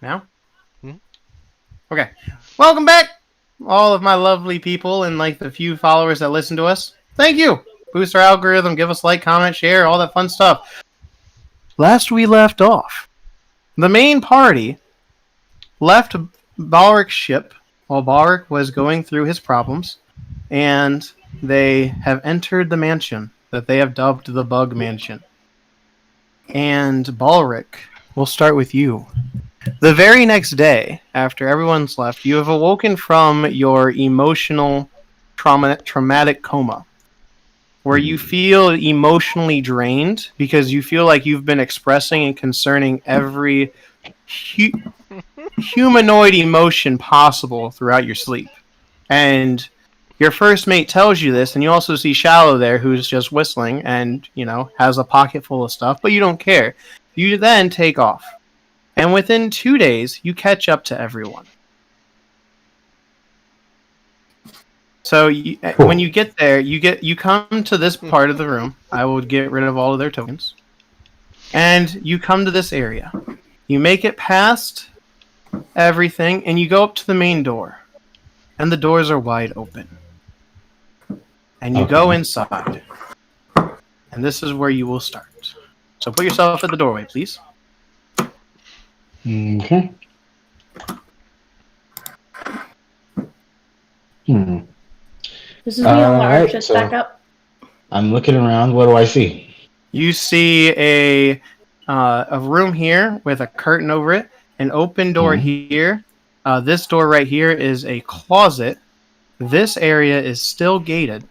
Now? Hmm? Okay. Welcome back, all of my lovely people and like the few followers that listen to us. Thank you. Boost our algorithm, give us like, comment, share, all that fun stuff. Last we left off, the main party left Baleric's ship while Baleric was going through his problems, and they have entered the mansion that they have dubbed the Bug Mansion. And Baleric, we'll start with you. The very next day, after everyone's left, you have awoken from your emotional traumatic coma, where you feel emotionally drained because you feel like you've been expressing and concerning every humanoid emotion possible throughout your sleep. And your first mate tells you this, and you also see Shallow there, who's just whistling and, has a pocket full of stuff, but you don't care. You then take off. And within 2 days, you catch up to everyone. So when you get there, you come to this part of the room. I will get rid of all of their tokens. And you come to this area. You make it past everything, and you go up to the main door. And the doors are wide open. And you go inside. And this is where you will start. So put yourself at the doorway, please. Okay. This is me on the arch. so Back up. I'm looking around. What do I see? You see a room here with a curtain over it, an open door here. This door right here is a closet. This area is still gated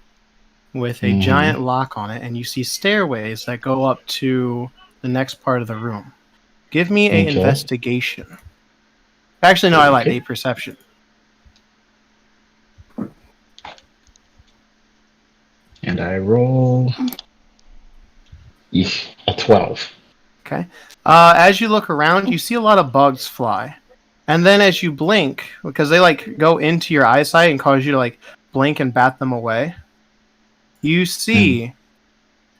with a giant lock on it, and you see stairways that go up to the next part of the room. Give me an investigation. Actually, no, I lied. A perception. And I roll a 12. Okay. As you look around, you see a lot of bugs fly. And then as you blink, because they go into your eyesight and cause you to blink and bat them away, you see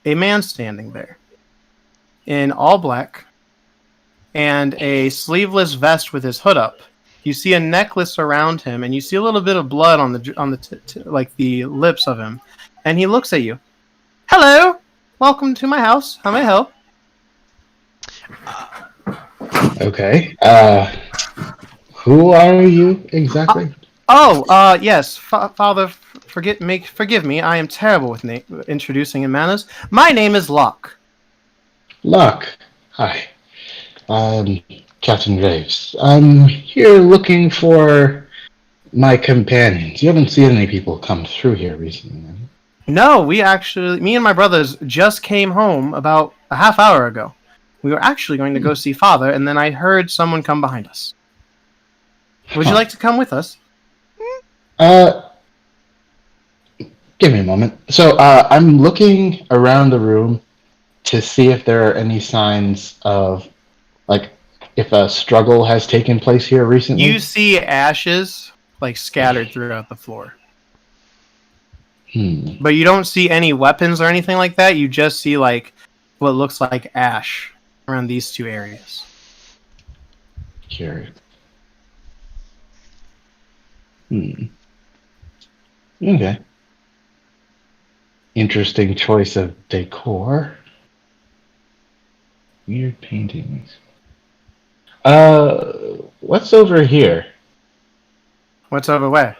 a man standing there in all black and a sleeveless vest with his hood up. You see a necklace around him, and you see a little bit of blood on the lips of him. And he looks at you. Hello, welcome to my house. How may I help? Okay. Who are you exactly? Yes, Father. Forgive me. I am terrible with introducing in manners. My name is Locke. Locke. Hi. Captain Graves. I'm here looking for my companions. You haven't seen any people come through here recently, have you? No, me and my brothers just came home about a half hour ago. We were actually going to go see Father, and then I heard someone come behind us. Would you like to come with us? Give me a moment. So, I'm looking around the room to see if there are any signs of, if a struggle has taken place here recently. You see ashes, scattered throughout the floor. But you don't see any weapons or anything like that. You just see, what looks like ash around these two areas. Curious. Okay. Interesting choice of decor. Weird paintings. What's over here? What's over where?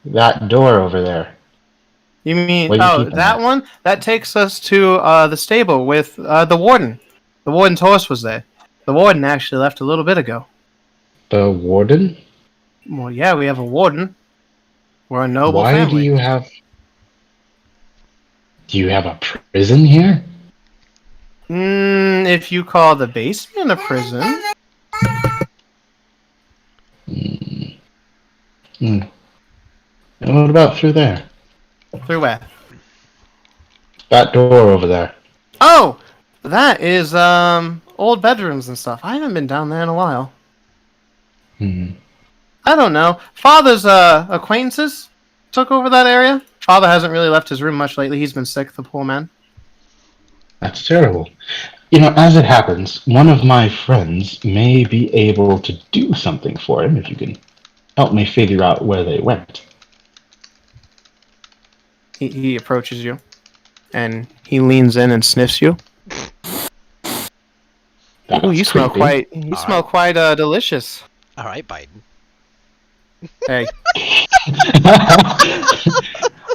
That door over there. You mean, that one? That takes us to the stable with the warden. The warden's horse was there. The warden actually left a little bit ago. The warden? Well, yeah, we have a warden. We're a noble family. Why do you have a prison here? If you call the basement a prison. And what about through there? Through where? That door over there. Oh! That is, old bedrooms and stuff. I haven't been down there in a while. I don't know. Father's, acquaintances took over that area. Father hasn't really left his room much lately. He's been sick, the poor man. That's terrible. As it happens, one of my friends may be able to do something for him if you can help me figure out where they went. He approaches you, and he leans in and sniffs you. That's Ooh, you smell creepy. quite delicious. All right, Biden. Hey,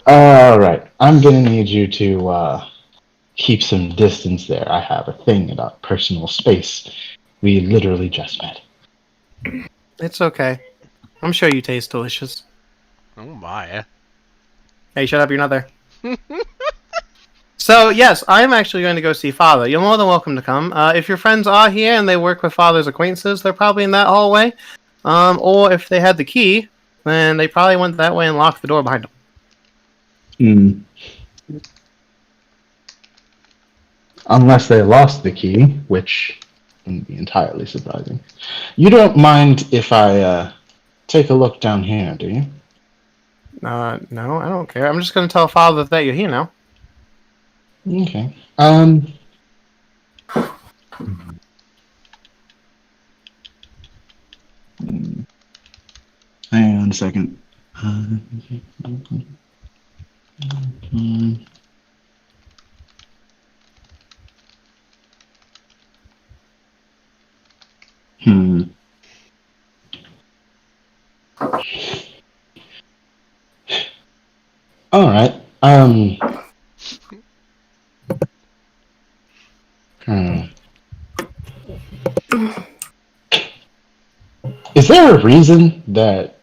All right, I'm gonna need you to keep some distance there. I have a thing about personal space. We literally just met. it's okay. I'm sure you taste delicious. Oh my. Hey, shut up, you're not there. So, yes, I'm actually going to go see Father. You're more than welcome to come. If your friends are here and they work with Father's acquaintances, they're probably in that hallway. Or if they had the key, then they probably went that way and locked the door behind them. Unless they lost the key, which wouldn't be entirely surprising. You don't mind if I take a look down here, do you? No, I don't care. I'm just going to tell Father that you're here now. Okay. Hang on a second. All right. Is there a reason that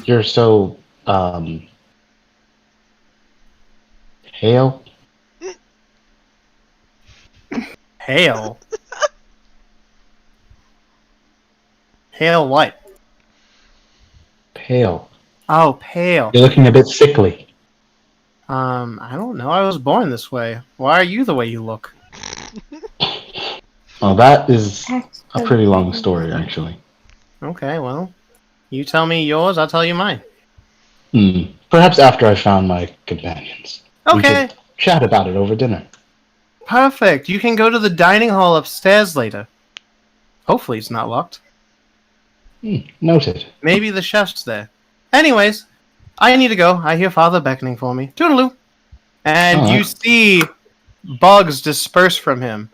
you're so pale? Hail. Hail what? Pale. Oh, pale. You're looking a bit sickly. I don't know. I was born this way. Why are you the way you look? Well, that is a pretty long story, actually. Okay, well, you tell me yours, I'll tell you mine. Perhaps after I found my companions. We Okay, could chat about it over dinner. perfect. You can go to the dining hall upstairs later. Hopefully it's not locked. Noted. Maybe the chef's there. Anyways, I need to go. I hear Father beckoning for me. Toodaloo. And All you right. see bugs disperse from him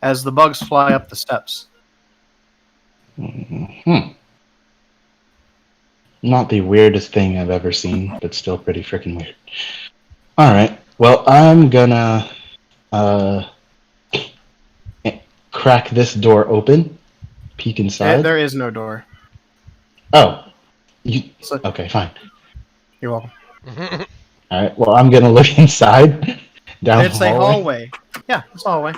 as the bugs fly up the steps. Not the weirdest thing I've ever seen, but still pretty freaking weird. All right. Well, I'm gonna crack this door open, peek inside. There is no door. Oh, So- okay, fine. You're welcome. All right. Well, I'm gonna look inside. Down It's the a hallway. hallway. Yeah, it's a hallway.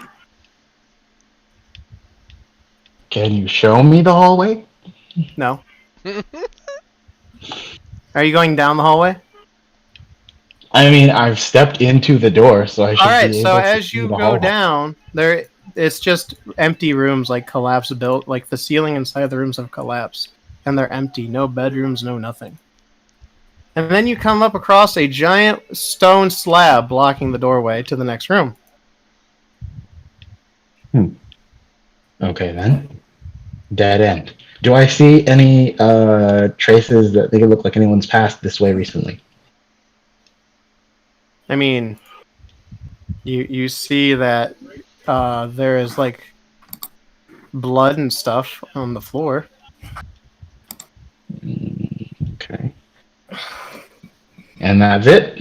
Can you show me the hallway? No. Are you going down the hallway? I mean, I've stepped into the door, so I should Alright, be able so to as see you the go hallway. down, it's just empty rooms, like collapse built, like the ceiling inside the rooms have collapsed. And they're empty. No bedrooms, no nothing. And then you come up across a giant stone slab blocking the doorway to the next room. Okay, then. Dead end. Do I see any traces that make it look like anyone's passed this way recently? I mean, you see that there is like blood and stuff on the floor. Okay. And that's it?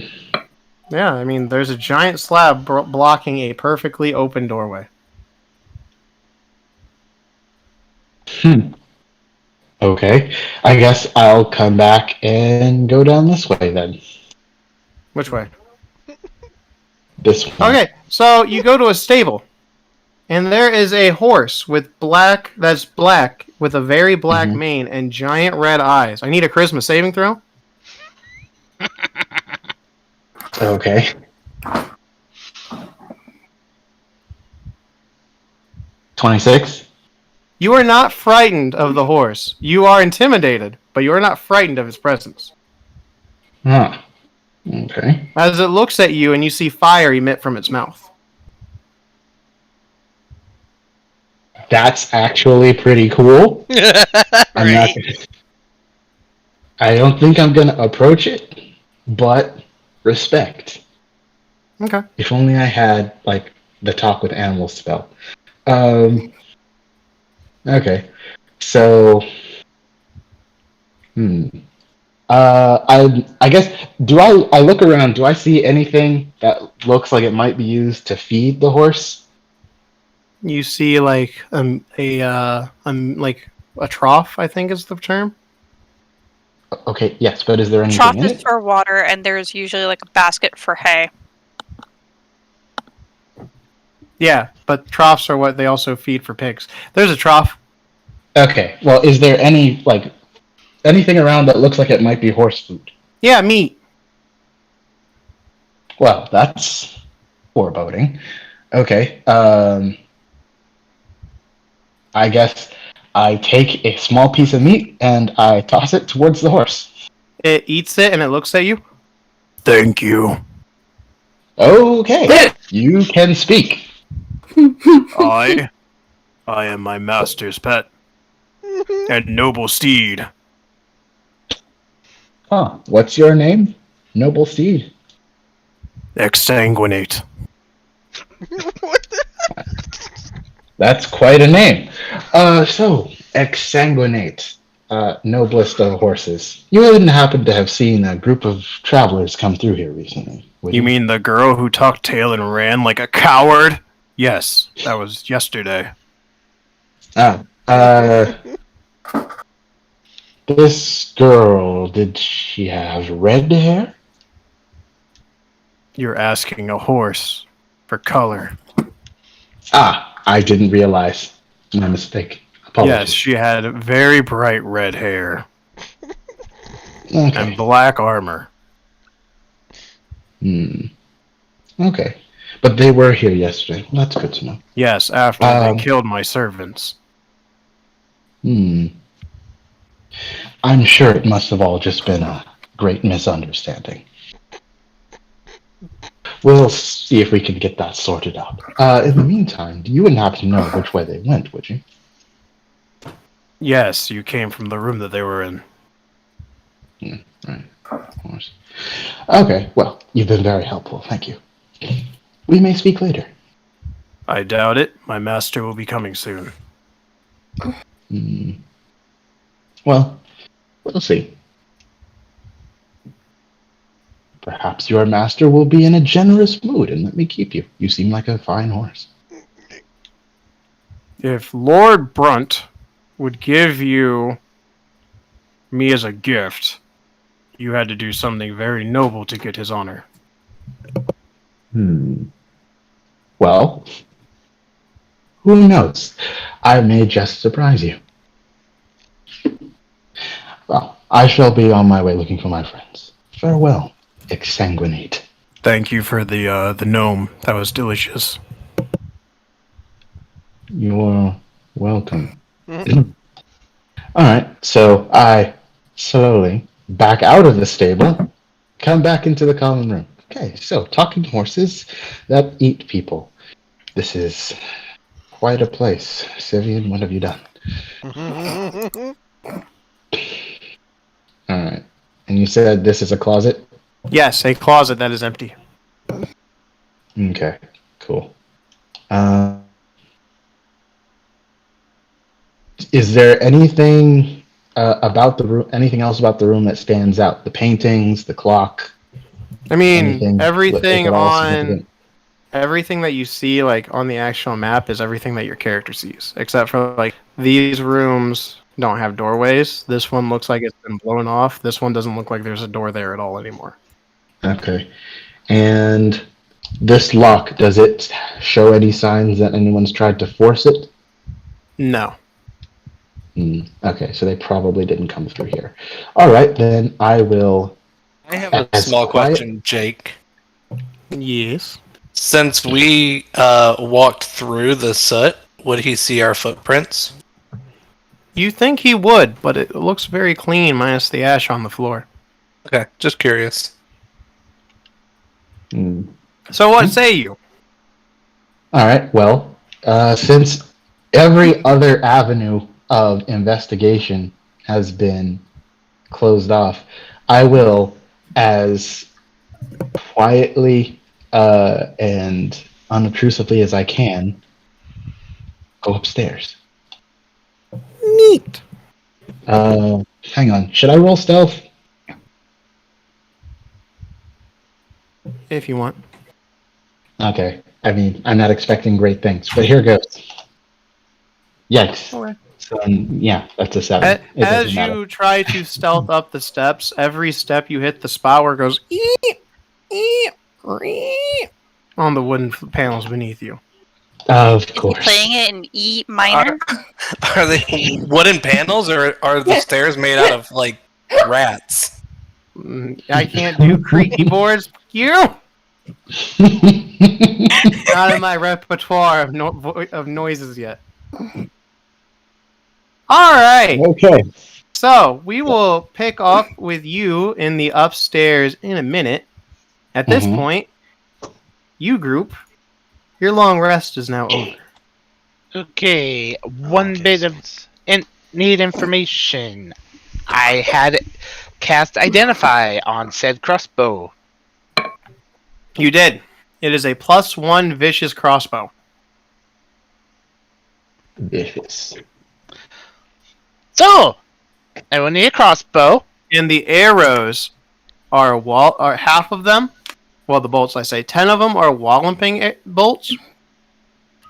Yeah, I mean, there's a giant slab blocking a perfectly open doorway. Okay. I guess I'll come back and go down this way then. Which way? This way. Okay, so you go to a stable, and there is a horse that's black with a very black mane and giant red eyes. I need a charisma saving throw. Okay. 26? You are not frightened of the horse. You are intimidated, but you are not frightened of its presence. Huh. Okay. As it looks at you and you see fire emit from its mouth. That's actually pretty cool. I'm not. I don't think I'm gonna approach it, but respect. Okay. If only I had like the talk with animals spell. Um. Okay. So. I guess I look around? Do I see anything that looks like it might be used to feed the horse? You see, like like a trough, I think is the term. Okay, yes, but is there anything Trough in is it? for water, and there's usually like a basket for hay. Yeah, but troughs are what they also feed for pigs. There's a trough. Okay, well, is there anything around that looks like it might be horse food? Yeah, meat. Well, that's foreboding. Okay, I guess I take a small piece of meat and I toss it towards the horse. It eats it and it looks at you. Thank you. Okay, you can speak. I am my master's pet and noble steed. Huh, what's your name? Noble steed. Exsanguinate. That's quite a name. So, exsanguinate, noblest of horses. You wouldn't happen to have seen a group of travelers come through here recently, would You mean the girl who tucked tail and ran like a coward? Yes, that was yesterday. This girl, did she have red hair? You're asking a horse for color. I didn't realize. My mistake. Apologies. Yes, she had very bright red hair Okay. and black armor. Okay. But they were here yesterday. Well, that's good to know. Yes, after they killed my servants. I'm sure it must have all just been a great misunderstanding. We'll see if we can get that sorted out. In the meantime, you wouldn't happen to know which way they went, would you? Yes, you came from the room that they were in. Right. Of course. Okay, well, you've been very helpful. Thank you. We may speak later. I doubt it. My master will be coming soon. Well, we'll see. Perhaps your master will be in a generous mood and let me keep you. You seem like a fine horse. If Lord Brunt would give you me as a gift, you had to do something very noble to get his honor. Well, who knows? I may just surprise you. Well, I shall be on my way looking for my friends. Farewell, exsanguinate. Thank you for the gnome. That was delicious. You're welcome. Alright, so I slowly back out of the stable, come back into the common room. Okay, so talking horses that eat people. This is quite a place. Sivian, what have you done? Alright. And you said this is a closet? Yes, a closet that is empty. Okay, cool. Is there anything about the room? Anything else about the room that stands out? The paintings, the clock. I mean, Anything everything at all on significant? everything that you see, like on the actual map, is everything that your character sees, except for like these rooms don't have doorways. This one looks like it's been blown off. This one doesn't look like there's a door there at all anymore. Okay. And this lock, does it show any signs that anyone's tried to force it? No. Okay, so they probably didn't come through here. All right, then I will. I have a small question, Jake. Yes. Since we walked through the soot, would he see our footprints? You think he would, but it looks very clean, minus the ash on the floor. Okay, just curious. So what say you? All right. Well, since every other avenue of investigation has been closed off, I will, as quietly and unobtrusively as I can, go upstairs. Neat. Hang on. Should I roll stealth? If you want. Okay. I mean, I'm not expecting great things, but here goes. Yikes. Okay. So, yeah, that's a 7. It As doesn't matter. you try to stealth up the steps, every step you hit, the spower goes on the wooden panels beneath you. Of Is he course. playing it in E minor? Are they wooden panels, or are the stairs made out of like rats? I can't do creaky boards. You not in my repertoire of noises yet. All right. Okay. So we will pick up with you in the upstairs in a minute. At this Mhm. point, you group, your long rest is now over. Okay, one Okay, bit of need information. I had cast Identify on said crossbow. You did. It is a +1 vicious crossbow. Vicious. So, I will need a crossbow. And the arrows are half of them. Well, the bolts, I say, 10 of them are walloping bolts,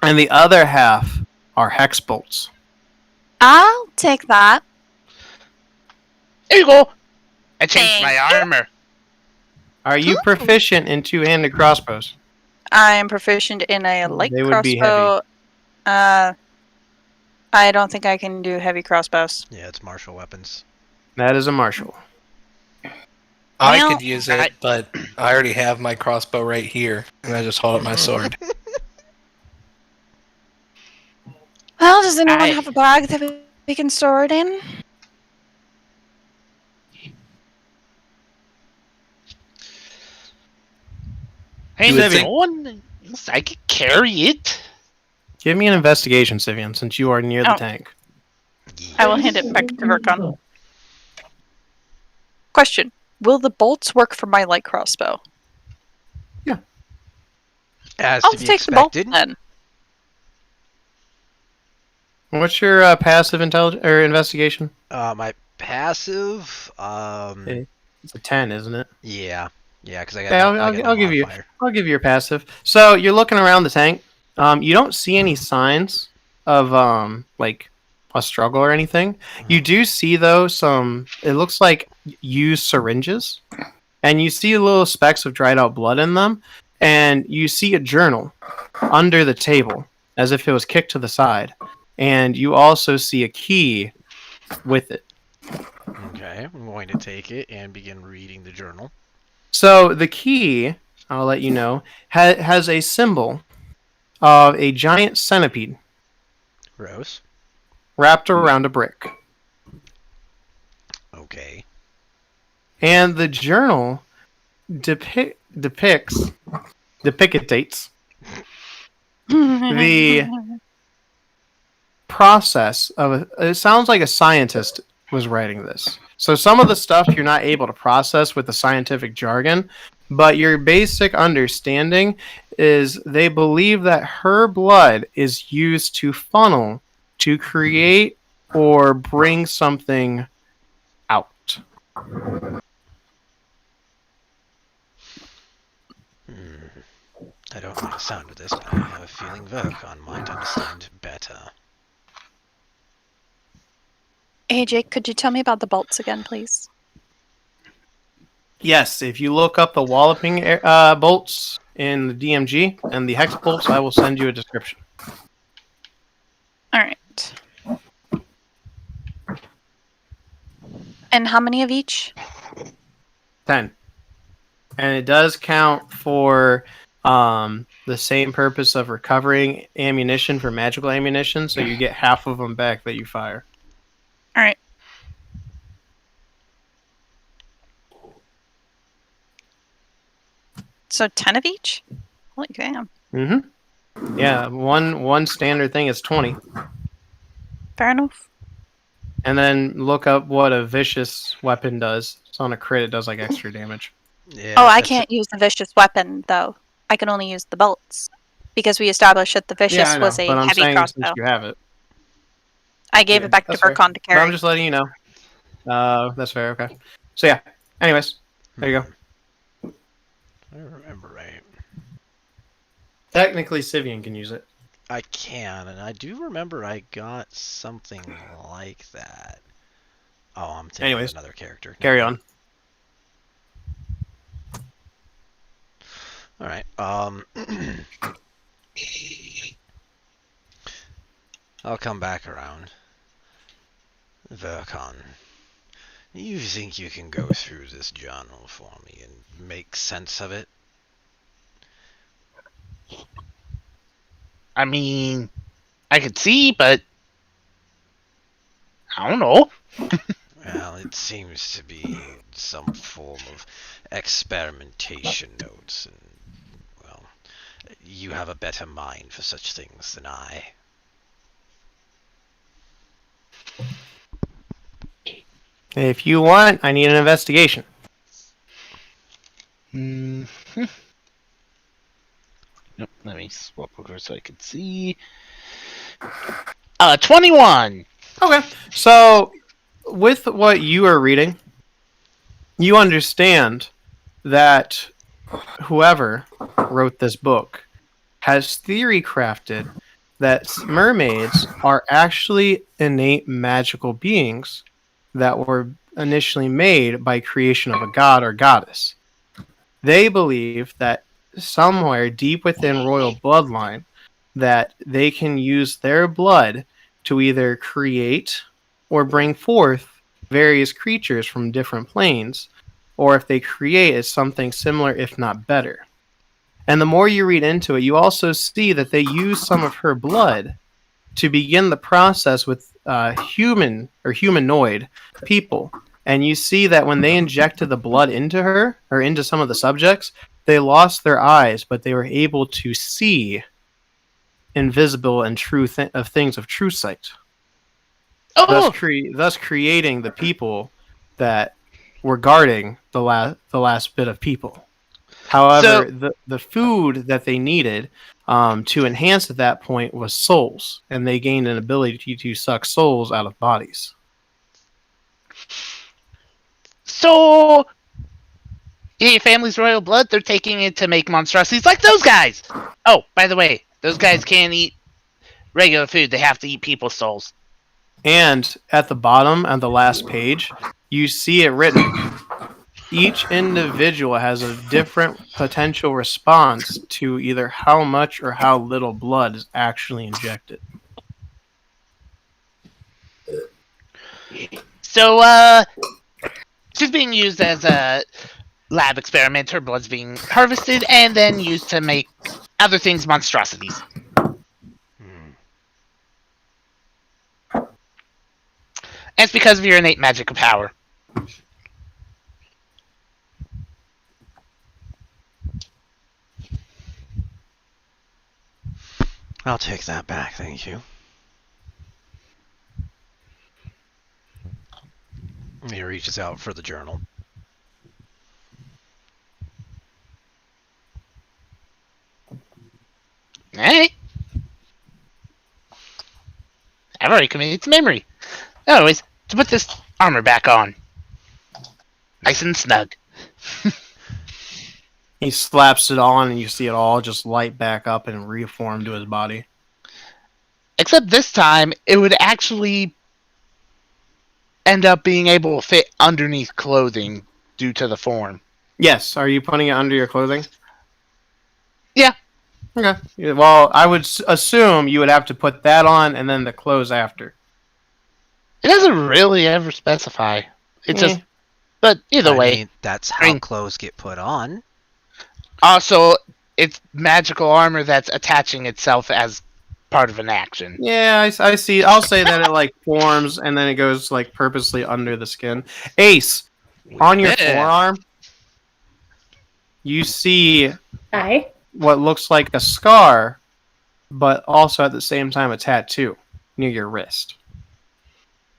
and the other half are hex bolts. I'll take that. There you go. I changed Thank my you. armor. Are you proficient in two-handed crossbows? I am proficient in a light They would be crossbow. I don't think I can do heavy crossbows. Yeah, it's martial weapons. That is a martial. I Well, could use it, but I already have my crossbow right here, and I just hold up my sword. Well, does anyone I- have a bag that we can store it in? Hey, You would no think- one. I could carry it. Give me an investigation, Sivian, since you are near the Oh. tank. I will hand it back to Vercon. Question: will the bolts work for my light crossbow? As I'll to be take the bolts expected. then. What's your passive intelligence or investigation? My passive, Okay. It's a 10, isn't it? yeah, because I got. Yeah, I got no I'll give you. modifier. I'll give you your passive. So you're looking around the tank. You don't see any signs of like a struggle or anything. You do see though some. It looks like used syringes, and you see little specks of dried out blood in them, and you see a journal under the table as if it was kicked to the side, and you also see a key with it. Okay, I'm going to take it and begin reading the journal. So the key, I'll let you know, has a symbol of a giant centipede Rose. wrapped around a brick. Okay. And the journal depictates the process of it sounds like a scientist was writing this. So some of the stuff you're not able to process with the scientific jargon, but your basic understanding is they believe that her blood is used to funnel to create or bring something out. I don't like the sound of this, but I have a feeling Vercon might understand better. Hey Jake, could you tell me about the bolts again, please? Yes, if you look up the walloping bolts in the DMG and the hex bolts, I will send you a description. All right. And how many of each? 10. And it does count for the same purpose of recovering ammunition for magical ammunition, so you get half of them back that you fire. All right. So 10 of each? Holy damn. Mm-hmm. Yeah, one standard thing is 20. Fair enough. And then look up what a vicious weapon does. So on a crit, it does like extra damage. Yeah, Oh, I that's- can't use the vicious weapon though. I can only use the bolts because we established that the vicious Yeah, I know, was a but I'm heavy saying crossbow. since you have it. I gave Yeah, it back to that's fair. Burkon to But I'm carry. just letting you know. That's fair, okay. So yeah, anyways, there you go. I remember right. Technically, Sivian can use it. I can, and I do remember I got something like that. Oh, I'm thinking Anyways, of another character. Carry on. All right. I'll come back around. Verkon, you think you can go through this journal for me and make sense of it? I mean, I could see, but I don't know. Well, it seems to be some form of experimentation notes, and, well, you have a better mind for such things than I. If you want, I need an investigation. Mm-hmm. Nope, let me swap over so I can see. 21! Okay. So, with what you are reading, you understand that whoever wrote this book has theory crafted that mermaids are actually innate magical beings that were initially made by creation of a god or goddess. They believe that somewhere deep within royal bloodline that they can use their blood to either create or bring forth various creatures from different planes, or if they create, it's something similar, if not better. And the more you read into it, you also see that they use some of her blood to begin the process with human or humanoid people. And you see that when they injected the blood into her, or into some of the subjects, they lost their eyes, but they were able to see invisible and true of things of true sight. Oh! Thus creating the people that were guarding the last bit of people. However, the food that they needed to enhance at that point was souls, and they gained an ability to suck souls out of bodies. So, your family's royal blood, they're taking it to make monstrosities like those guys! Oh, by the way, those guys can't eat regular food, they have to eat people's souls. And at the bottom, on the last page, you see it written. Each individual has a different potential response to either how much or how little blood is actually injected. So, she's being used as a lab experiment. Her blood's being harvested and then used to make other things monstrosities. And it's because of your innate magical power. I'll take that back, thank you. He reaches out for the journal. Alright. I've already committed to memory. Anyways, to put this armor back on. Nice and snug. He slaps it on, and you see it all just light back up and reform to his body. Except this time, it would actually end up being able to fit underneath clothing due to the form. Yes. Are you putting it under your clothing? Yeah. Okay. Yeah, well, I would assume you would have to put that on and then the clothes after. It doesn't really ever specify. It's just... But either way. I mean, that's how clothes get put on. Also, it's magical armor that's attaching itself as part of an action. Yeah, I see. I'll say that it like forms and then it goes like purposely under the skin. Ace, on your forearm, you see Hi. what looks like a scar but also at the same time a tattoo near your wrist.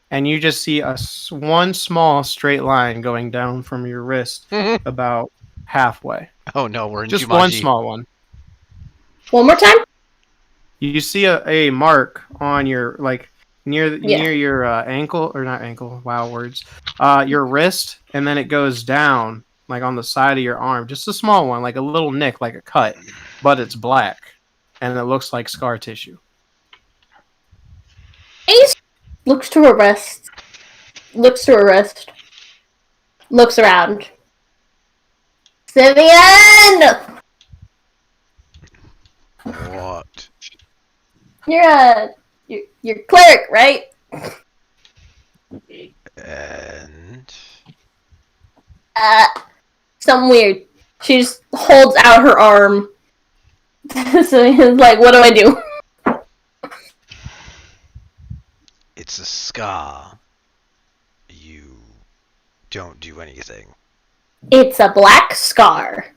And you just see one small straight line going down from your wrist about halfway. Oh no, we're in Just Jumanji. one small one. One more time? You see a mark on your, like, near your ankle, or not ankle, wow words, your wrist, and then it goes down, like on the side of your arm. Just a small one, like a little nick, like a cut, but it's black, and it looks like scar tissue. Ace looks to her wrist. Looks around. Simeon! What? You're cleric, right? And Something weird. She just holds out her arm. So he's like, what do I do? it's a scar. You don't do anything. It's a black scar.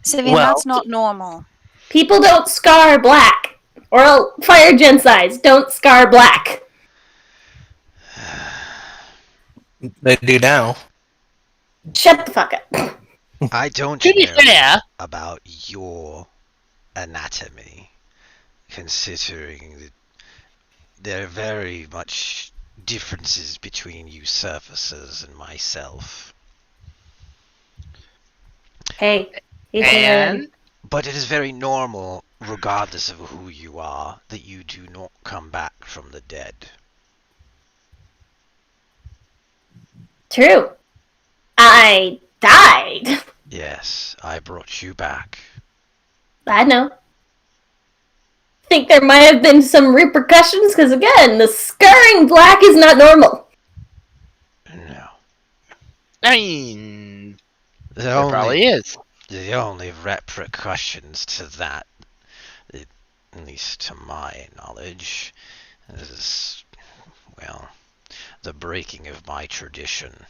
Sivian, Well- that's not normal. People don't scar black. Or fire genocides don't scar black. They do now. Shut the fuck up. I don't To be know fair, about your anatomy, considering that there are very much differences between you surfacers and myself. Hey. and But it is very normal, regardless of who you are, that you do not come back from the dead. True. I died. Yes, I brought you back. I know. Think there might have been some repercussions, because again, the scarring black is not normal. No. I mean, The there only, probably is. the only repercussions to that, at least to my knowledge, is, well, the breaking of my tradition.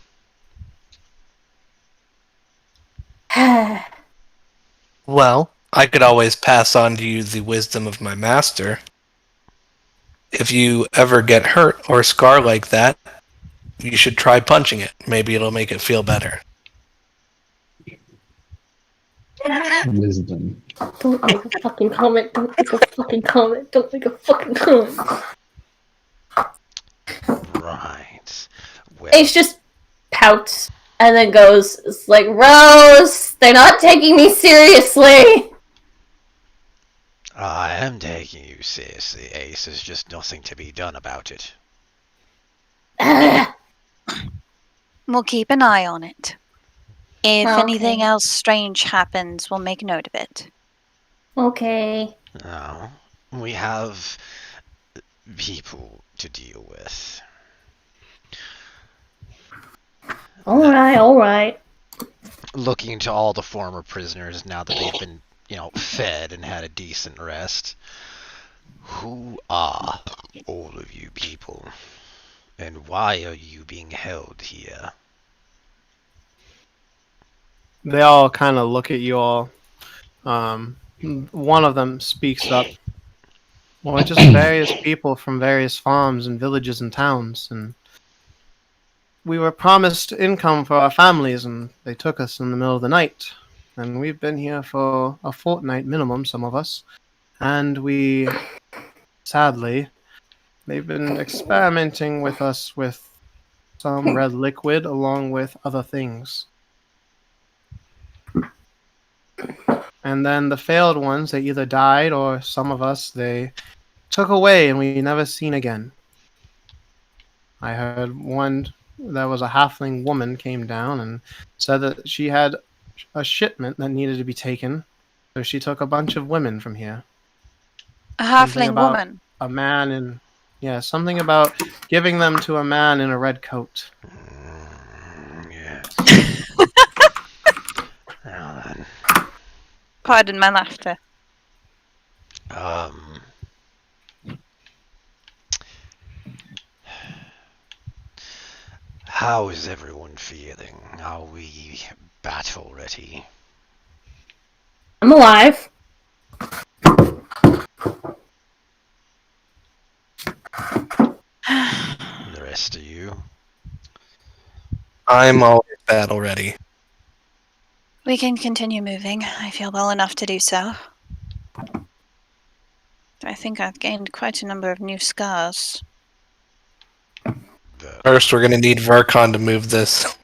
Well, I could always pass on to you the wisdom of my master. If you ever get hurt or scar like that, you should try punching it. Maybe it'll make it feel better. Wisdom. Don't make a fucking comment. Don't make a fucking comment. Don't make a fucking comment. Right. Well, Ace just pouts and then goes, it's like, Rose, they're not taking me seriously. I am taking you seriously, Ace. There's just nothing to be done about it. We'll keep an eye on it. If Okay. anything else strange happens, we'll make note of it. Okay. Now, we have people to deal with. Alright. Looking into all the former prisoners now that they've been, fed and had a decent rest. Who are all of you people? And why are you being held here? They all kind of look at you all. One of them speaks up. Well, it's just various people from various farms and villages and towns, and we were promised income for our families, and they took us in the middle of the night. And we've been here for a fortnight minimum, some of us. And sadly, they've been experimenting with us with some red liquid along with other things. And then the failed ones, they either died or some of us, they took away and we never seen again. I heard one that was a Halfling Woman came down and said that she had a shipment that needed to be taken. So she took a bunch of women from here. A Something halfling about woman. a man in... Yeah, something about giving them to a man in a red coat. Yes. Now then, Pardon my laughter. how is everyone feeling? Are we battle ready? alive. The rest of you. I'm always battle ready. We can continue moving. I feel well enough to do so. I think I've gained quite a number of new scars. First, we're going to need Vercon to move this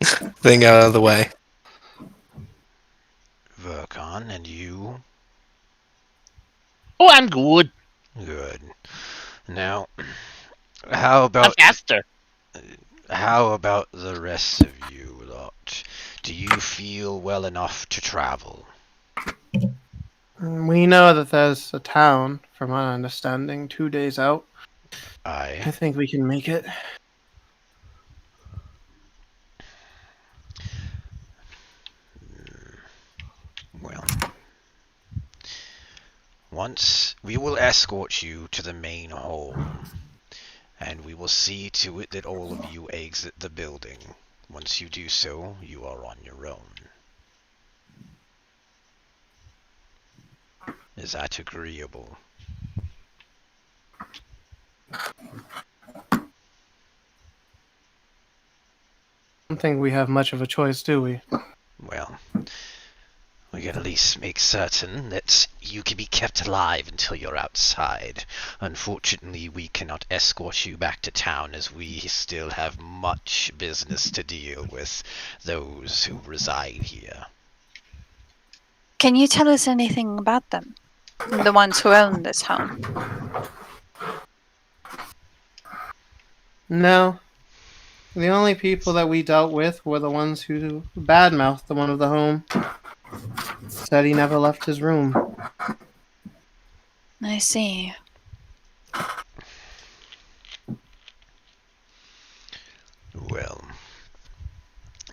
thing out of the way. Vercon, and you? Oh, I'm good. Good. Now, how I'm about faster. the rest of you lot? Do you feel well enough to travel? We know that there's a town, from my understanding, 2 days out. I Aye. think we can make it. Well, once we will escort you to the main hall, and we will see to it that all of you exit the building. Once you do so, you are on your own. Is that agreeable? I don't think we have much of a choice, do we? Well, we can at least make certain that you can be kept alive until you're outside. Unfortunately, we cannot escort you back to town as we still have much business to deal with those who reside here. Can you tell us anything about them? The ones who own this home? No. The only people that we dealt with were the ones who badmouthed the one of the home. Said he never left his room. I see. Well,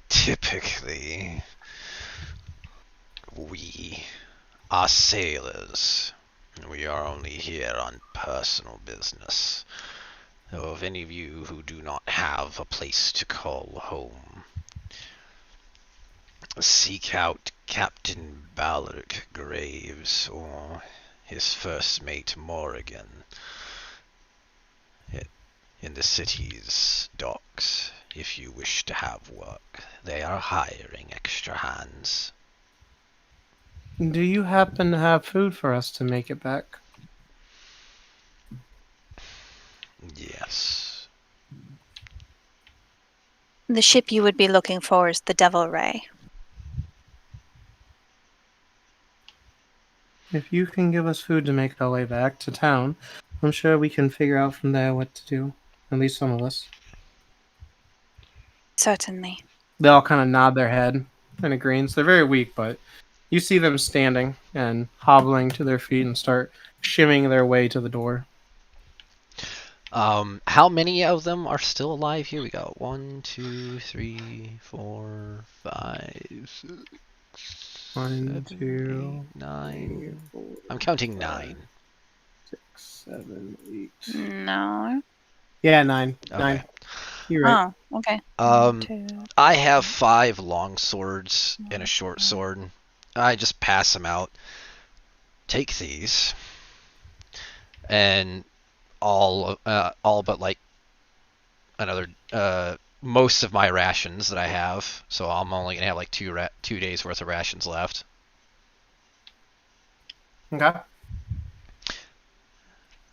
typically, we are sailors. We are only here on personal business. So if any of you who do not have a place to call home, seek out Captain Baleric Graves or his first mate Morrigan in the city's docks if you wish to have work. They are hiring extra hands. Do you happen to have food for us to make it back? Yes. The ship you would be looking for is the Devil Ray. If you can give us food to make our way back to town, I'm sure we can figure out from there what to do. At least some of us. Certainly. They all kind of nod their head in agreement. They're very weak, but you see them standing and hobbling to their feet and start shimmying their way to the door. How many of them are still alive here? We got 1, 2, 3, 4, 5, 6, 1, 7, 2, 8, 9. 3, 4, I'm counting 9. 6, 7, 8. No. Yeah, 9. Okay. 9. You're right. Oh, okay. Two. I have 5 long swords and a short sword. I just pass them out. Take these, and all but like another most of my rations that I have. So I'm only gonna have like 2 days worth of rations left. Okay.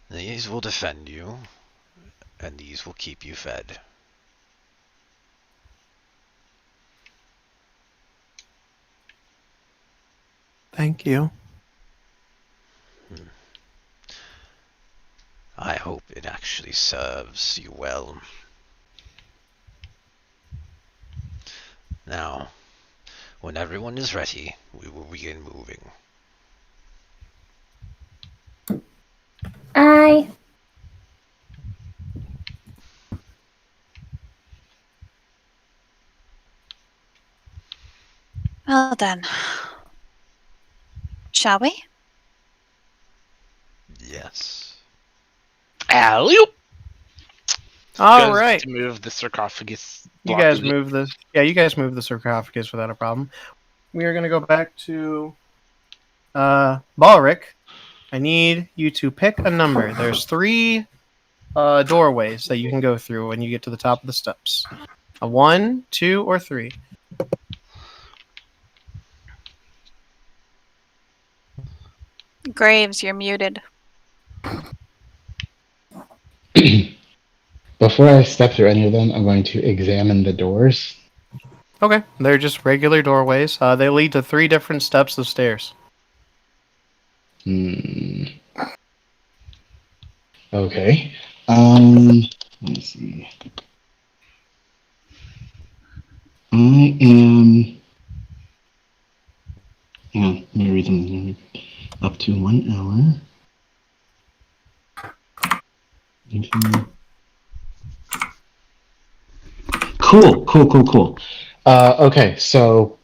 These will defend you, and these will keep you fed. Thank you. I hope it actually serves you well. Now, when everyone is ready, we will begin moving. Aye. Well then. Shall we? Yes. Alley-oop! All Goes right. to move the sarcophagus. You guys blocking it. move the sarcophagus without a problem. We are going to go back to Baleric, I need you to pick a number. There's 3 doorways that you can go through when you get to the top of the steps. A 1, 2, or 3. Graves, you're muted. Before I step through any of them, I'm going to examine the doors. Okay, they're just regular doorways. They lead to 3 different steps of stairs. Okay. Let me see. I am. Hang on, let me read them. Up to 1 hour. Cool. Okay, so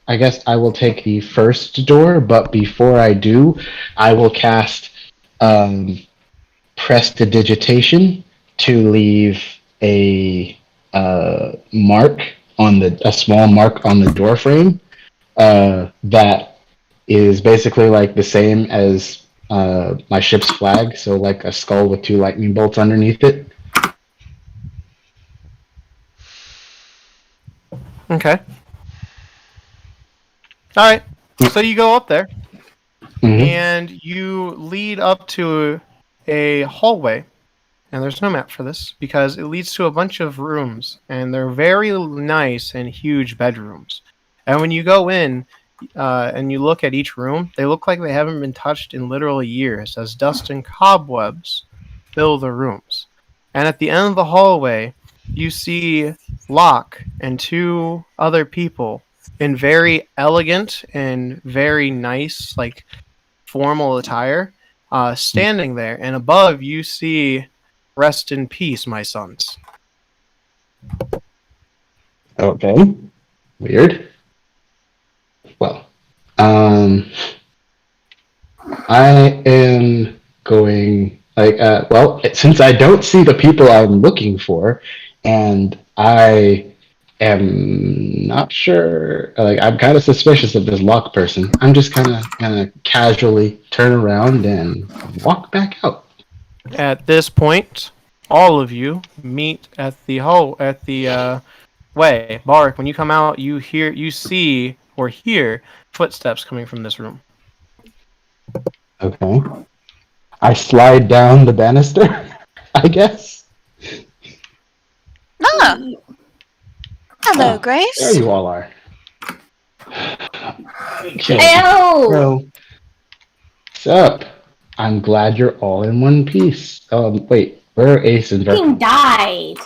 I guess I will take the first door, but before I do, I will cast Prestidigitation to leave a mark on a small mark on the door frame that is basically like the same as my ship's flag, so like a skull with 2 lightning bolts underneath it. Okay. Alright, so you go up there, and you lead up to a hallway, and there's no map for this, because it leads to a bunch of rooms, and they're very nice and huge bedrooms. And when you go in, and you look at each room, they look like they haven't been touched in literally years, as dust and cobwebs fill the rooms. And at the end of the hallway, you see Locke and 2 other people in very elegant and very nice, like, formal attire, standing there. And above, you see, "Rest in peace, my sons." Okay. Weird. Well, I am going, since I don't see the people I'm looking for, and I am not sure, I'm kind of suspicious of this Locke person, I'm just gonna casually turn around and walk back out. At this point, all of you meet at the way. Baleric, when you come out, you see or hear footsteps coming from this room. Okay. I slide down the banister, I guess. Ah! Hello, Graves. There you all are. Okay. Ew! So, what's up? I'm glad you're all in one piece. Wait, where are Ace and Fucking Dark? died.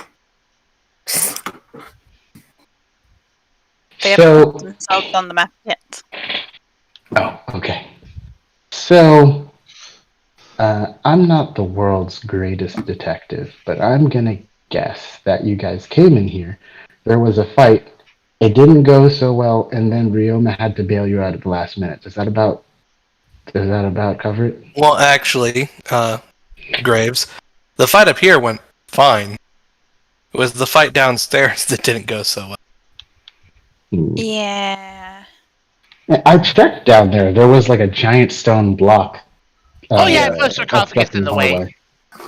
They have So, put themselves on the map yet. oh, okay. So, I'm not the world's greatest detective, but I'm gonna guess that you guys came in here. There was a fight. It didn't go so well, and then Ryoma had to bail you out at the last minute. Does that about cover it? Well, actually, Graves, the fight up here went fine. It was the fight downstairs that didn't go so well. Yeah. I checked down there. There was like a giant stone block. Oh yeah, I put sarcophagus in the way.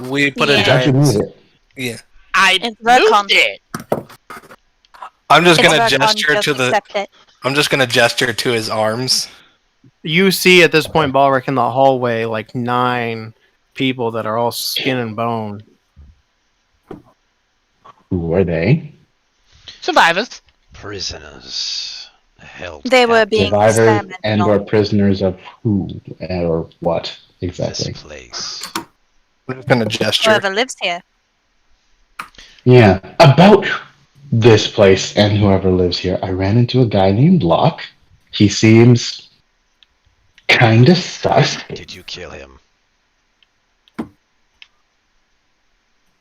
We put Yeah. a How'd you giant... move it? Yeah. I It's retcon. moved it. I'm just It's gonna retcon, gesture just to the... accept it. I'm just gonna gesture to his arms. You see at this point, Baleric, in the hallway, like 9 people that are all skin and bone. Who are they? Survivors. Prisoners held. They were being Survivors experimented and on. or prisoners of who or what exactly? This place. I'm just gonna gesture. Whoever lives here. Yeah, about this place and whoever lives here. I ran into a guy named Locke. He seems kind of sus. Did you kill him?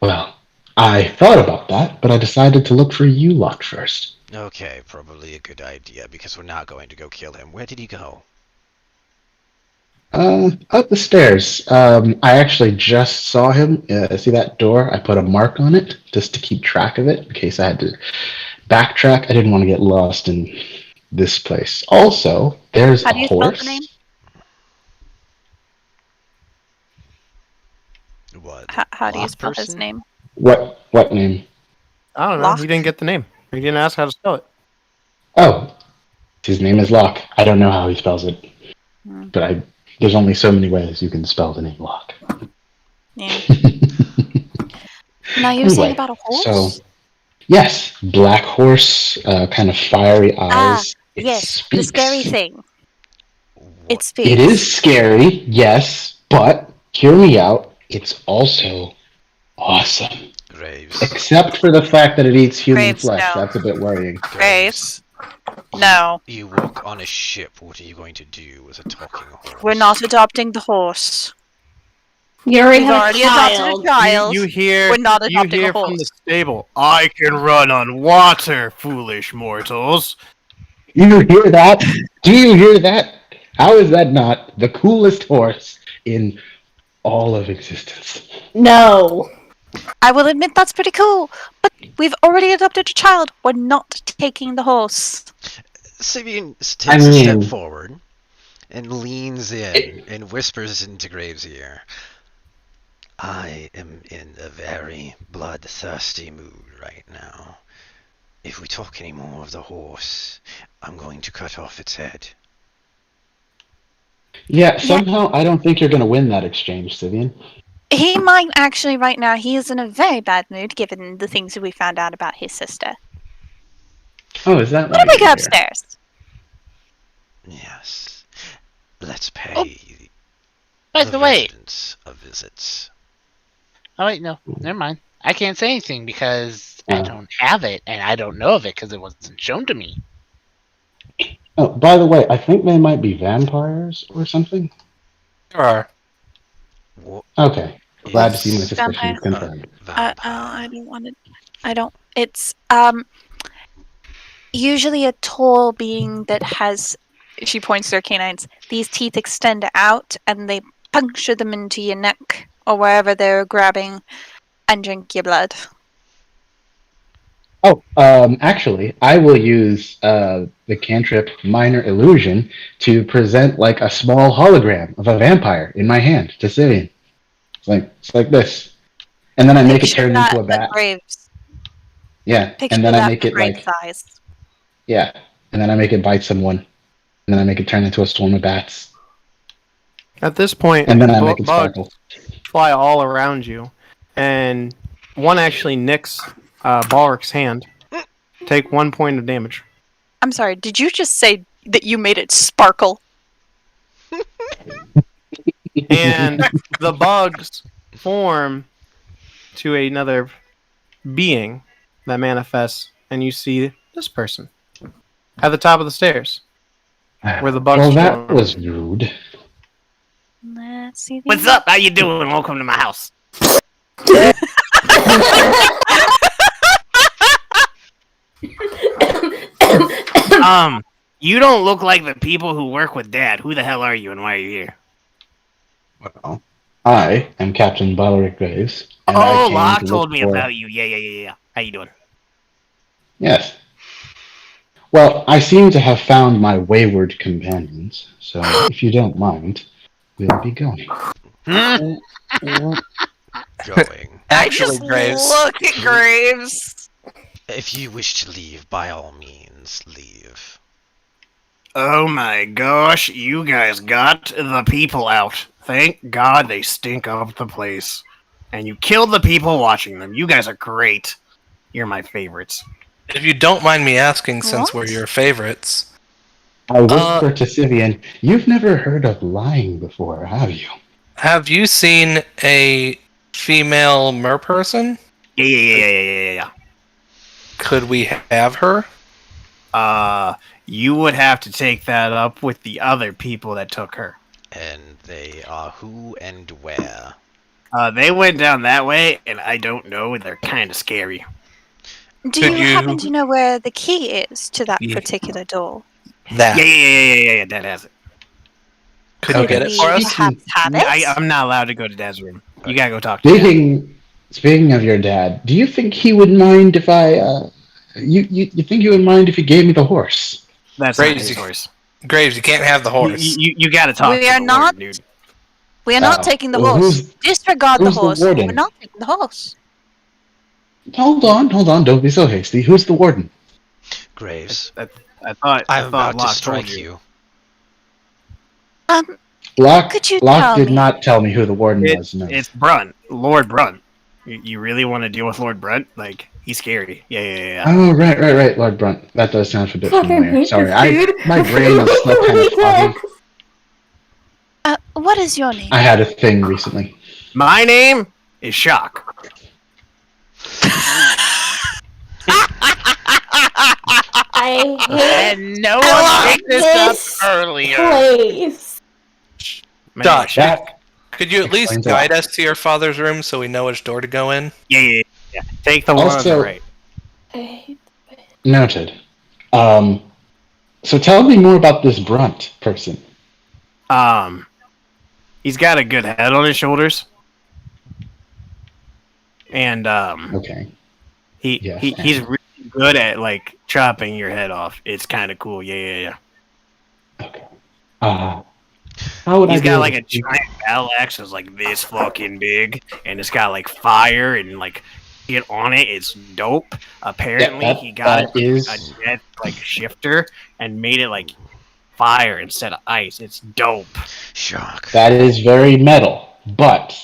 Well, I thought about that, but I decided to look for you, Locke, first. Okay, probably a good idea, because we're not going to go kill him. Where did he go? Up the stairs. I actually just saw him. See that door? I put a mark on it just to keep track of it in case I had to backtrack. I didn't want to get lost in this place. Also, there's How a do you spell the horse. name? what? How do you Lock spell his person? name? What name? I don't know. Locke. He didn't get the name. He didn't ask how to spell it. Oh, his name is Locke. I don't know how he spells it, Hmm. but there's only so many ways you can spell the name Locke. Yeah. Now you were saying Anyway, about a horse? so yes, black horse, kind of fiery eyes. It Yes, speaks. the scary thing. It What? speaks. It is scary, yes, but hear me out. It's also awesome. Graves. Except for the fact that it eats human Graves, flesh. no. That's a bit worrying. Graves. No. You work on a ship. What are you going to do with a talking horse? We're not adopting the horse. You already We've have already a adopted child. a child. You hear, We're not you adopting hear a horse. from the stable, I can run on water, foolish mortals. You hear that? Do you hear that? How is that not the coolest horse in all of existence? No. I will admit that's pretty cool, but we've already adopted a child. We're not taking the horse. Sibian takes I a mean- step forward and leans in and whispers into Graves' ear. I am in a very bloodthirsty mood right now. If we talk any more of the horse, I'm going to cut off its head. Yeah, somehow I don't think you're going to win that exchange, Sivian. He might actually right now. He is in a very bad mood given the things that we found out about his sister. Oh, is that Let right? me go upstairs. Yes. Let's pay Oh, By the way, residents a visit. oh wait, no, never mind. I can't say anything because I Oh. don't have it, and I don't know of it because it wasn't shown to me. Oh, by the way, I think they might be vampires or something. There are. What Okay. Glad to is see my Vampire. suspicions confirmed. a vampire? I don't want to. I don't. It's usually a tall being that has. She points to her canines. These teeth extend out and they puncture them into your neck or wherever they're grabbing, and drink your blood. Oh, actually, I will use the cantrip Minor Illusion to present like a small hologram of a vampire in my hand to Sivian. It's like this, and then I make it Picture turn that into a bat. for Graves. Yeah, Picture and then that I make for it Graves' like eyes. yeah, and then I make it bite someone, and then I make it turn into a swarm of bats, At this point, and then I make it bugs sparkle. fly all around you, and one actually nicks Baleric's hand. Take 1 point of damage. I'm sorry. Did you just say that you made it sparkle? And the bugs form to another being that manifests, and you see this person at the top of the stairs where the bugs Well, that formed. was rude. Let's see. What's up? How you doing? Welcome to my house. You don't look like the people who work with Dad. Who the hell are you, and why are you here? Well, I am Captain Baleric Graves. and I Oh, came Locke to told look me for- about you. Yeah. How you doing? Yes. Well, I seem to have found my wayward companions, so if you don't mind, we'll be going. Hmm? Going. Actually, Graves. Look at Graves. If you wish to leave, by all means, leave. Oh my gosh, you guys got the people out. Thank God they stink up the place. And you killed the people watching them. You guys are great. You're my favorites. If you don't mind me asking, since What? we're your favorites, I whisper to Sivian, you've never heard of lying before, have you? have you seen a female merperson? Yeah. Could we have her? You would have to take that up with the other people that took her. And they are who and where? They went down that way, and I don't know. They're kind of scary. Do Could you you- happen to know where the key is to that Yeah. particular door? That. Yeah. Dad has it. Could you get it we for us? perhaps have it? I'm not allowed to go to Dad's room. You gotta go talk to Dad. Speaking of your dad, do you think he would mind if I, you think he would mind if he gave me the horse? That's not Crazy. his horse. Graves, you can't have the horse. You gotta talk We to are the not- Lord, dude. We are not taking the well, horse. Disregard the who's the horse. warden? We're not taking the horse. Hold on. Don't be so hasty. Who's the warden? Graves, I thought I'm about to Locke strike told you. Locke, Could you Locke tell did me? not tell me who the warden was. No. It's Brunt, Lord Brunt. You really want to deal with Lord Brunt? Like, he's scary. Yeah. Oh, right, Lord Brunt. That does sound a bit Fucking familiar. hate Sorry, this dude. my brain is still kind of foggy. What is your name? I had a thing recently. My name is Shock. I hate And no one picked this up earlier. place. My Josh. name is Shock. That Could you at least Explains a guide lot. us to your father's room so we know which door to go in? Yeah. Take the one on the Also- right. I hate noted. So tell me more about this Brunt person. He's got a good head on his shoulders, and Okay. Yes. he's really good at like chopping your head off. It's kind of cool. Yeah. Okay. How would He's I be got able like to a giant battle axe that's like this fucking big, and it's got like fire and like shit on it. It's dope. Apparently, that- he got that is- a jet like shifter and made it like fire instead of ice. It's dope. Shock. That is very metal, but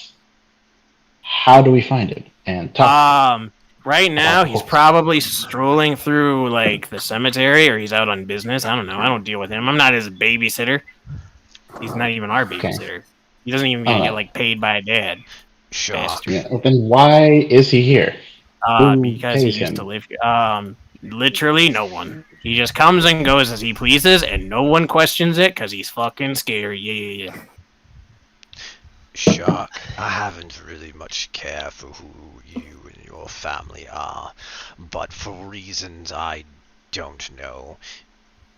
how do we find it? And talk. Right now he's probably strolling through like the cemetery, or he's out on business. I don't know. I don't deal with him. I'm not his babysitter. He's not even our babysitter. He doesn't even get like paid by a dad. Shock. Yeah, then why is he here? Who Because he pays used him? to live here. Literally no one. He just comes and goes as he pleases, and no one questions it because he's fucking scary. Yeah. Shock. I haven't really much care for who you and your family are, but for reasons I don't know,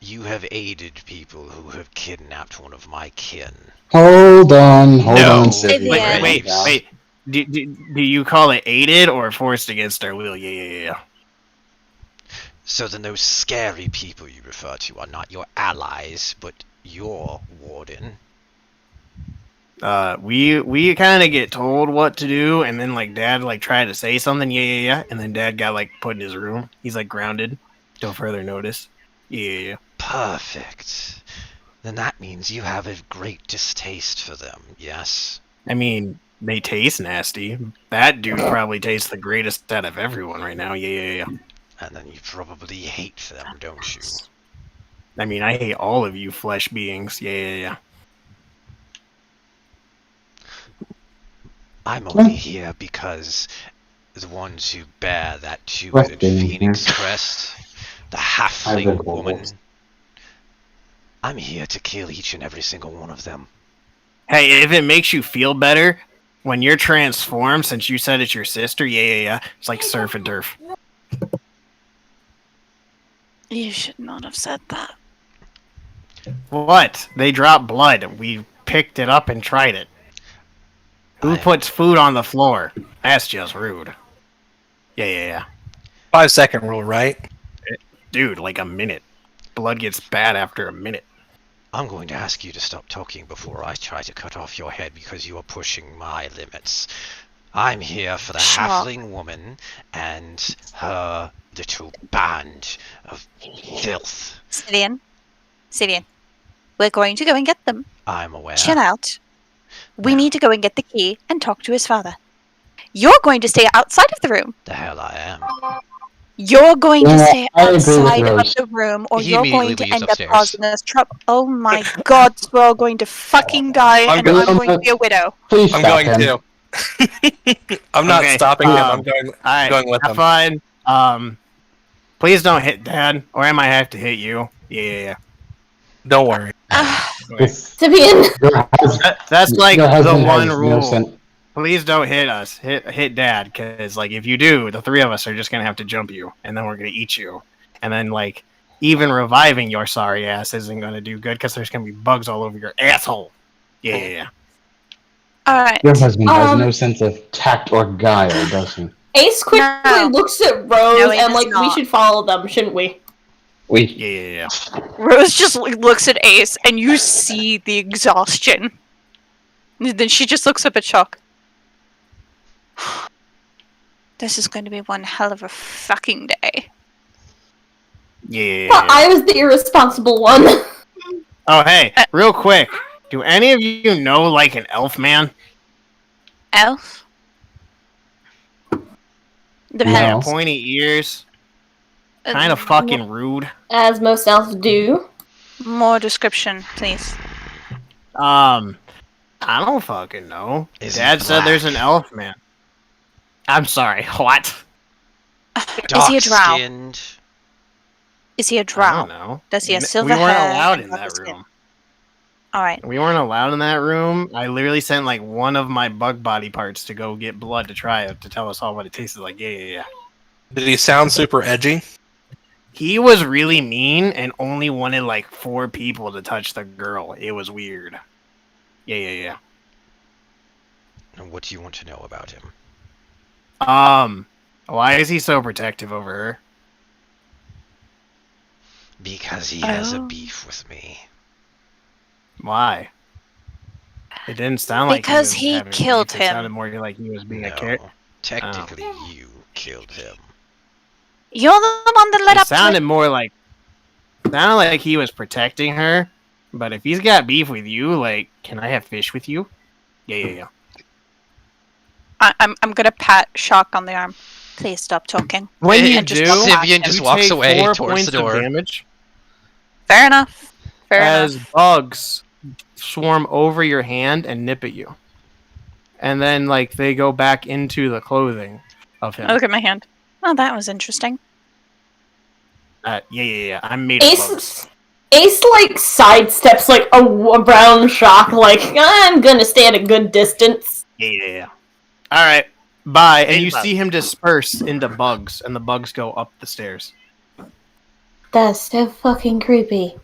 you have aided people who have kidnapped one of my kin. Hold on, No. Sivy. Wait, Wait. Do you call it aided or forced against our will? Yeah. So then those scary people you refer to are not your allies, but your warden. We kind of get told what to do, and then like Dad like tried to say something. Yeah. And then Dad got like put in his room. He's like grounded till further notice. Yeah. Perfect. Then that means you have a great distaste for them, yes? I mean, they taste nasty. That dude probably tastes the greatest out of everyone right now. Yeah. And then you probably hate them, don't you? I mean, I hate all of you flesh beings. Yeah. I'm only here because the ones who bear that two-headed phoenix crest, the Halfling Woman, I'm here to kill each and every single one of them. Hey, if it makes you feel better when you're transformed, since you said it's your sister, yeah. It's like surf and turf. You should not have said that. What? They dropped blood. We picked it up and tried it. Who puts food on the floor? That's just rude. Yeah. 5-second rule, right? Dude, like a minute. Blood gets bad after a minute. I'm going to ask you to stop talking before I try to cut off your head because you are pushing my limits. I'm here for the Sure. Halfling Woman and her little band of filth. Sidian. We're going to go and get them. I'm aware. Chill out. We need to go and get the key and talk to his father. You're going to stay outside of the room. The hell I am. You're going to Yeah, stay I agree with outside of Rose. the room, or He you're immediately going to leaves end upstairs. up causing us trouble. Oh my god, we're all going to fucking die, I'm and going- I'm going to be a widow. Please I'm stop going him. to. I'm not Okay, stopping him. I'm going. Alright, Going with have him. fun. Please don't hit Dad, or I might have to hit you. Yeah. Don't worry. Sibian. That's like Your the husband one has no rule. sen- Please don't hit us. Hit Dad, because like if you do, the three of us are just gonna have to jump you, and then we're gonna eat you, and then like even reviving your sorry ass isn't gonna do good because there's gonna be bugs all over your asshole. Yeah. Alright. Your husband has Um, no sense of tact or guile, does he? Ace quickly No. looks at Rose No, he and does we not. should follow them, shouldn't we? We. Yeah. Rose just looks at Ace, and you see the exhaustion. Then she just looks up at Shock. This is going to be one hell of a fucking day. Yeah. Well, I was the irresponsible one. Oh, hey, real quick. Do any of you know, like, an elf man? Elf? No. Yeah, pointy ears. Kind of fucking rude. As most elves do. More description, please. I don't fucking know. Is he Dad said there's an black? elf man. I'm sorry, what? Is he a drow? Dark-skinned. Is he a I drow? don't know. Does he have We silver weren't hair allowed and in purple that skin? room. Alright. We weren't allowed in that room. I literally sent like one of my bug body parts to go get blood to try it to tell us all what it tasted like. Yeah. Did he sound super edgy? He was really mean and only wanted like 4 people to touch the girl. It was weird. Yeah. And what do you want to know about him? Why is he so protective over her? Because he has a Oh. beef with me. Why? It didn't sound like Because he was he having killed beef. It him. sounded more like he was being a carrot. No, technically you killed him. You're the one that led It up to sounded it. more like he was protecting her. But if he's got beef with you, like, can I have fish with you? Yeah. I'm gonna pat Shock on the arm. Please stop talking. When you And just do, walk past Sivian him. just you walks take away 4 towards points the door. of damage Fair enough. Fair as enough. bugs swarm over your hand and nip at you, and then like they go back into the clothing of him. Look at my hand. Oh, that was interesting. Yeah. I'm made of bugs. Ace like sidesteps like a brown Shock, like I'm gonna stay at a good distance. Yeah. All right. Bye. And Made you of bugs. see him disperse into bugs, and the bugs go up the stairs. That's so fucking creepy.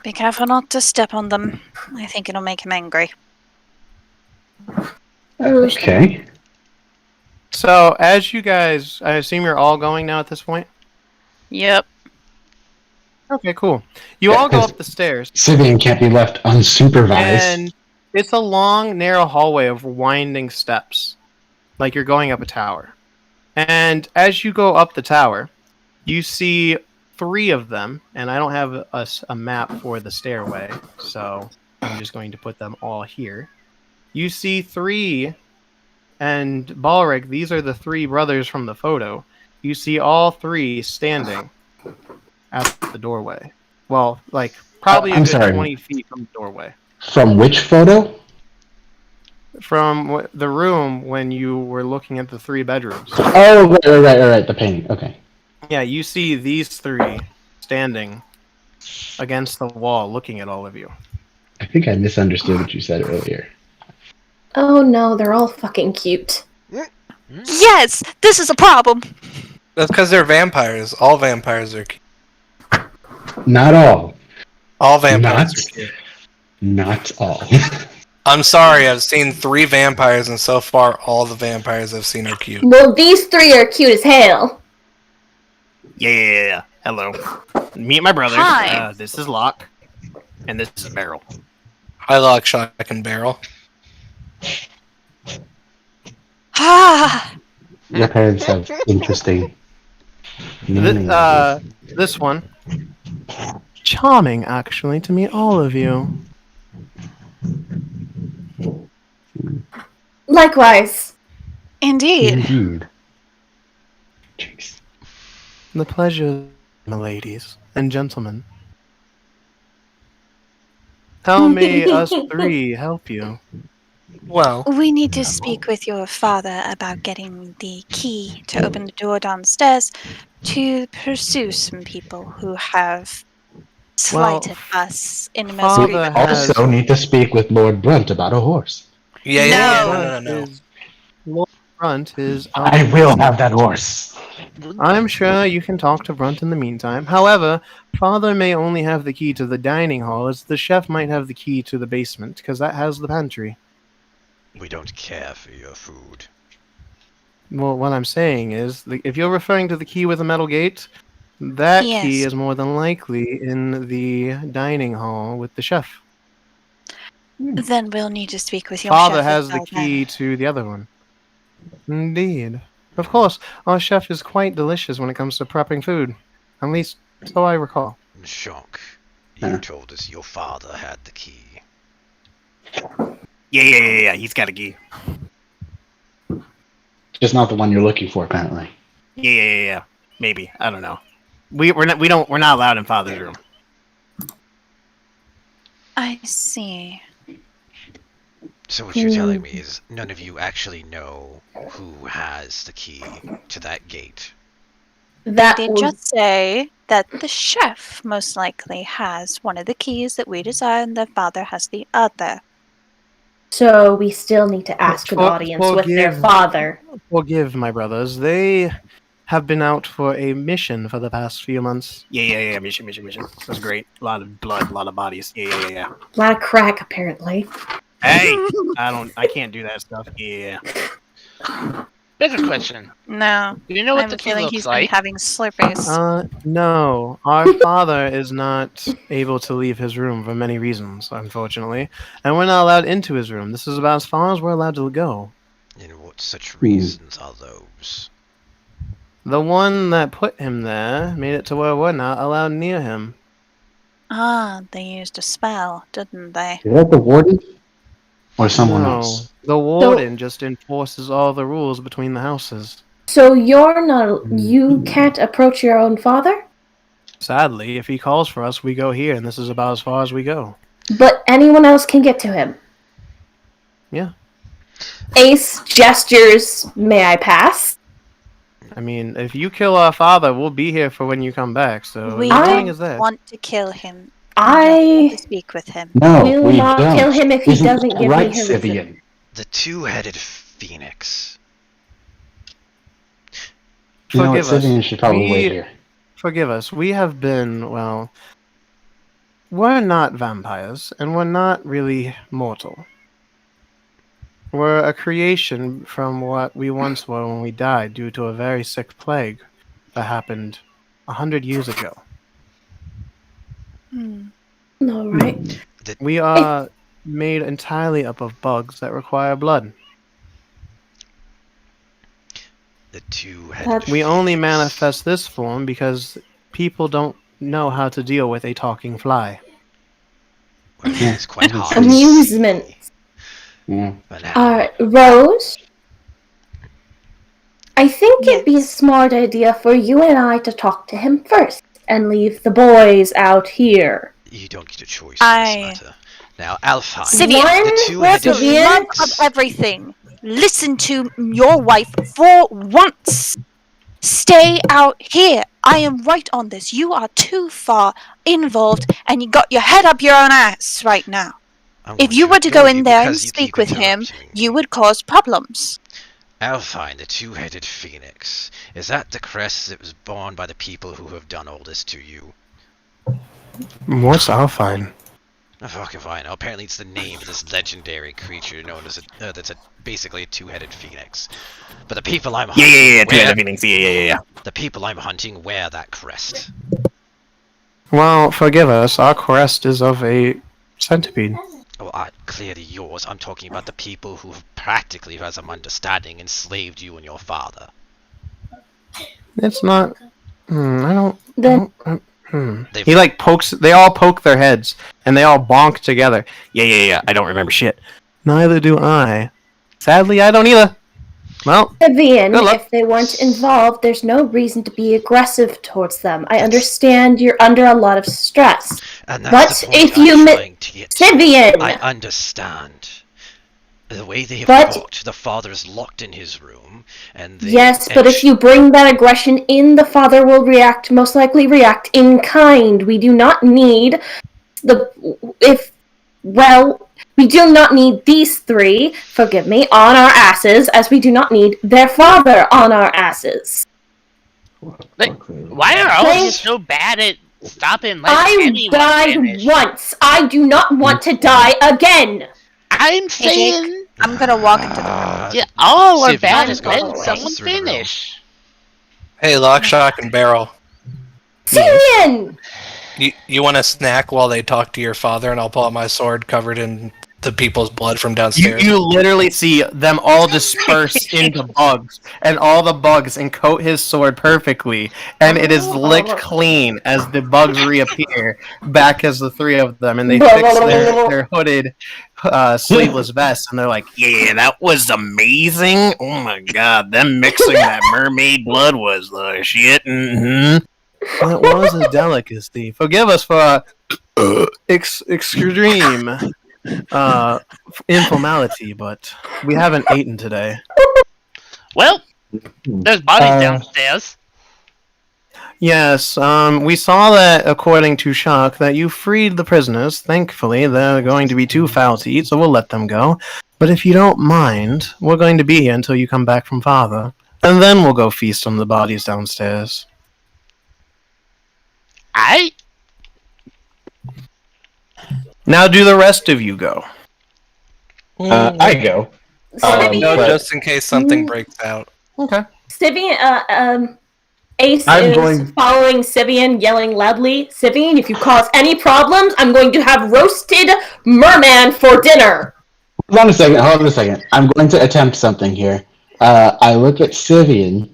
Be careful not to step on them. I think it'll make him angry. Okay. So, as you guys, I assume you're all going now at this point? Yep. Okay, cool. You Yeah, all go 'cause- up the stairs, Sivian can't be left unsupervised. and it's a long, narrow hallway of winding steps, like you're going up a tower. And as you go up the tower, you see 3 of them, and I don't have a map for the stairway, so I'm just going to put them all here. You see 3, and Baleric, these are the 3 brothers from the photo. You see all 3 standing at the doorway. Well, like, probably a I'm good sorry. 20 feet from the doorway. From which photo? From the room when you were looking at the 3 bedrooms. Oh, right. The painting. Okay. Yeah, you see these 3 standing against the wall looking at all of you. I think I misunderstood what you said earlier. Oh no, they're all fucking cute. Yes! This is a problem! That's because they're vampires. All vampires are cute. Not all. All vampires are cute. Not all. I'm sorry, I've seen 3 vampires, and so far all the vampires I've seen are cute. Well, these 3 are cute as hell. Yeah. Hello. Meet my brothers. Hi. This is Locke, and this is Beryl. I like Shock and Barrel. Ah! Your parents have interesting names. This one. Charming, actually, to meet all of you. Likewise. Indeed. Indeed. Jeez. The pleasure, my ladies and gentlemen. How may us 3 help you? Well, We need to speak with your father about getting the key to open the door downstairs to pursue some people who have slighted us in the most Father grievous has- Also need to speak with Lord Brunt about a horse. no. Lord Brunt is. I will have that horse. I'm sure you can talk to Brunt in the meantime. However, Father may only have the key to the dining hall, as the chef might have the key to the basement, because that has the pantry. We don't care for your food. Well, what I'm saying is, if you're referring to the key with the metal gate, that key Yes. is more than likely in the dining hall with the chef. Then we'll need to speak with your Father chef has as the well, key to the other one. Indeed. Of course, our chef is quite delicious when it comes to prepping food. At least, so I recall. Shock. You told us your father had the key. Yeah. He's got a key. Just not the one you're looking for, apparently. Yeah. Maybe. I don't know. We're not allowed in Father's room. I see. So what you're telling me is none of you actually know who has the key to that gate. That They did would just say that the chef most likely has one of the keys that we desire and their father has the other. So we still need to ask an For- audience with their forgive- father. Forgive my brothers. They have been out for a mission for the past few months. Yeah. Mission. That was great. A lot of blood, a lot of bodies. Yeah. A lot of crack, apparently. Hey, I can't do that stuff. Yeah. Better question. No. Do you know I what have the a key feeling looks he's like? been having slurpees. No. Our father is not able to leave his room for many reasons, unfortunately. And we're not allowed into his room. This is about as far as we're allowed to go. And what such reasons are those? The one that put him there made it to where we're not allowed near him. Ah, they used a spell, didn't they? Is that the warden? Or someone No, else? the warden just enforces all the rules between the houses. So you can't approach your own father? Sadly, if he calls for us, we go here, and this is about as far as we go. But anyone else can get to him. Yeah. Ace gestures, may I pass? I mean, if you kill our father, we'll be here for when you come back, so We the warning don't is there. want to kill him. I To speak with him. No, will we not don't. kill him if he Isn't doesn't that give right, me his reason. Sivian? The two-headed phoenix. You know what, Forgive us. Sivian should probably wait here. Forgive us. We have been, well, we're not vampires, and we're not really mortal. We're a creation from what we once were when we died due to a very sick plague that happened 100 years ago. All right. We are made entirely up of bugs that require blood. The two-headed We only phoenix. manifest this form because people don't know how to deal with a talking fly. Well, it's quite hard. Amusement. To see. But now, Alright, Rose. I think it'd be a smart idea for you and I to talk to him first and leave the boys out here. you don't get a choice in this matter. Now, Alfheim, Sivian, the for two-headed the love phoenix. of everything, listen to your wife for once. Stay out here. I am right on this. You are too far involved, and you got your head up your own ass right now. I'm If going you were to go ignore in you there and because you speak keep with him, interrupting me. you would cause problems. Alfheim, the two-headed phoenix. Is that the crest that was borne by the people who have done all this to you? What's Alfine? Oh, fucking fine. Oh, apparently it's the name of this legendary creature known as basically a two-headed phoenix. But the people I'm hunting, Phoenix. Yeah. the people I'm hunting wear that crest. Well, forgive us. Our crest is of a centipede. Oh, clearly yours. I'm talking about the people who have practically, as I'm understanding, enslaved you and your father. It's not. I don't. Then They've- He like pokes. They all poke their heads, and they all bonk together. Yeah. I don't remember shit. Neither do I. Sadly, I don't either. Well, Vivian, Good luck. if they weren't involved, there's no reason to be aggressive towards them. I understand you're under a lot of stress. And But that's the point if you I'm mi- trying to get to. Sivian! I understand. The way they have But- talked, the father's locked in his room, and they... Yes, and but if you bring that aggression in, the father will most likely react in kind. We do not need we do not need these three, forgive me, on our asses, as we do not need their father on our asses. Why are all of you so bad at stopping letting I anyone died finish? once. I do not want to die again. I'm saying, I'm gonna walk into the room. yeah, all are Sivian bad has at gone letting across someone through the room. finish. Hey, Lock, Shock, and Barrel. Simeon! You want a snack while they talk to your father, and I'll pull out my sword covered in the people's blood from You, downstairs. you literally see them all disperse into bugs, and all the bugs encoat his sword perfectly, and it is licked clean as the bugs reappear back as the three of them, and they fix their hooded, sleeveless vests, and they're like, "Yeah, that was amazing! Oh my god, them mixing that mermaid blood was the shit." Mm-hmm. That was a delicacy. Forgive us for extreme informality, but we haven't eaten today. Well, there's bodies downstairs. Yes, we saw that, according to Shock, that you freed the prisoners. Thankfully, they're going to be too foul to eat, so we'll let them go. But if you don't mind, we're going to be here until you come back from Father. And then we'll go feast on the bodies downstairs. Now do the rest of you go. I go. No, but- just in case something breaks out. Okay. Sivian, Ace I'm is going- following Sivian, yelling loudly, "Sivian, if you cause any problems, I'm going to have roasted merman for dinner!" Hold on a second. I'm going to attempt something here. I look at Sivian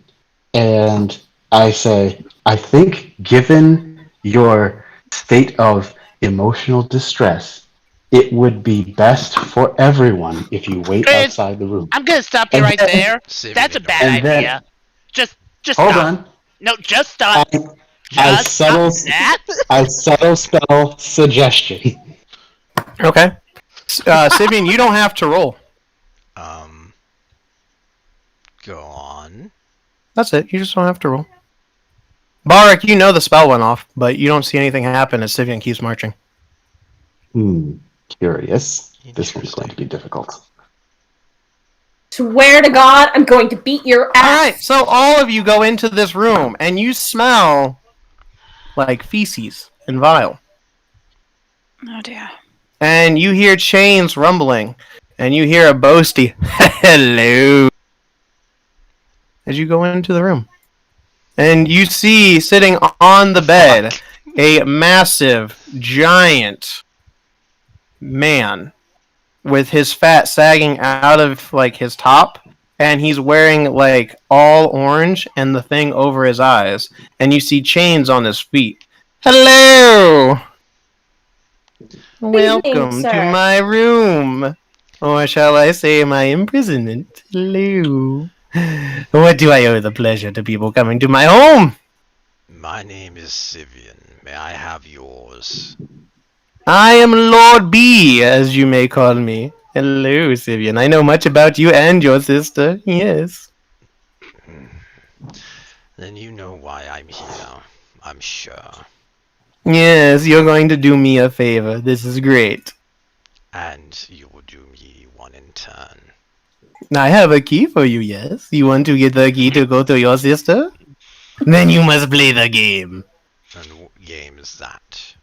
and I say, I think given your state of emotional distress, it would be best for everyone if you wait Chris, outside the room. I'm gonna stop you And right then- there. Sivian, That's a don't- bad And then- idea. Just Hold stop. on. No, just stop. I Just subtle, stop that. I subtle spell suggestion. Okay. Sivian, you don't have to roll. Go on. That's it. You just don't have to roll. Baleric, you know the spell went off, but you don't see anything happen as Sivian keeps marching. Curious. This one's going to be difficult. Swear to God, I'm going to beat your ass! Alright, so all of you go into this room, and you smell like feces and vile. Oh dear. And you hear chains rumbling, and you hear a boasty, "Hello," as you go into the room. And you see, sitting on the bed, a massive, giant man with his fat sagging out of, like, his top, and he's wearing, like, all orange and the thing over his eyes. And you see chains on his feet. Hello! Welcome to sir. my room. Or shall I say my imprisonment? Hello. What do I owe the pleasure to people coming to my home? My name is Sivian. May I have yours? I am Lord B, as you may call me. Hello, Sivian. I know much about you and your sister. Yes. Then you know why I'm here. I'm sure. Yes, you're going to do me a favor. This is great. And you will do me one in turn. I have a key for you, yes? You want to get the key to go to your sister? Then you must play the game. And what game is that?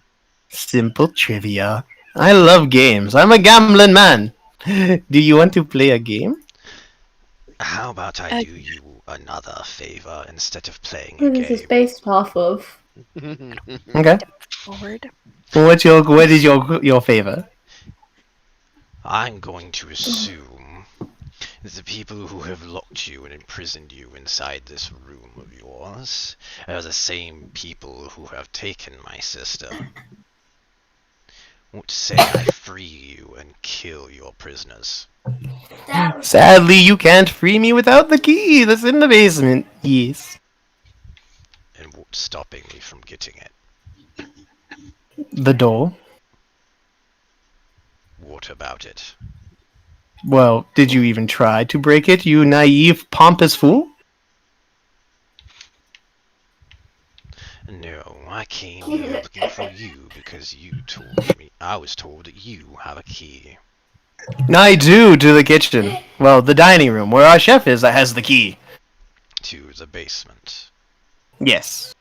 Simple trivia. I love games. I'm a gambling man. Do you want to play a game? How about I do you another favor instead of playing a What is this game? based off of? Okay. Forward. What is your favor? I'm going to assume that the people who have locked you and imprisoned you inside this room of yours are the same people who have taken my sister. What say I free you and kill your prisoners? Sadly, you can't free me without the key that's in the basement. Yes. And what's stopping me from getting it? The door. What about it? Well, did you even try to break it, you naive, pompous fool? No, I came here looking for you because you told me. I was told that you have a key. I do, to the kitchen. Well, the dining room, where our chef is, that has the key. To the basement. Yes.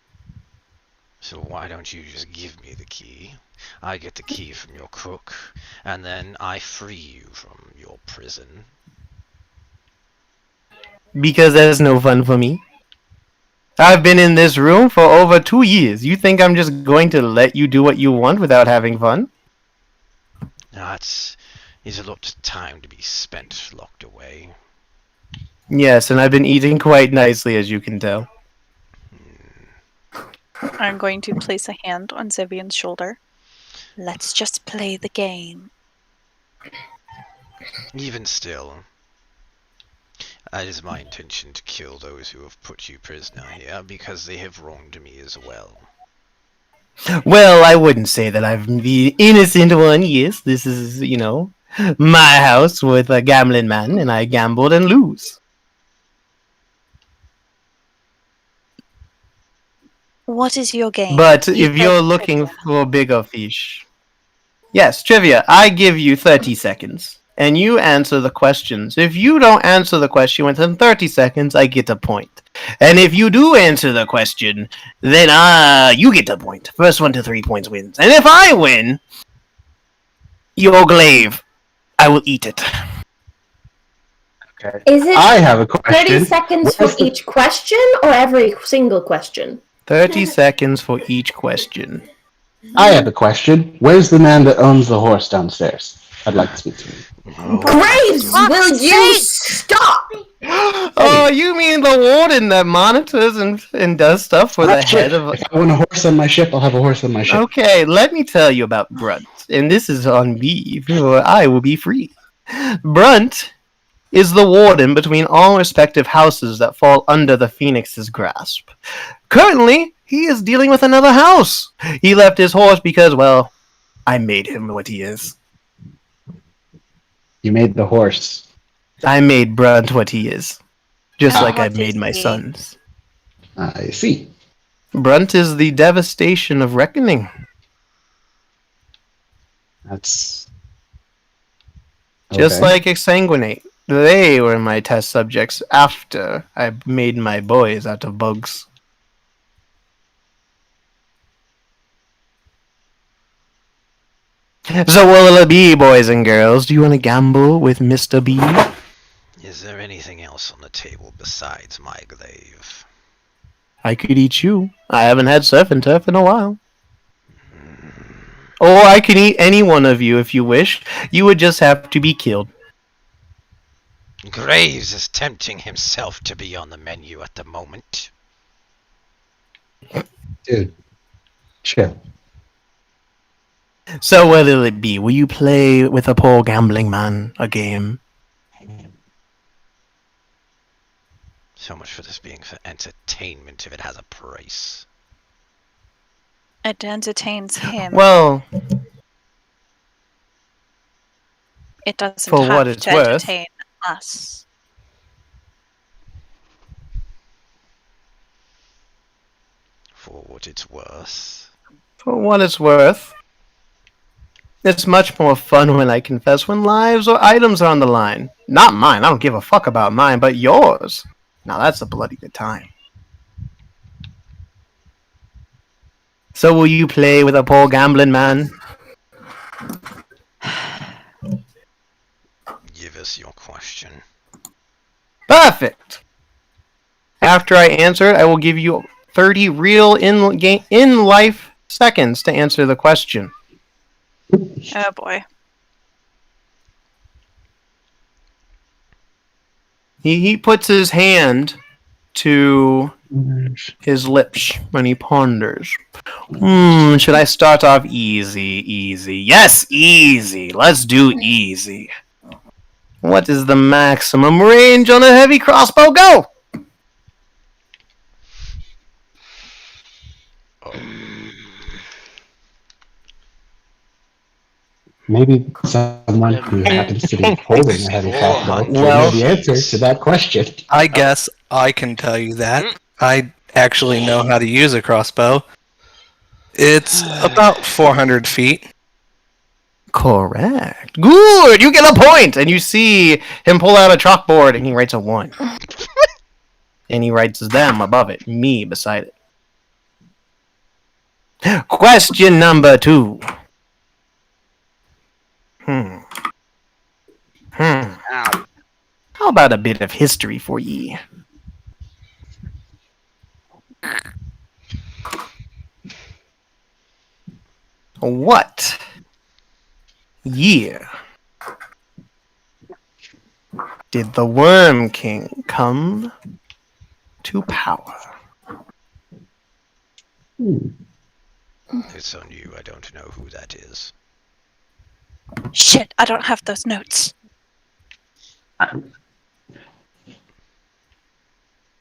So why don't you just give me the key? I get the key from your cook, and then I free you from your prison. Because that's no fun for me. I've been in this room for over 2 years. You think I'm just going to let you do what you want without having fun? That's is a lot of time to be spent locked away. Yes, and I've been eating quite nicely, as you can tell. I'm going to place a hand on Zevian's shoulder. Let's just play the game. Even still, it is my intention to kill those who have put you prisoner here because they have wronged me as well. Well, I wouldn't say that I'm the innocent one. Yes, this is, my house with a gambling man, and I gambled and lose. What is your game? But You if said you're looking trivia. for bigger fish... Yes, trivia. I give you 30 seconds, and you answer the questions. If you don't answer the question within 30 seconds, I get a point. And if you do answer the question, then you get a point. First 1 to 3 points wins. And if I win, your glaive, I will eat it. Okay. Is it I have a question. 30 seconds for Where's the- each question or every single question? 30 seconds for each question. I have a question. Where's the man that owns the horse downstairs? I'd like to speak to him. Graves, will you stop? Oh, you mean the warden that monitors and does stuff for the Not ship. head of... If I want a horse on my ship, I'll have a horse on my ship. Okay, let me tell you about Brunt, and this is on me, for I will be free. Brunt is the warden between all respective houses that fall under the Phoenix's grasp. Currently, he is dealing with another house. He left his horse because, well, I made him what he is. You made the horse. I made Brunt what he is. Just And like I what made is my he? sons. I see. Brunt is the devastation of reckoning. That's Just okay. like Exsanguinate. They were my test subjects after I made my boys out of bugs. So what'll it be, boys and girls? Do you want to gamble with Mr. B? Is there anything else on the table besides my glaive? I could eat you. I haven't had surf and turf in a while. Or I can eat any one of you if you wish. You would just have to be killed. Graves is tempting himself to be on the menu at the moment. Dude, chill. So what'll it be? Will you play with a poor gambling man a game? So much for this being for entertainment if it has a price. It entertains him. Well, It doesn't for have what it's to worth. entertain us. For what it's worth. for what it's worth, it's much more fun when I confess when lives or items are on the line. Not mine, I don't give a fuck about mine, but yours. Now that's a bloody good time. So will you play with a poor gambling man? Give us your question. Perfect! After I answer it, I will give you 30 real in-life seconds to answer the question. Oh boy. He puts his hand to his lips when he ponders. Should I start off easy? Yes, easy. Let's do easy. What is the maximum range on a heavy crossbow? Go! Maybe someone who happens to be holding a heavy crossbow can Well- know the answer to that question. I guess I can tell you that. I actually know how to use a crossbow. It's about 400 feet. Correct. Good! You get a point! And you see him pull out a chalkboard and he writes a 1. And he writes them above it, me beside it. Question number 2. Ow. How about a bit of history for ye? What year Did the Worm King come to power? It's on you. I don't know who that is. Shit, I don't have those notes.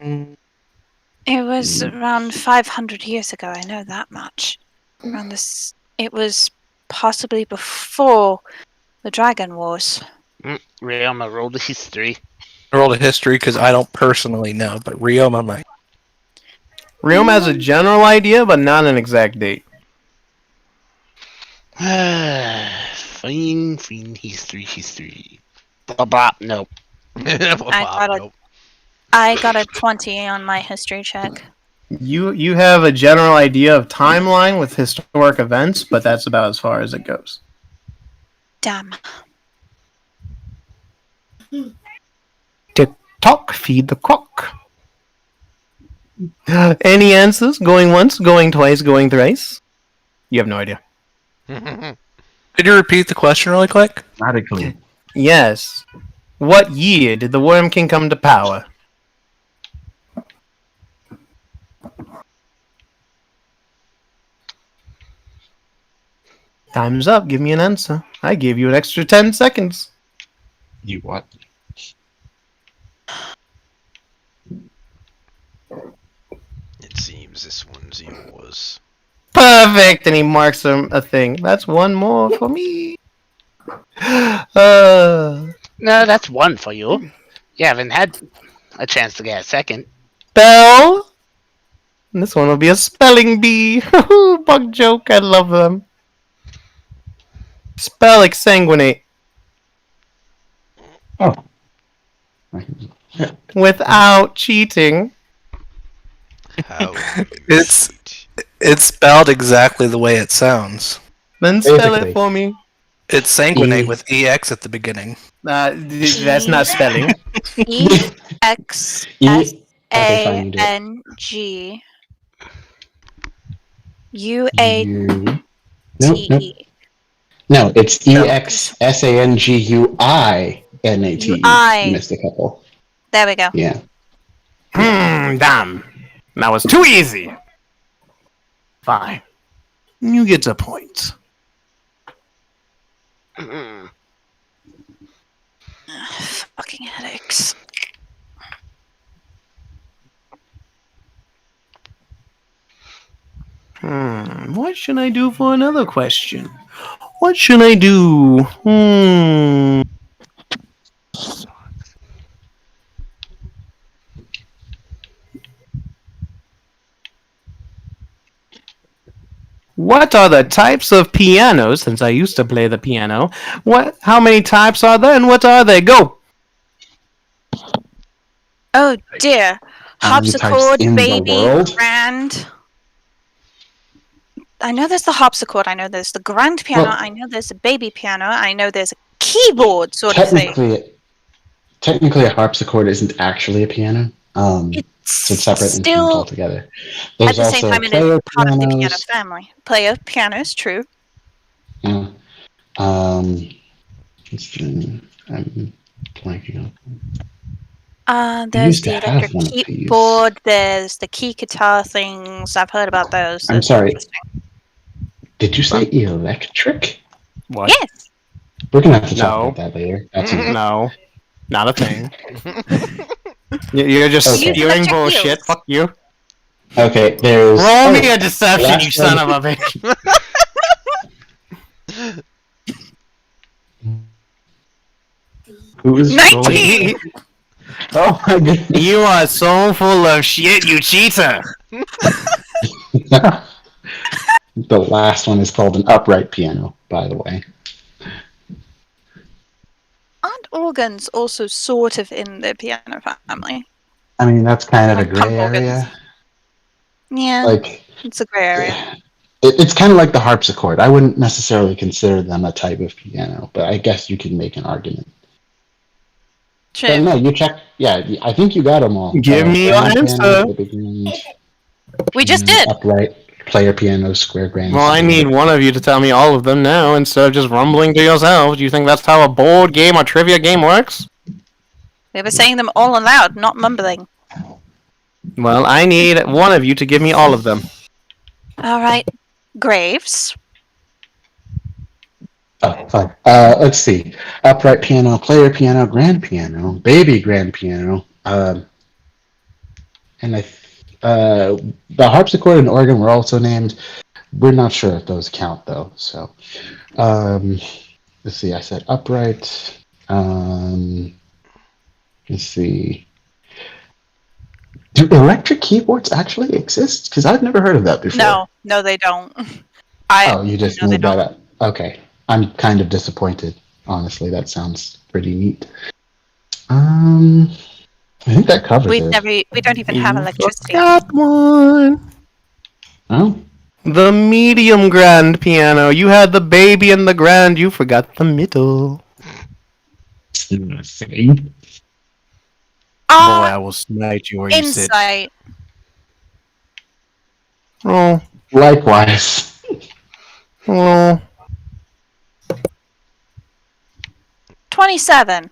It was around 500 years ago, I know that much. Around this, it was possibly before the Dragon Wars. Ryoma, roll the history. I rolled a history because I don't personally know, but Ryoma might. Ryoma has a general idea, but not an exact date. Fine, history. Blah, blah, nope. I got a 20 on my history check. You have a general idea of timeline with historic events, but that's about as far as it goes. Damn. Tick tock, feed the cock. Any answers? Going once, going twice, going thrice? You have no idea. Could you repeat the question really quick? Not a clue. Yes. What year did the Worm King come to power? Time's up. Give me an answer. I gave you an extra 10 seconds. You what? It seems this one's yours. Perfect! And he marks a thing. That's one more for me. No, that's one for you. You haven't had a chance to get a second. Bell. And this one will be a spelling bee. Bug joke. I love them. Spell exsanguinate. Oh. Without cheating. How It's spelled exactly the way it sounds. Then spell Basically. it for me. It's sanguinate with EX at the beginning. That's not spelling. EXSANG UATE. Nope. No, it's EXSANGUINAT. UI. You missed a couple. There we go. Yeah. Damn. That was too easy. Fine. You get a point. Fucking headaches. What should I do for another question? What should I do? What are the types of pianos? Since I used to play the piano, how many types are there, and what are they? Go. Oh dear. How many types Harpsichord, in the baby, world? grand. I know there's the harpsichord. I know there's the grand piano. Well- I know there's a baby piano. I know there's a keyboard sort of thing. Technically, a harpsichord isn't actually a piano. So it's separate instruments still altogether. at There's the same also time it player is part of the piano pianos. family. Player pianos, true. Yeah. I'm blanking on. There's used to the have electric one of these. keyboard. There's the key guitar things. I've heard about those. I'm Those are sorry. interesting. Did you say electric? What? Yes. We're gonna have to talk No. about that later. That's enough. No, not a thing. You're just Okay. spewing Electric bullshit. wheels. Fuck you. Okay, there's. Roll me a deception, last you son one. of a bitch. Who is 19! Oh my goodness. You are so full of shit, you cheater. The last one is called an upright piano, by the way. Aren't organs also sort of in the piano family? I mean, that's kind of a Like pump gray area. Yeah, Like, it's a gray area. it's kind of like the harpsichord. I wouldn't necessarily consider them a type of piano, but I guess you can make an argument. But True. no, you checked. Yeah, I think you got them all. Give me your grand answer. piano, the big grand, We just did. upright, player piano, square grand. Well, I need one of you to tell me all of them now instead of just rumbling to yourselves. Do you think that's how a board game or trivia game works? We were saying them all aloud, not mumbling. Well, I need one of you to give me all of them. All right, Graves. Oh, fine. Let's see. Upright piano, player piano, grand piano, baby grand piano, and the harpsichord and organ were also named. We're not sure if those count though. So, let's see. I said upright. Let's see. Do electric keyboards actually exist? Because I've never heard of that before. No, they don't. You just no, they moved that don't. up. Okay. I'm kind of disappointed. Honestly, that sounds pretty neat. I think that covers it. We don't even have electricity. Got one. Oh, The medium grand piano. You had the baby and the grand. You forgot the middle. see. Boy, I will smite you where you sit. Insight. Oh, Likewise. oh. 27.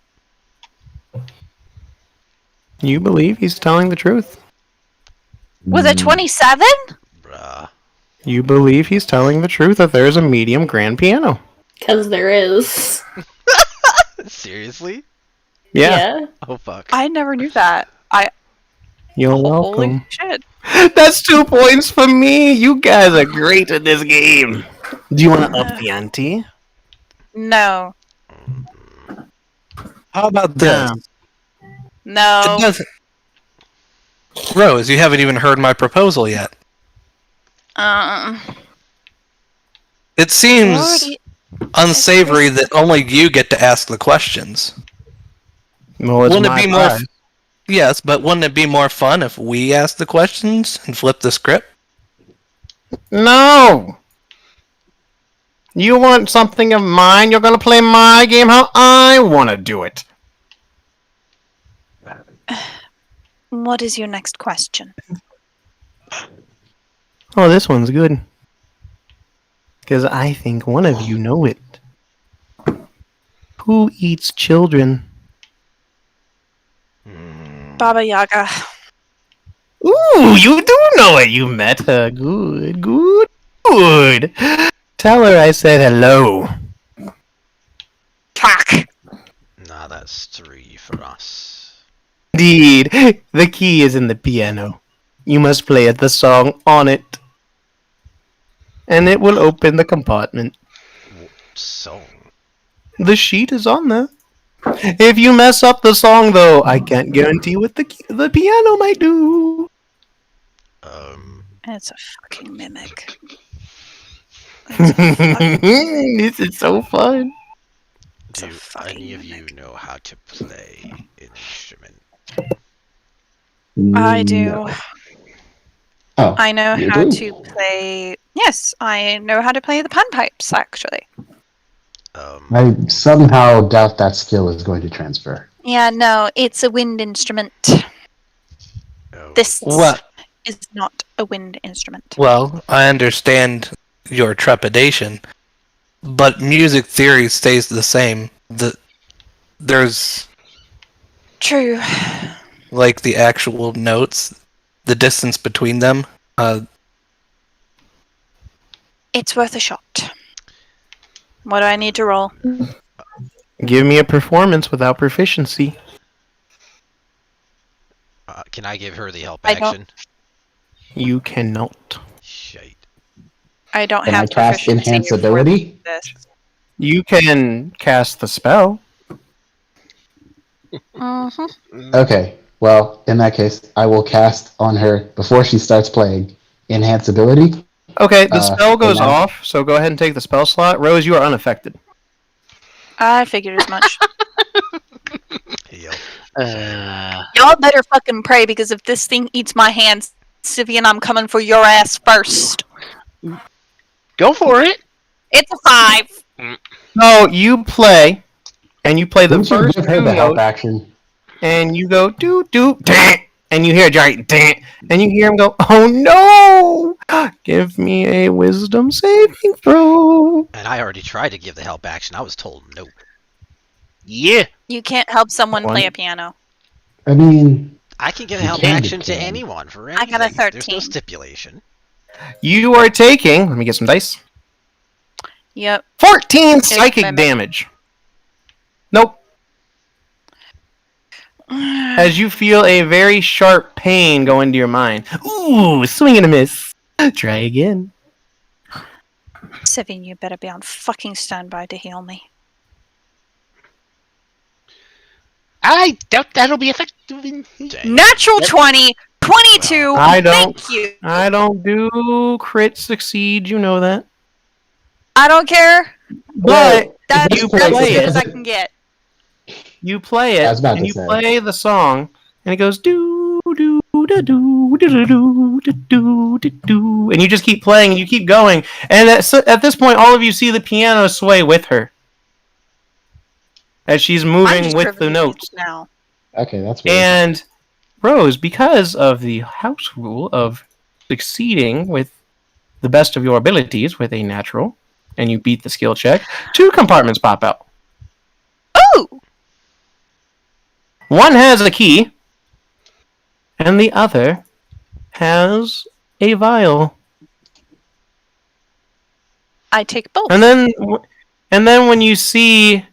You believe he's telling the truth? Was it 27? Bruh. You believe he's telling the truth that there's a medium grand piano? Because there is. Seriously? Yeah. Oh fuck. I never knew that. You're Holy welcome. shit. That's 2 points for me. You guys are great at this game. Do you want to up the ante? No. How about this? Damn. No. It doesn't. Rose, you haven't even heard my proposal yet. It seems Already- unsavory that only you get to ask the questions. Well, it's Wouldn't it my be more? prize. Yes, but wouldn't it be more fun if we asked the questions and flipped the script? No! You want something of mine? You're gonna play my game how I want to do it. What is your next question? Oh, this one's good. Because I think one of you know it. Who eats children? Baba Yaga. Ooh, you do know it. You met her. Good, good, good. Tell her I said hello. Fuck. Nah, that's 3 for us. Indeed. The key is in the piano. You must play the song on it. And it will open the compartment. What song? The sheet is on there. If you mess up the song, though, I can't guarantee what the piano might do. It's a fucking mimic. This is so fun. It's a Do fucking any of you mimic. know how to play an instrument? I do. Oh, I know you how do? to play. Yes, I know how to play the panpipes, actually. I somehow doubt that skill is going to transfer. Yeah, no, it's a wind instrument. Oh, This What? is not a wind instrument. Well, I understand your trepidation, but music theory stays the same. There's True. like the actual notes, the distance between them. It's worth a shot. What do I need to roll? Give me a performance without proficiency. can I give her the help I don't- action? You cannot. Shite. I don't Can I have cast proficiency enhance for ability? this. You can cast the spell. Mm-hmm. Okay, well, in that case, I will cast on her before she starts playing enhance ability. Okay, the spell goes and I- off, so go ahead and take the spell slot. Rose, you are unaffected. I figured as much. Yep. Y'all better fucking pray, because if this thing eats my hands, Sivian, I'm coming for your ass first. Go for it. It's a 5. No, you play, and you play the Didn't you first give her two the help notes, action? and you go doo doo dang, and you hear a giant dang, and you hear him go, "Oh no! Give me a wisdom saving throw." And I already tried to give the help action. I was told no. Yeah. You can't help someone One. play a piano. I mean, I can get a You help can action to decline. anyone for I anything. got a There's no 13. stipulation. You are taking. Let me get some dice. Yep. 14 psychic remember. damage. Nope. As you feel a very sharp pain go into your mind. Ooh, swing and a miss. Try again. Sivian, you better be on fucking standby to heal me. I doubt that'll be effective. Dang. Natural 20, 22. I don't. Thank you. I don't do crit succeed. You know that. I don't care. But That's you as play good it. as I can get. You play I was it, about and to you say. play the song, and it goes do do da do da do do do do do, and you just keep playing, and you keep going, and at this point, all of you see the piano sway with her as she's I'm moving just with the privileged notes. now. Okay, that's weird. And Rose, because of the house rule of succeeding with the best of your abilities with a natural, and you beat the skill check, 2 compartments pop out. Oh! One has a key, and the other has a vial. I take both. And then when you see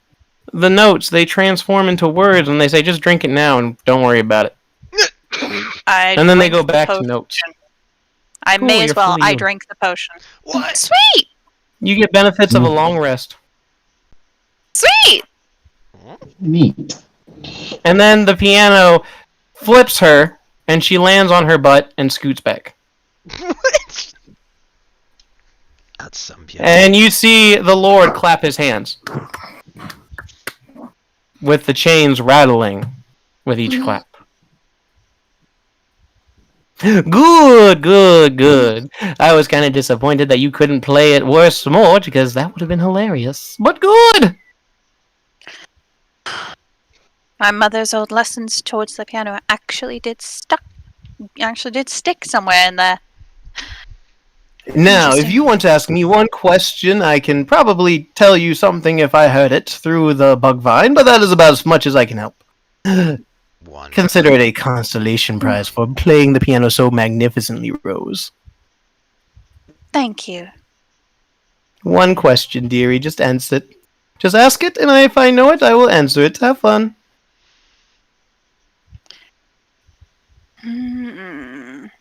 the notes, they transform into words, and they say, "Just drink it now, and don't worry about it." And then they drink go the back to potion. notes. I Cool, may as you're well. fully I healed. drink the potion. What? Sweet! You get benefits of a long rest. Sweet! Neat. And then the piano flips her, and she lands on her butt and scoots back. What? That's some piano. And you see the Lord clap his hands, with the chains rattling with each clap. Good, good, good. I was kind of disappointed that you couldn't play it worse more, because that would have been hilarious. But good! My mother's old lessons towards the piano actually did stick somewhere in there. Now, if Interesting. you want to ask me one question, I can probably tell you something if I heard it through the bug vine, but that is about as much as I can help. One. Consider it a constellation prize for playing the piano so magnificently, Rose. Thank you. One question, dearie, just answer it. Just ask it, and if I know it, I will answer it. Have fun. Mm-mm.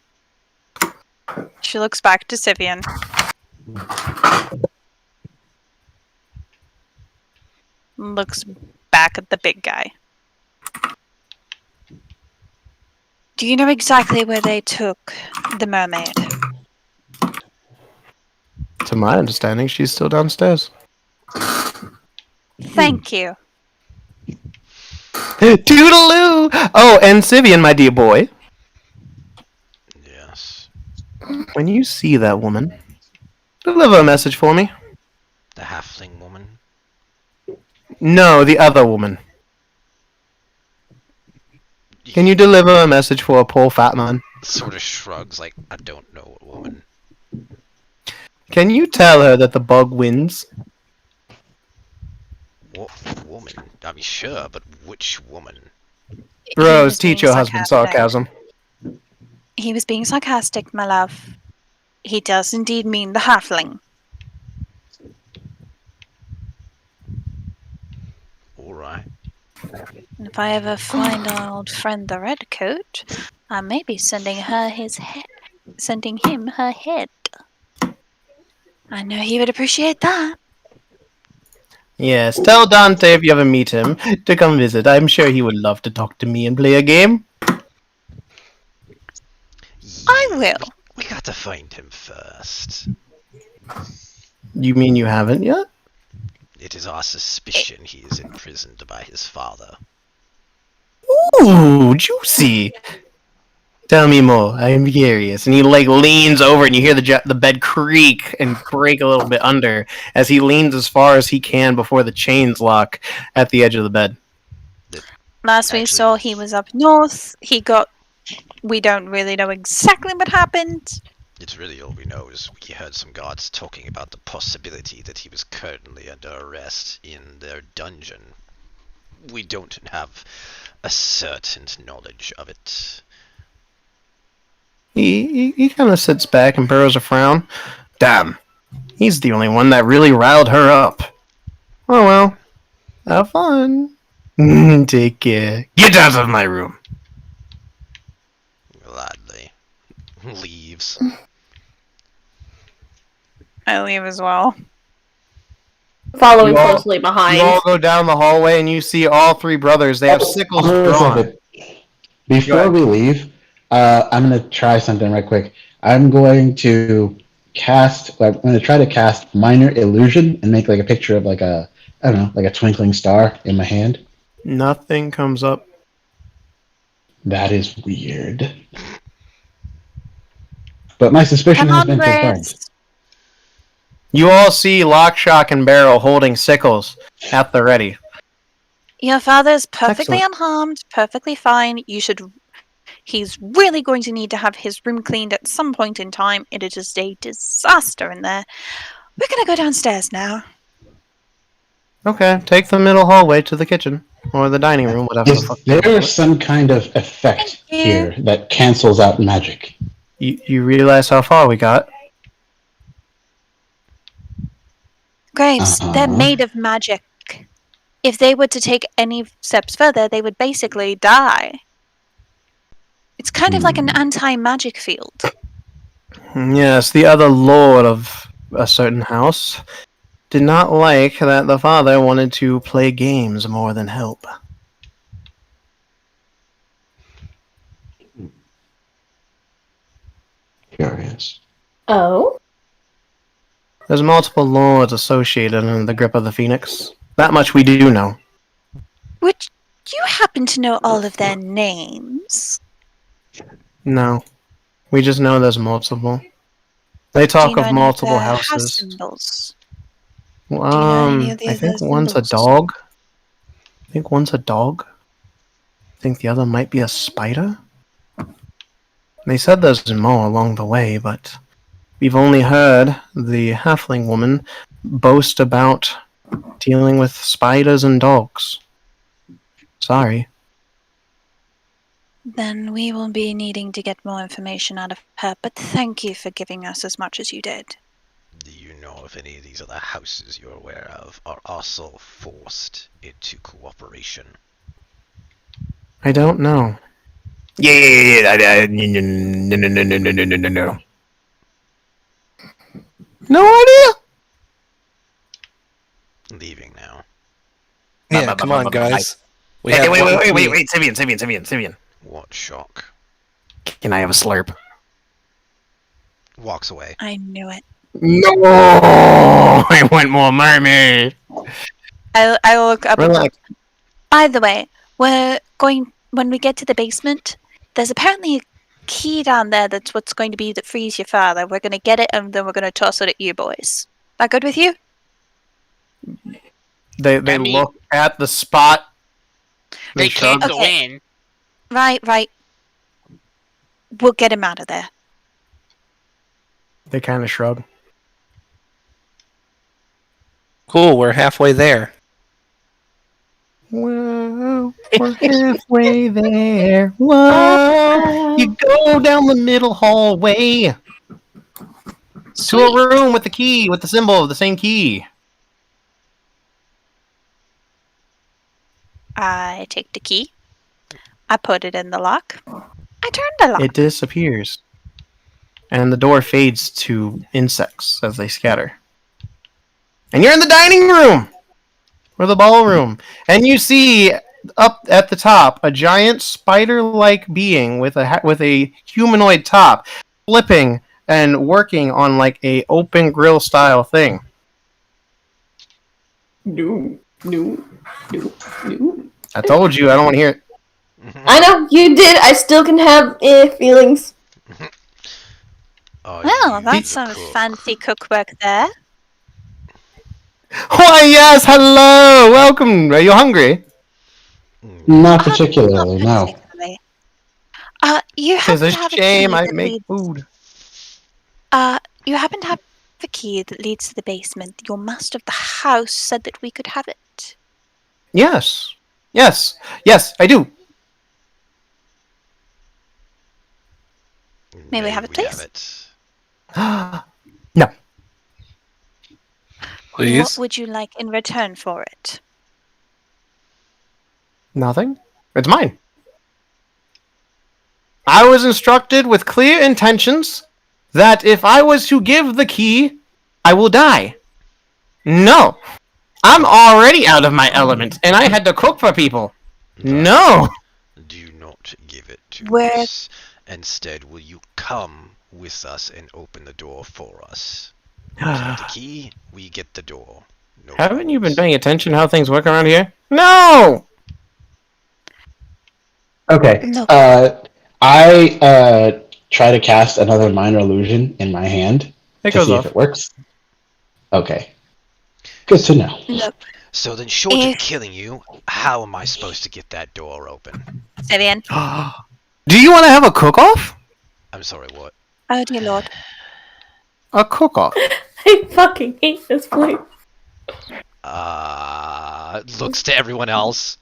She looks back to Sivian. Looks back at the big guy. Do you know exactly where they took the mermaid? To my understanding, she's still downstairs. Thank you. Toodaloo! Oh, and Sivian, my dear boy, Yes. when you see that woman, deliver a message for me. The halfling woman. No, the other woman. Can you deliver a message for a poor fat man? Sort of shrugs like, I don't know what woman. Can you tell her that the bug wins? What woman? I mean, sure, but which woman? Rose, teach your husband sarcasm. He was being sarcastic, my love. He does indeed mean the halfling. Alright. And if I ever find our old friend the Redcoat, I may be sending her his head. Sending him her head. I know he would appreciate that. Yes, tell Dante if you ever meet him to come visit. I'm sure he would love to talk to me and play a game. I will. We got to find him first. You mean you haven't yet? It is our suspicion he is imprisoned by his father. Ooh, juicy. Tell me more. I am curious. And he leans over, and you hear the bed creak and break a little bit under as he leans as far as he can before the chains lock at the edge of the bed. Last we saw, he was up north. We don't really know exactly what happened. It's really all we know is we heard some guards talking about the possibility that he was currently under arrest in their dungeon. we don't have a certain knowledge of it. He kind of sits back and burrows a frown. Damn, he's the only one that really riled her up. Oh well, have fun. Take care. Get out of my room. Gladly. Leaves. I leave as well. Following You all- closely behind. You all go down the hallway and you see all three brothers. They have sickles Hold on a drawn. second. Before ahead. we leave, I'm going to try something right quick. I'm going to try to cast Minor Illusion and make like a picture of like a, I don't know, like a twinkling star in my hand. Nothing comes up. That is weird. But my suspicion Come has on, been confirmed. Grace. You all see Lock, Shock, and Barrel holding sickles at the ready. Your father's perfectly Excellent. unharmed, perfectly fine. He's really going to need to have his room cleaned at some point in time. It is just a disaster in there. We're gonna go downstairs now. Okay, take the middle hallway to the kitchen. Or the dining room, whatever the Is fuck. there some kind of effect Thank you. here that cancels out magic? You realize how far we got? Graves, they're Uh-huh. made of magic. If they were to take any steps further, they would basically die. It's kind of like an anti-magic field. Yes, the other lord of a certain house did not like that the father wanted to play games more than help. Curious. Oh? There's multiple lords associated in the grip of the Phoenix. That much we do know. Would you happen to know all of their names? No. We just know there's multiple. They Do talk you know of any multiple their house houses. symbols? you know any of the I think other one's a symbols? dog. I think one's a dog. I think the other might be a spider. They said there's more along the way, but we've only heard the Halfling Woman boast about dealing with spiders and dogs. Sorry. Then we will be needing to get more information out of her, but thank you for giving us as much as you did. Do you know if any of these other houses you're aware of are also forced into cooperation? I don't know. Yeah. No. No idea. Leaving now. Yeah, come on, guys. We have Wait, one key. Sivian. What shock? Can I have a slurp? Walks away. I knew it. No, I want more mermaid. I look up. Relax. By the way, when we get to the basement, there's apparently a key down there that's what's going to be that frees your father. We're going to get it and then we're going to toss it at you boys. That good with you? They I mean- look at the spot. They can't shrug. go Okay. in. Right. We'll get him out of there. They kind of shrug. Cool, we're halfway there. Whoa, we're halfway there. Whoa, you go down the middle hallway to a room with the key, with the symbol of the same key. I take the key. I put it in the lock. I turn the lock. It disappears, and the door fades to insects as they scatter. And you're in the dining room, or the ballroom, and you see up at the top a giant spider-like being with a humanoid top, flipping and working on like a open grill style thing. No. I told you, I don't want to hear it. I know, you did. I still can have feelings. Are Well, you that's the some cook? fancy cookwork there. Why, yes, hello, welcome. Are you hungry? Not particularly, no. Particularly. You It's happen a to have shame a key I that make leads. food. You happen to have a key that leads to the basement. Your master of the house said that we could have it. Yes. Yes, I do. May we have it, please? it. No. Please. What would you like in return for it? Nothing. It's mine. I was instructed with clear intentions that if I was to give the key, I will die. No. I'm already out of my element, and I had to cook for people. No. Do not give it to Where- us. Instead, will you come with us and open the door for us? You get the key, we get the door. No Haven't you been problems. paying attention how things work around here? No! Okay. No. I try to cast another minor illusion in my hand It to goes see off. if it works. Okay. Good to know. Look, So then, short If- of killing you, how am I supposed to get that door open? Vivian. Do you want to have a cook-off? I'm sorry, what? Oh dear lord. A cook-off. I fucking hate this place. Looks to everyone else.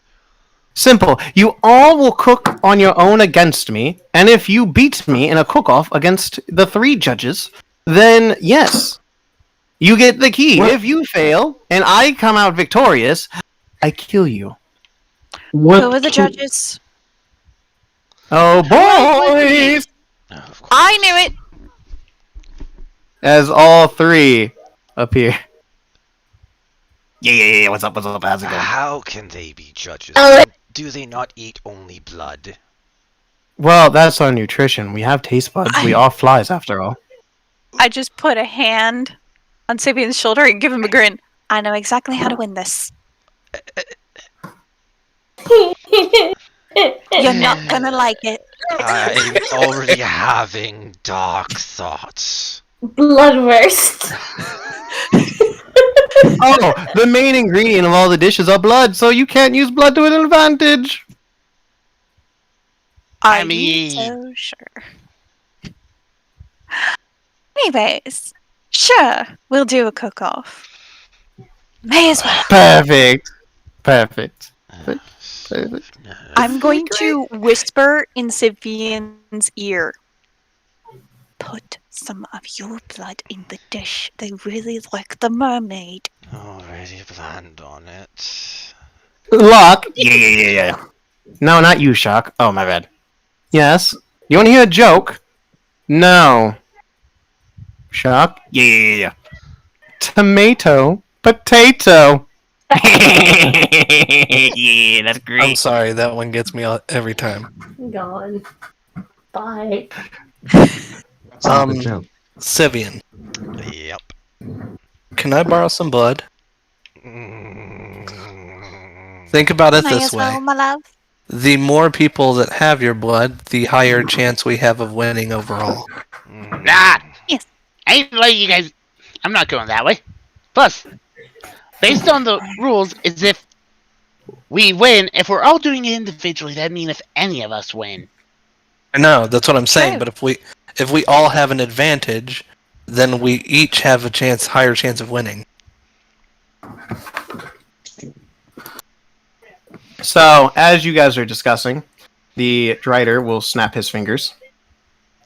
Simple. You all will cook on your own against me, and if you beat me in a cook-off against the 3 judges, then yes, you get the key. What? If you fail, and I come out victorious, I kill you. What? Who are the judges? Oh, boys! Of course. I knew it! As all 3 appear. Yeah. What's up? How's it going? How can they be judges? Oh, Do they not eat only blood? Well, that's our nutrition. We have taste buds. We are flies, after all. I just put a hand on Sabian's shoulder and give him a grin. I know exactly how to win this. You're not gonna like it. I'm already having dark thoughts. Bloodworst. Oh, the main ingredient of all the dishes are blood, so you can't use blood to an advantage. Are I you mean- so sure? Anyways, sure, we'll do a cook-off. May as well. Perfect. I'm going to whisper in Sabian's ear. Put some of your blood in the dish. They really like the mermaid. Already planned on it. Lock. Yeah. No, not you, Shock. Oh, my bad. Yes. You want to hear a joke? No. Shock. Yeah. Tomato. Potato. Yeah, that's I'm great. sorry, that one gets me every time. Gone. Bye. That's not a Um, joke. Sivian, Yep. can I borrow some blood? Mm. Think about it May this as well, way. my love. The more people that have your blood, the higher chance we have of winning overall. Nah. Yes. I ain't letting you guys. I'm not going that way. Plus, based on the rules, is if we win, if we're all doing it individually, that'd mean if any of us win. I know, that's what I'm saying, True. but if we all have an advantage, then we each have a higher chance of winning. So, as you guys are discussing, the Drider will snap his fingers,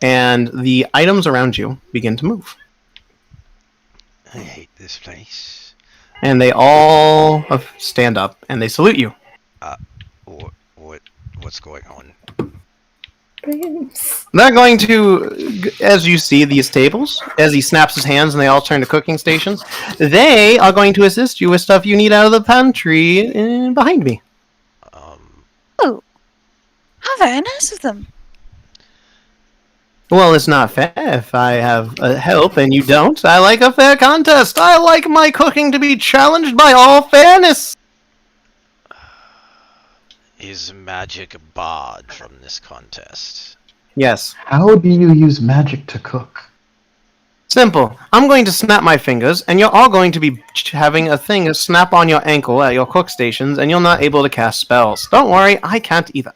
and the items around you begin to move. I hate this place. And they all stand up, and they salute you. What's going on? They're going to, as you see these tables, as he snaps his hands and they all turn to cooking stations, they are going to assist you with stuff you need out of the pantry behind me. Oh, how very nice of them. Well, it's not fair if I have help and you don't. I like a fair contest. I like my cooking to be challenged by all fairness. Is magic barred from this contest? Yes. How do you use magic to cook? Simple. I'm going to snap my fingers, and you're all going to be having a thing snap on your ankle at your cook stations, and you're not able to cast spells. Don't worry, I can't either.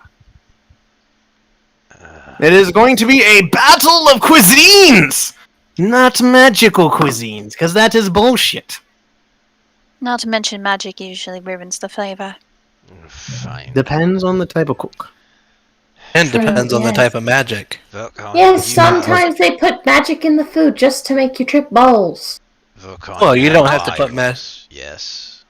It is going to be a battle of cuisines! Not magical cuisines, because that is bullshit. Not to mention magic usually ruins the flavor. Fine. Depends on the type of cook. And True, depends on the yes. type of magic. Vulcan, Yes, you have- sometimes they put magic in the food just to make you trip balls. Vulcan, Well, you have don't have to put vials. Yes.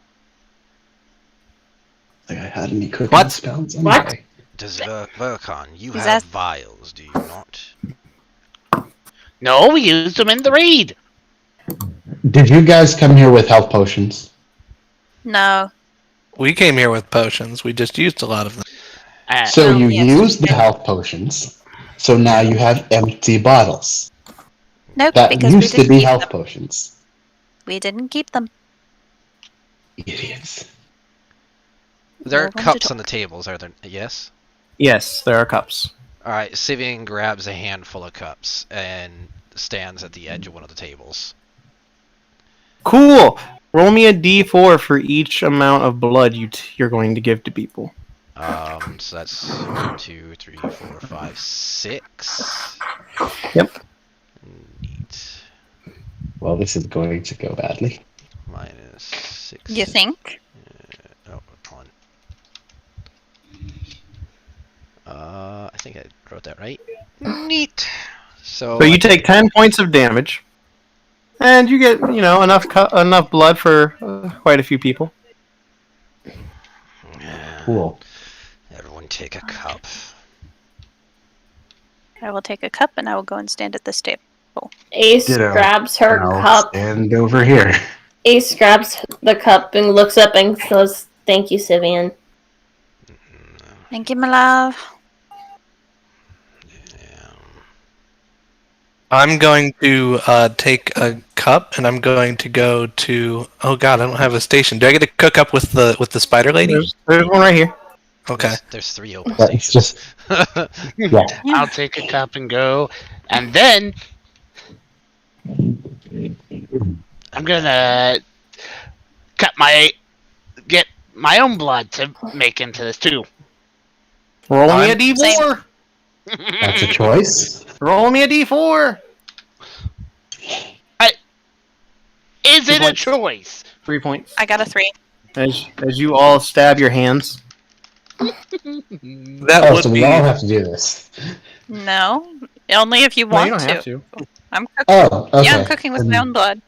Like I had any cooking What? spells What? anyway. Does Vulcan, you Is have that- vials, do you not? No, we used them in the raid. Did you guys come here with health potions? No. We came here with potions. We just used a lot of them. So you yes. used the health potions. So now you have empty bottles. Nope, That because we used to didn't be keep health them. potions. We didn't keep them. Idiots. There are No one to cups talk. on the tables, are there? Yes? Yes, there are cups. Alright, Sivian grabs a handful of cups and stands at the edge of one of the tables. Cool. Roll me a d4 for each amount of blood you're going to give to people. So that's 1, 2, 3, 4, 5, 6. Yep. Neat. Well, this is going to go badly. Minus 6. You think? Oh, hold on. I think I wrote that right. Neat. So you take 10 points of damage, and you get, enough blood for quite a few people. Cool. Everyone take a cup. I will take a cup and I will go and stand at this table. Ace Ditto. grabs her I'll cup. stand over here. Ace grabs the cup and looks up and says, "Thank you, Sivian." Thank you, my love. Yeah. I'm going to take a cup and I'm going to go to. Oh God, I don't have a station. Do I get to cook up with the spider lady? There's one right here. Okay. There's 3 open But it's stations. just yeah. I'll take a cup and go, and then I'm gonna get my own blood to make into this too. Roll me a I'm- d4. That's a choice. Roll me a d4. Is it a points. choice? 3 points. I got a 3. As you all stab your hands. That Oh, would so we be. all have to do this. No, only if you No, want you don't to. have to. I'm cooking. Oh, okay. Yeah, I'm cooking with my Then- own blood.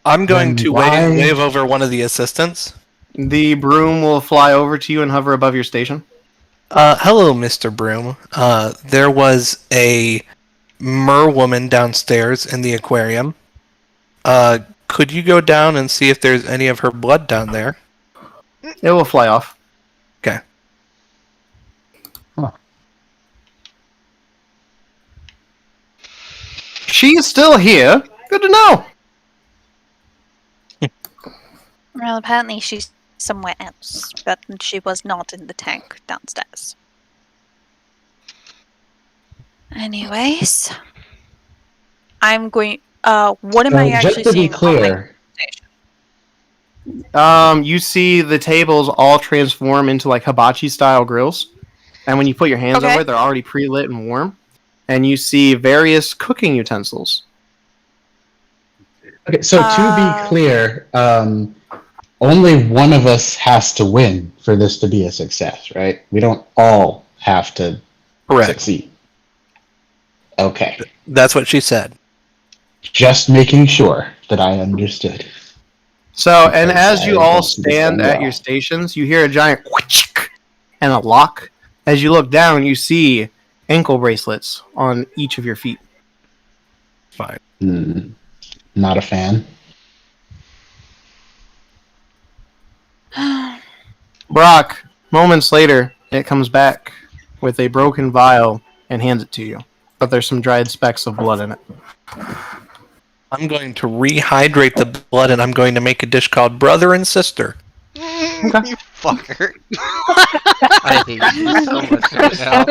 I'm going Then to why- wave over one of the assistants. The broom will fly over to you and hover above your station. Hello, Mr. Broom. There was a mer woman downstairs in the aquarium. Could you go down and see if there's any of her blood down there? It will fly off. Okay. She's still here. Good to know. Well, apparently she's somewhere else, but she was not in the tank downstairs. Anyways, I'm going. What am I actually just to be seeing on my clear, station? You see the tables all transform into like hibachi style grills, and when you put your hands Okay. over it, they're already pre-lit and warm. And you see various cooking utensils. okay, so to be clear, only one of us has to win for this to be a success, right? We don't all have to Correct. succeed. Okay. That's what she said. Just making sure that I understood. So, and Because as you I all don't see this stand one at well. your stations, you hear a giant whoosh and a lock. As you look down, you see ankle bracelets on each of your feet. Fine. Not a fan. Brock, moments later, it comes back with a broken vial and hands it to you. But there's some dried specks of blood in it. I'm going to rehydrate the blood and I'm going to make a dish called Brother and Sister. You fucker. I hate you so much right now.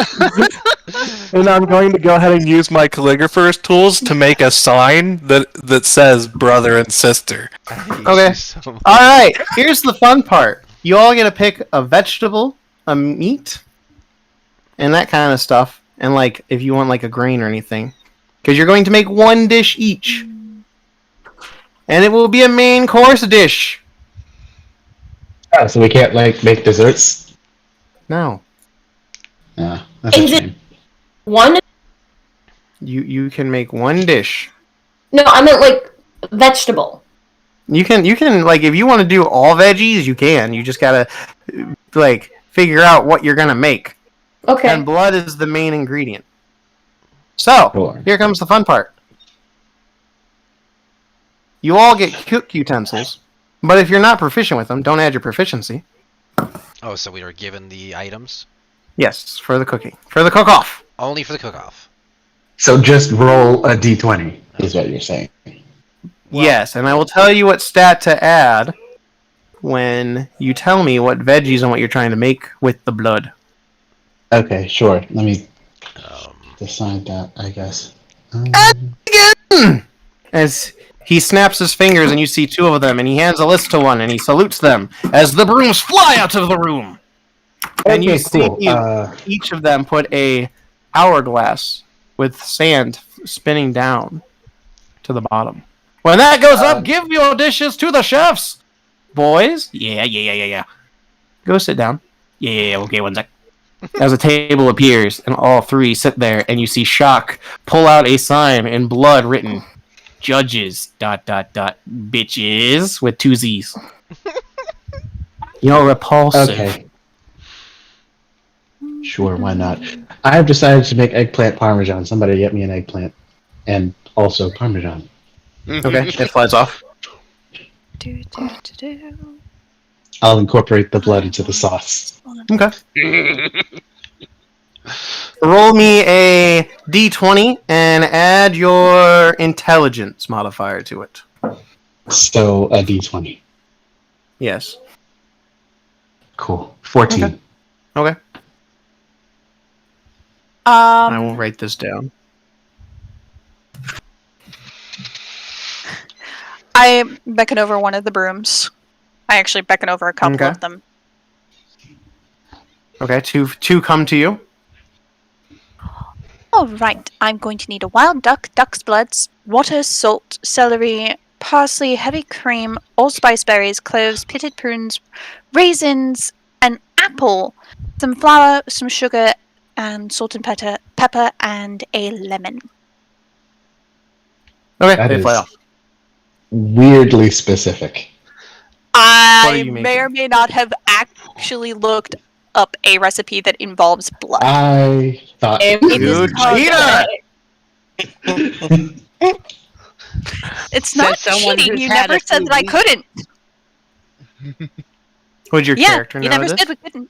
And I'm going to go ahead and use my calligrapher's tools to make a sign that says Brother and Sister. I hate Okay. you so much. Alright, here's the fun part. You all get to pick a vegetable, a meat, and that kind of stuff. And like, if you want like a grain or anything. Because you're going to make one dish each. And it will be a main course dish. Oh, so we can't like make desserts? No. Yeah, that's a Is it- shame. One? You can make one dish. No, I meant like vegetable. You can like if you want to do all veggies, you can. You just gotta like figure out what you're gonna make. Okay. And blood is the main ingredient. So Sure. here comes the fun part. You all get cook utensils, but if you're not proficient with them, don't add your proficiency. Oh, so we were given the items? Yes, for the cooking, for the cook-off. Only for the cook-off. So just roll a d20, is what you're saying. Yes, and I will tell you what stat to add when you tell me what veggies and what you're trying to make with the blood. Okay, sure. Let me Um, decide that, I guess. As he snaps his fingers and you see two of them, and he hands a list to one and he salutes them as the brooms fly out of the room. And you Okay, cool. see each of them put a hourglass with sand spinning down to the bottom. When that goes up, give your dishes to the chefs, boys. Yeah. Go sit down. Yeah. Okay, one sec. As a table appears, and all three sit there, and you see Shock pull out a sign in blood written, "Judges, ... bitches," with 2 Z's. You're repulsive. Okay. Sure, why not? I have decided to make eggplant parmesan. Somebody get me an eggplant. And also parmesan. Okay, it flies off. Do, do, do, do. I'll incorporate the blood into the sauce. Okay. Roll me a d20 and add your intelligence modifier to it. So a d20. Yes. Cool. 14. Okay. I will Um, write this down. I beckon over one of the brooms. I actually beckon over a couple Okay. of them. Okay, two come to you. All right, I'm going to need a wild duck, duck's bloods, water, salt, celery, parsley, heavy cream, allspice berries, cloves, pitted prunes, raisins, an apple, some flour, some sugar, and salt and pepper, and a lemon. Okay, That they is fly off. weirdly specific. What are I you may making? or may not have actually looked up a recipe that involves blood. I thought... It You is called- cheater! It's not Says someone cheating. who's You had never a said few that I weeks. couldn't. Would your Yeah, character you know never this? said we couldn't.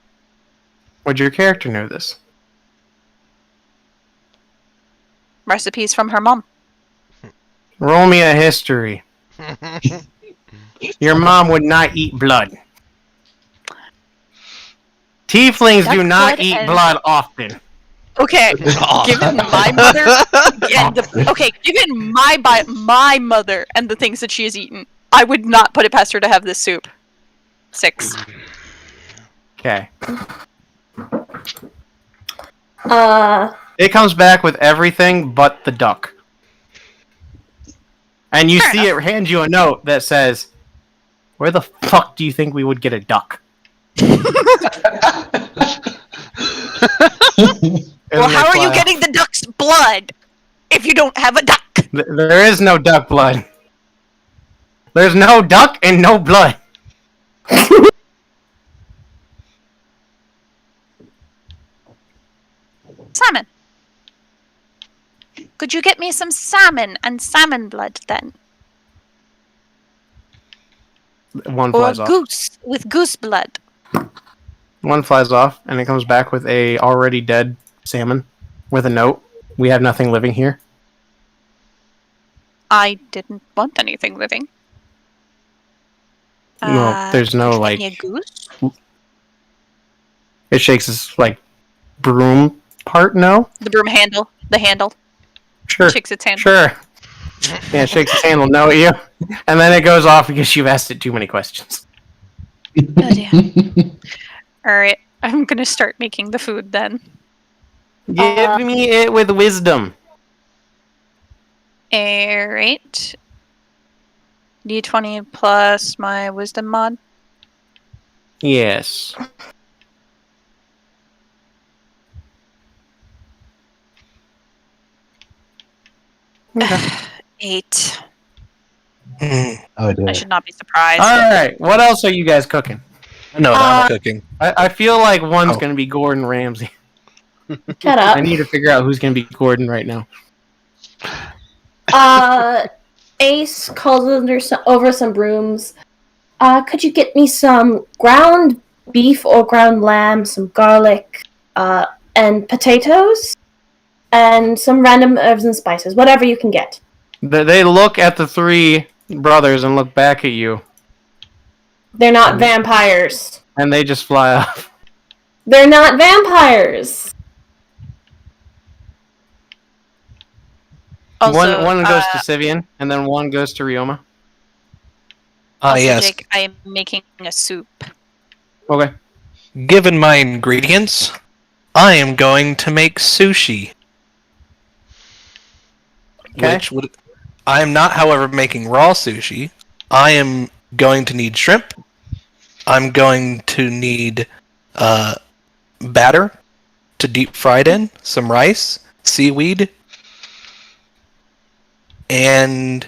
Would your character know this? Recipes from her mom. Roll me a history. Your mom would not eat blood. Tieflings Duck do not blood eat and- blood often. Okay, given my mother, given my mother and the things that she has eaten, I would not put it past her to have this soup. 6. Okay. It It comes back with everything but the duck. And you Fair see it hand you a note that says, "Where the fuck do you think we would get a duck?" Well, how are you getting the duck's blood if you don't have a duck? There is no duck blood. There's no duck and no blood. Salmon. Could you get me some salmon and salmon blood then? One Or flies off. goose with goose blood. One flies off, and it comes back with a already dead salmon with a note. "We have nothing living here." I didn't want anything living. No, there's no, could you like- get me a goose? It shakes his broom part. No, The broom handle. The handle. sure, Shakes its handle. sure. Yeah, it shakes its handle. No, you. And then it goes off because you've asked it too many questions. Oh dear. Alright, I'm gonna start making the food then. Give me it with wisdom. Alright. D20 plus my wisdom mod. Yes. 8. Oh dear. I should not be surprised. Alright, what else are you guys cooking? I know what I'm cooking. I feel like one's Oh. going to be Gordon Ramsay. Shut up. I need to figure out who's going to be Gordon right now. Ace calls over some brooms. Could you get me some ground beef or ground lamb, some garlic, and potatoes? And some random herbs and spices, whatever you can get. They look at the three brothers and look back at you, They're not vampires. and they just fly off. They're not vampires. Also, one goes to Sivian, and then one goes to Ryoma. also, Yes. Jake, I am making a soup. Okay. Given my ingredients, I am going to make sushi. Okay. Which would I am not, however, making raw sushi. I am going to need shrimp. I'm going to need batter to deep fry it in, some rice, seaweed, and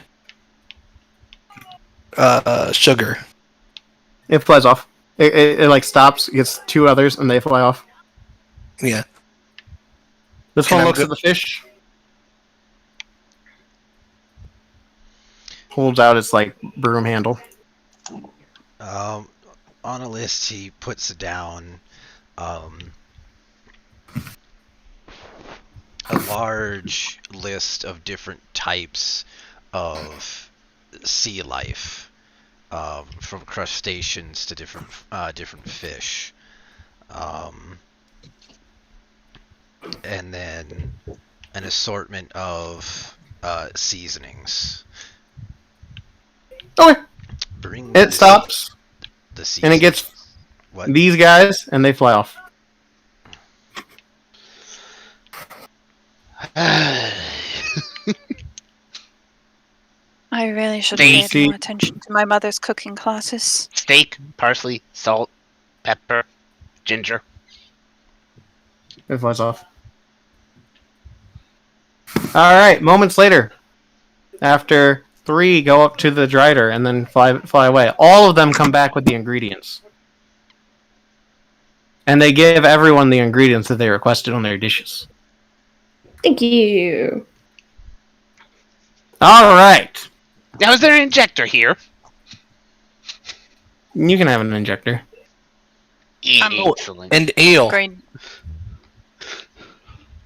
sugar. It flies off. It like stops, gets two others, and they fly off. Yeah. This Can one I looks go- at the fish. Holds out its like broom handle. On a list, he puts down a large list of different types of sea life, from crustaceans to different fish, and then an assortment of seasonings. Okay. Bring It the stops, the and it gets what? these guys, and they fly off. I really should Stacy. have paid more attention to my mother's cooking classes. Steak, parsley, salt, pepper, ginger. It flies off. Alright, moments later. After three go up to the Drider and then fly away. All of them come back with the ingredients. And they give everyone the ingredients that they requested on their dishes. Thank you. Alright. Now, is there an injector here? You can have an injector. Excellent. And ale. Great.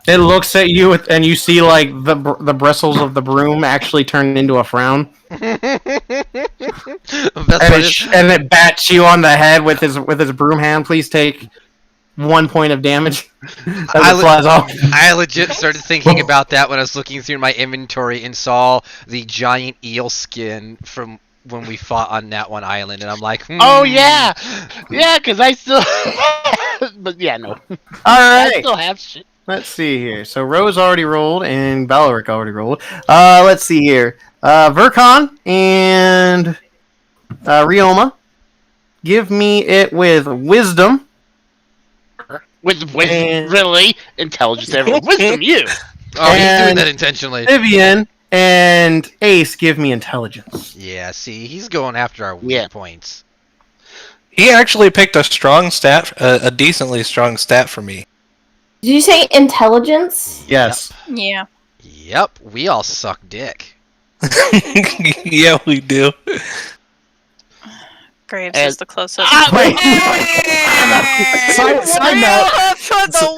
It looks at you and you see like the bristles of the broom actually turn into a frown. Best And part is, it bats you on the head with his broom hand. Please take 1 point of damage as it flies off. I legit started thinking about that when I was looking through my inventory and saw the giant eel skin from when we fought on that one island, and I'm like, Oh, yeah! Yeah, because I still... but yeah, no. I Alright. still have shit. Let's see here. So Rose already rolled and Baleric already rolled. Let's see here. Vercon and Ryoma. Give me it with wisdom. With And- really intelligence, everyone. Wisdom, you. Oh, he's doing And- that intentionally. Vivian and Ace give me intelligence. Yeah, see, he's going after our weak Yeah. points. He actually picked a strong stat, a decently strong stat for me. Did you say intelligence? Yes. Yeah. Yep, we all suck dick. Yeah, we do. Graves And- is the close-up. Wait. Side note. For the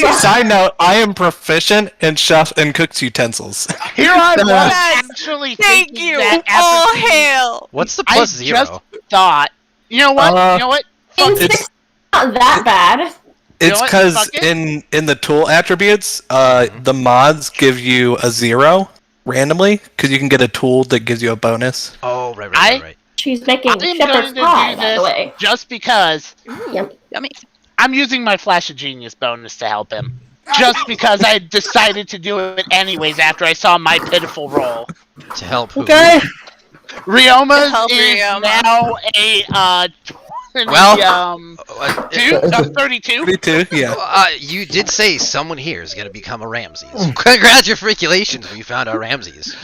win! Side note: I am proficient in chef and cook's utensils. Here I was Yes! actually Thank thinking you! that All after seeing- hail! What's the I plus zero? just thought, you know what? Uh, you know what? It's not that bad. You know It's what? because Fuck it. in the tool attributes, the mods give you a 0 randomly because you can get a tool that gives you a bonus. Oh, right, I- right, right. She's making I'm going shepherd's to pie, do by the way. this just because Yummy. Yummy. I'm using my Flash of Genius bonus to help him. Just because I decided to do it anyways after I saw my pitiful roll. To help who? Okay. Ryoma's Help is Ryoma. now a Well, Dude, not 32. 32, yeah. you did say someone here is going to become a Ramses. Congratulations, we found our Ramses.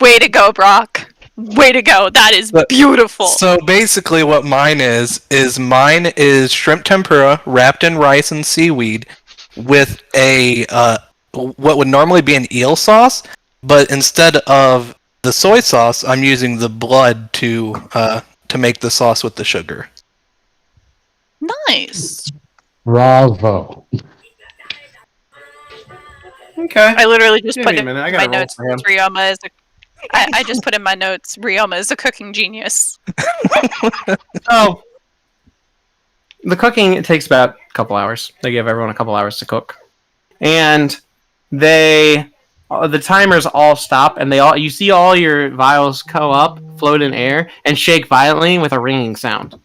Way to go, Brock. Way to go. That is But- beautiful. So basically, what mine is mine is shrimp tempura wrapped in rice and seaweed with a what would normally be an eel sauce, but instead of the soy sauce, I'm using the blood to make the sauce with the sugar. Nice. Bravo. Okay. I literally just Give put me a in minute, I my gotta roll notes. for him. Ryoma is I just put in my notes. Ryoma is a cooking genius. Oh, the cooking, it takes about a couple hours. They give everyone a couple hours to cook, and the timers all stop, and you see all your vials go up, float in air, and shake violently with a ringing sound.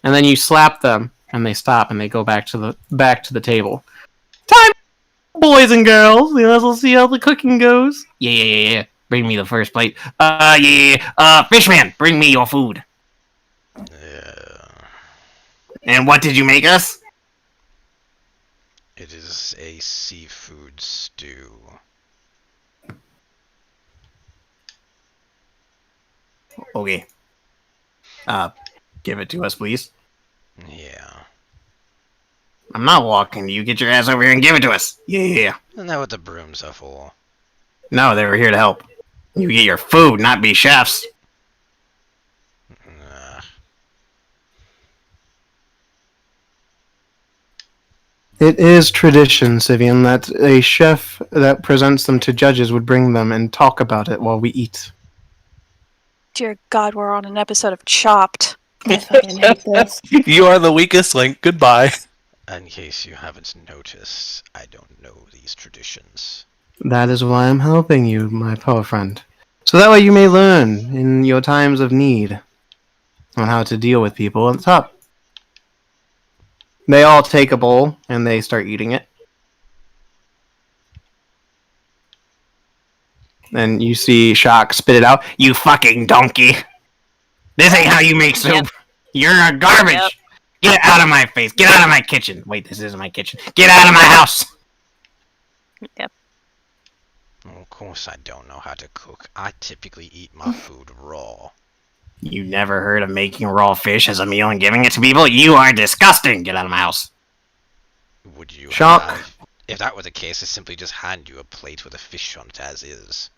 And then you slap them, and they stop, and they go back to the table. Time, boys and girls. Let's see how the cooking goes. Yeah. Bring me the first plate. Fishman, bring me your food. And what did you make us? It is a seafood stew. Okay. Give it to us, please. Yeah. I'm not walking. You get your ass over here and give it to us. Yeah. Isn't that what the brooms are for? No, they were here to help. You get your food, not be chefs. It is tradition, Sivian, that a chef that presents them to judges would bring them and talk about it while we eat. Dear God, we're on an episode of Chopped. I fucking hate this. You are the weakest link. Goodbye. In case you haven't noticed, I don't know these traditions. That is why I'm helping you, my poor friend. So that way you may learn in your times of need on how to deal with people at the top. They all take a bowl and they start eating it. And you see Shock spit it out. You fucking donkey! This ain't how you make soup! Yep. You're a garbage! Yep. Get out of my face! Get out of my kitchen! Wait, this isn't my kitchen. Get out of my house! Yep. Well, of course I don't know how to cook. I typically eat my food raw. You never heard of making raw fish as a meal and giving it to people? You are disgusting! Get out of my house. Would you Shock. have... If that were the case, I simply just hand you a plate with a fish on it as is.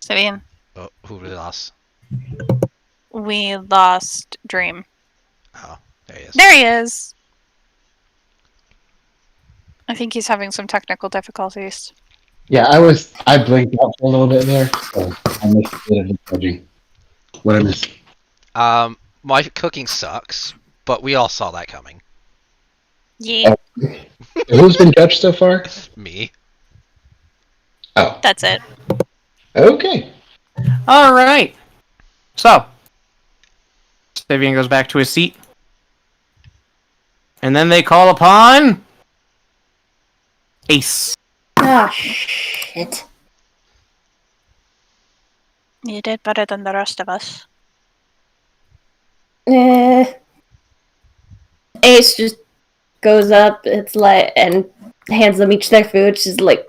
Sivian, Oh, who lost? we lost Dream. Oh, there he is. There he is! I think he's having some technical difficulties. Yeah, I blinked out for a little bit there, so I missed a bit of the judging. What I missed. My cooking sucks, but we all saw that coming. Yeah, Who's been judged so far? Me. Oh, that's it. okay. Alright. So, Vivian goes back to his seat. And then they call upon... Ace. Ah, shit. You did better than the rest of us. Ace just goes up, it's like, and hands them each their food. She's like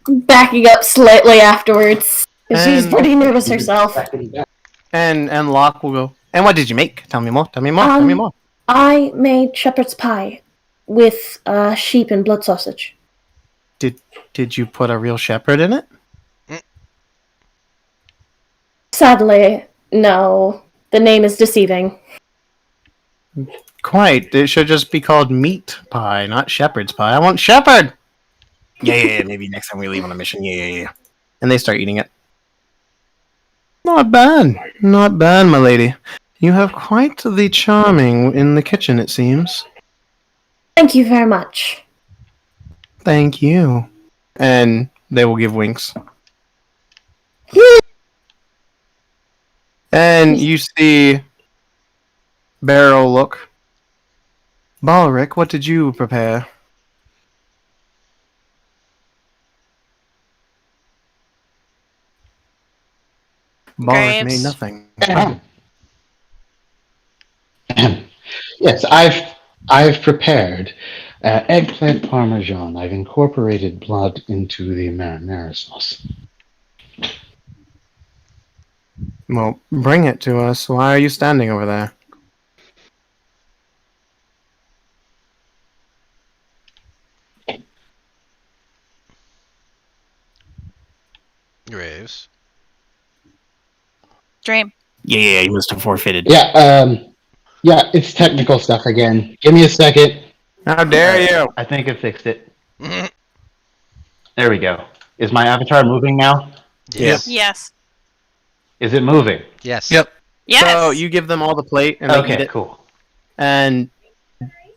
backing up slightly afterwards. 'Cause she's And- pretty nervous herself. And Locke will go, and what did you make? Tell me more, tell me more, tell me more. I made shepherd's pie with sheep and blood sausage. Did you put a real shepherd in it? Sadly, no. The name is deceiving. Quite. It should just be called meat pie, not shepherd's pie. I want shepherd! Yeah. Maybe next time we leave on a mission. Yeah. And they start eating it. Not bad, my lady. You have quite the charming in the kitchen, it seems. Thank you very much. Thank you. And they will give winks. And you see Barrow look. Baleric, what did you prepare? Baleric made Graves. nothing. Yes, I've prepared eggplant parmesan. I've incorporated blood into the marinara sauce. Well, bring it to us. Why are you standing over there? Graves. Dream. Yeah, you must have forfeited. Yeah, it's technical stuff again. Give me a second. How dare you? I think I fixed it. There we go. Is my avatar moving now? Yes. Yes. Is it moving? Yes. Yep. Yes. So you give them all the plate and they eat Okay, it, cool. and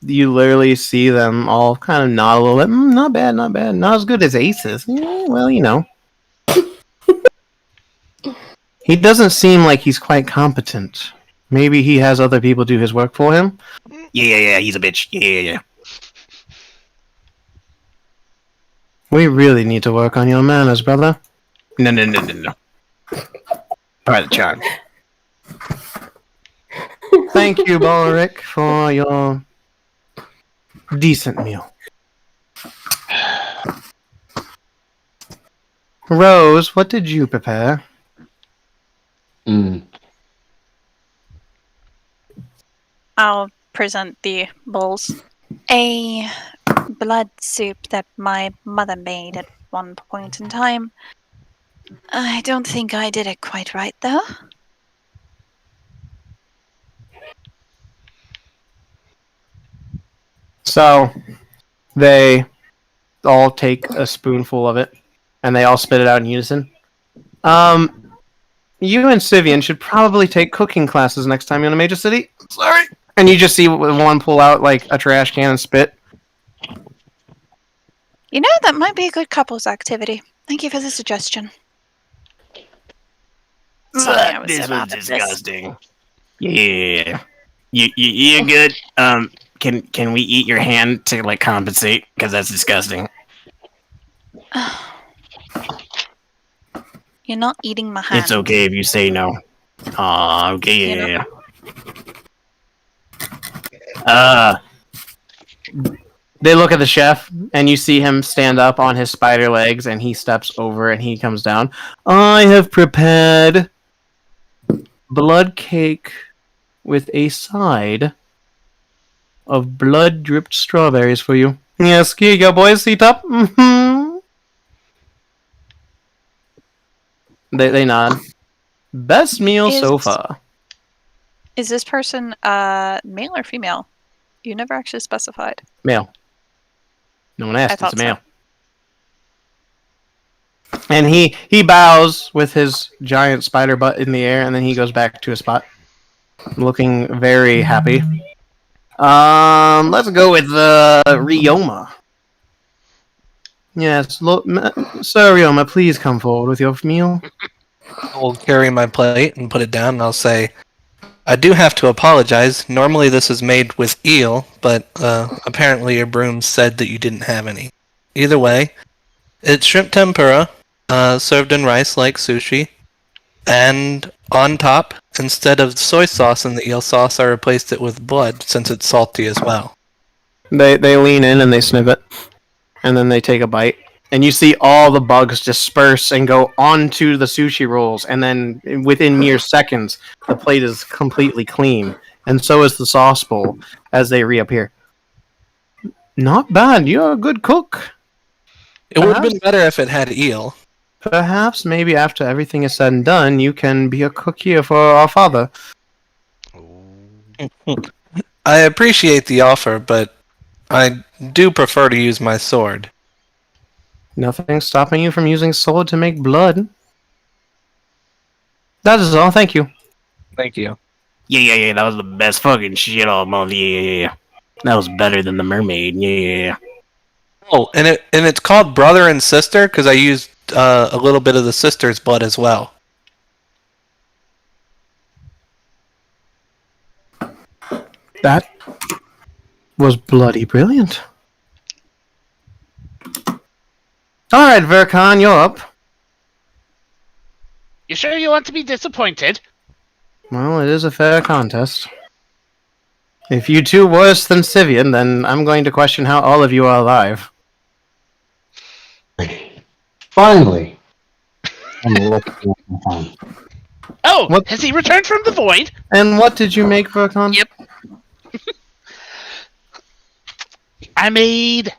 you literally see them all kind of nod a little bit. Not bad, not bad. Not as good as Ace's. Well, you know. He doesn't seem like he's quite competent. Maybe he has other people do his work for him. Yeah, he's a bitch. Yeah. We really need to work on your manners, brother. No. By the charm. Thank you, Baleric, for your decent meal. Rose, what did you prepare? I'll present the bowls. A blood soup that my mother made at one point in time. I don't think I did it quite right, though. So, they all take a spoonful of it, and they all spit it out in unison. You and Sivian should probably take cooking classes next time you're in a major city. Sorry. And you just see one pull out, like, a trash can and spit. You know, that might be a good couples activity. Thank you for the suggestion. Sorry, I was This about was this. disgusting. Yeah. You're good. Can we eat your hand to, like, compensate? Because that's disgusting. You're not eating my hand. It's okay if you say no. Aw, okay, yeah. They look at the chef, and you see him stand up on his spider legs, and he steps over, and he comes down. I have prepared blood cake with a side of blood-dripped strawberries for you. Yes, here you go, boys. Seat up. Mm-hmm. They nod. Best meal so far. Is this person male or female? You never actually specified. Male. No one asked. I thought It's a male. so. And he bows with his giant spider butt in the air, and then he goes back to his spot, looking very happy. Let's go with Ryoma. Yes, Sir Ryoma, please come forward with your meal. I'll carry my plate and put it down, and I'll say, I do have to apologize. Normally this is made with eel, but apparently your broom said that you didn't have any. Either way, it's shrimp tempura, served in rice like sushi, and on top, instead of soy sauce and the eel sauce, I replaced it with blood, since it's salty as well. They lean in and they sniff it, and then they take a bite. And you see all the bugs disperse and go onto the sushi rolls, and then within mere seconds, the plate is completely clean, and so is the sauce bowl as they reappear. Not bad. You're a good cook. It would have been better if it had eel. Perhaps, maybe after everything is said and done, you can be a cook here for our father. I appreciate the offer, but I do prefer to use my sword. Nothing stopping you from using sword to make blood. That is all. Thank you. Thank you. Yeah. That was the best fucking shit all month. Yeah. That was better than the mermaid. Yeah. Oh, and it's called brother and sister because I used a little bit of the sister's blood as well. That was bloody brilliant. Alright, Verkan, you're up. You sure you want to be disappointed? Well, it is a fair contest. If you two worse than Sivian, then I'm going to question how all of you are alive. Finally, I'm looking at my phone. Oh, What? has he returned from the void? And what did you make, Vercon? Yep. I made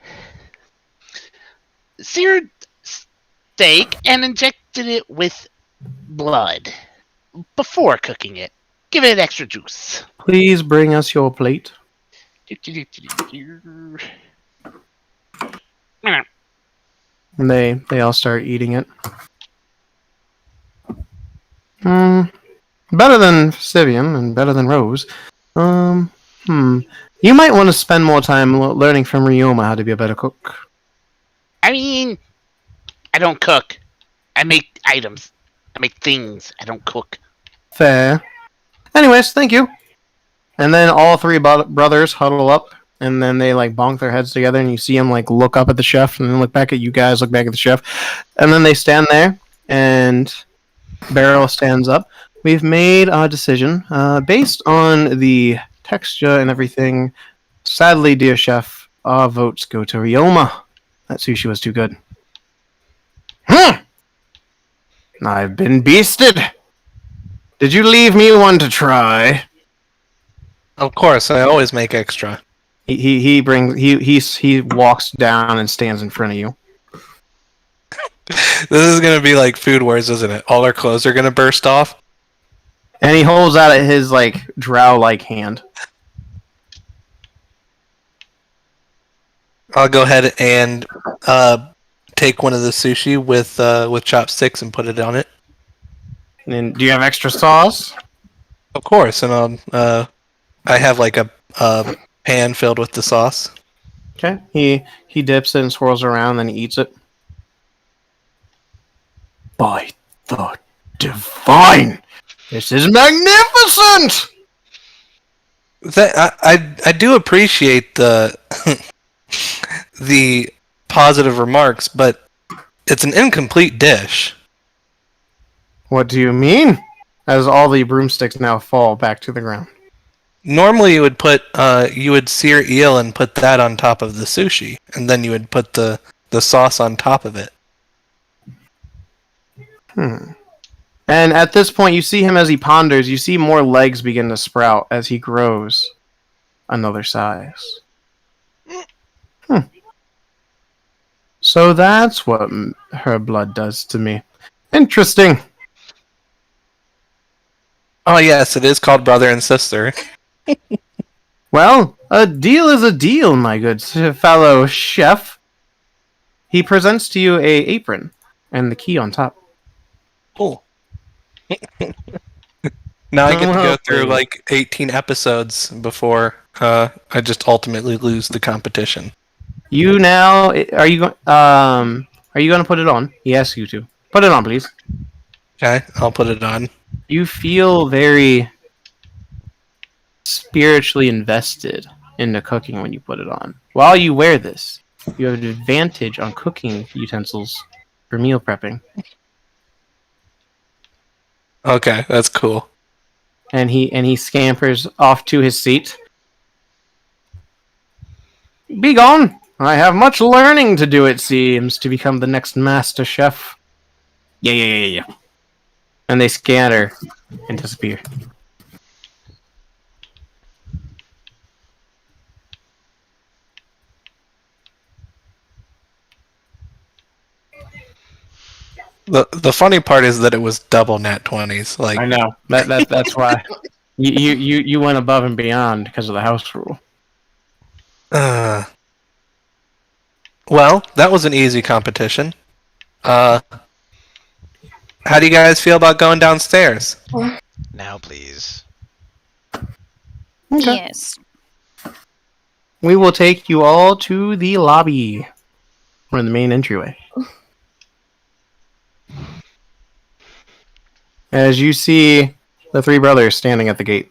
seared steak and injected it with blood before cooking it. Give it extra juice. Please bring us your plate. And they all start eating it. Better than Sivian and better than Rose. You might want to spend more time learning from Ryoma how to be a better cook. I mean, I don't cook. I make items. I make things. I don't cook. Fair. Anyways, thank you. And then all three brothers huddle up, and then they like bonk their heads together, and you see them like look up at the chef, and then look back at you guys, look back at the chef, and then they stand there, and Beryl stands up. We've made a decision based on the texture and everything. Sadly, dear chef, our votes go to Ryoma. That sushi was too good. I've been beasted. Did you leave me one to try? Of course, I always make extra. He walks down and stands in front of you. This is gonna be like Food Wars, isn't it? All our clothes are gonna burst off. And he holds out his like drow-like hand. I'll go ahead and take one of the sushi with chopsticks and put it on it. And do you have extra sauce? Of course, and I have like a pan filled with the sauce. Okay. He dips it and swirls around, then he eats it. By the divine! This is magnificent! I do appreciate the the positive remarks, but it's an incomplete dish. What do you mean? As all the broomsticks now fall back to the ground. Normally, you would sear eel and put that on top of the sushi, and then you would put the sauce on top of it. And at this point, you see him as he ponders. You see more legs begin to sprout as he grows another size. So that's what her blood does to me. Interesting. Oh yes, it is called brother and sister. Well, a deal is a deal, my good fellow chef. He presents to you a apron and the key on top. Cool. Now I get to go through like 18 episodes before I just ultimately lose the competition. You now are you going to put it on? He asks you to. Put it on, please. Okay, I'll put it on. You feel very spiritually invested into cooking when you put it on. While you wear this, you have an advantage on cooking utensils for meal prepping. Okay, that's cool. And he scampers off to his seat. Be gone! I have much learning to do, it seems, to become the next master chef. Yeah. And they scatter and disappear. The funny part is that it was double nat 20s. Like I know. That's why. You went above and beyond because of the house rule. Well, that was an easy competition. How do you guys feel about going downstairs? Now, please. Okay. Yes. We will take you all to the lobby. Or the main entryway. As you see the three brothers standing at the gate.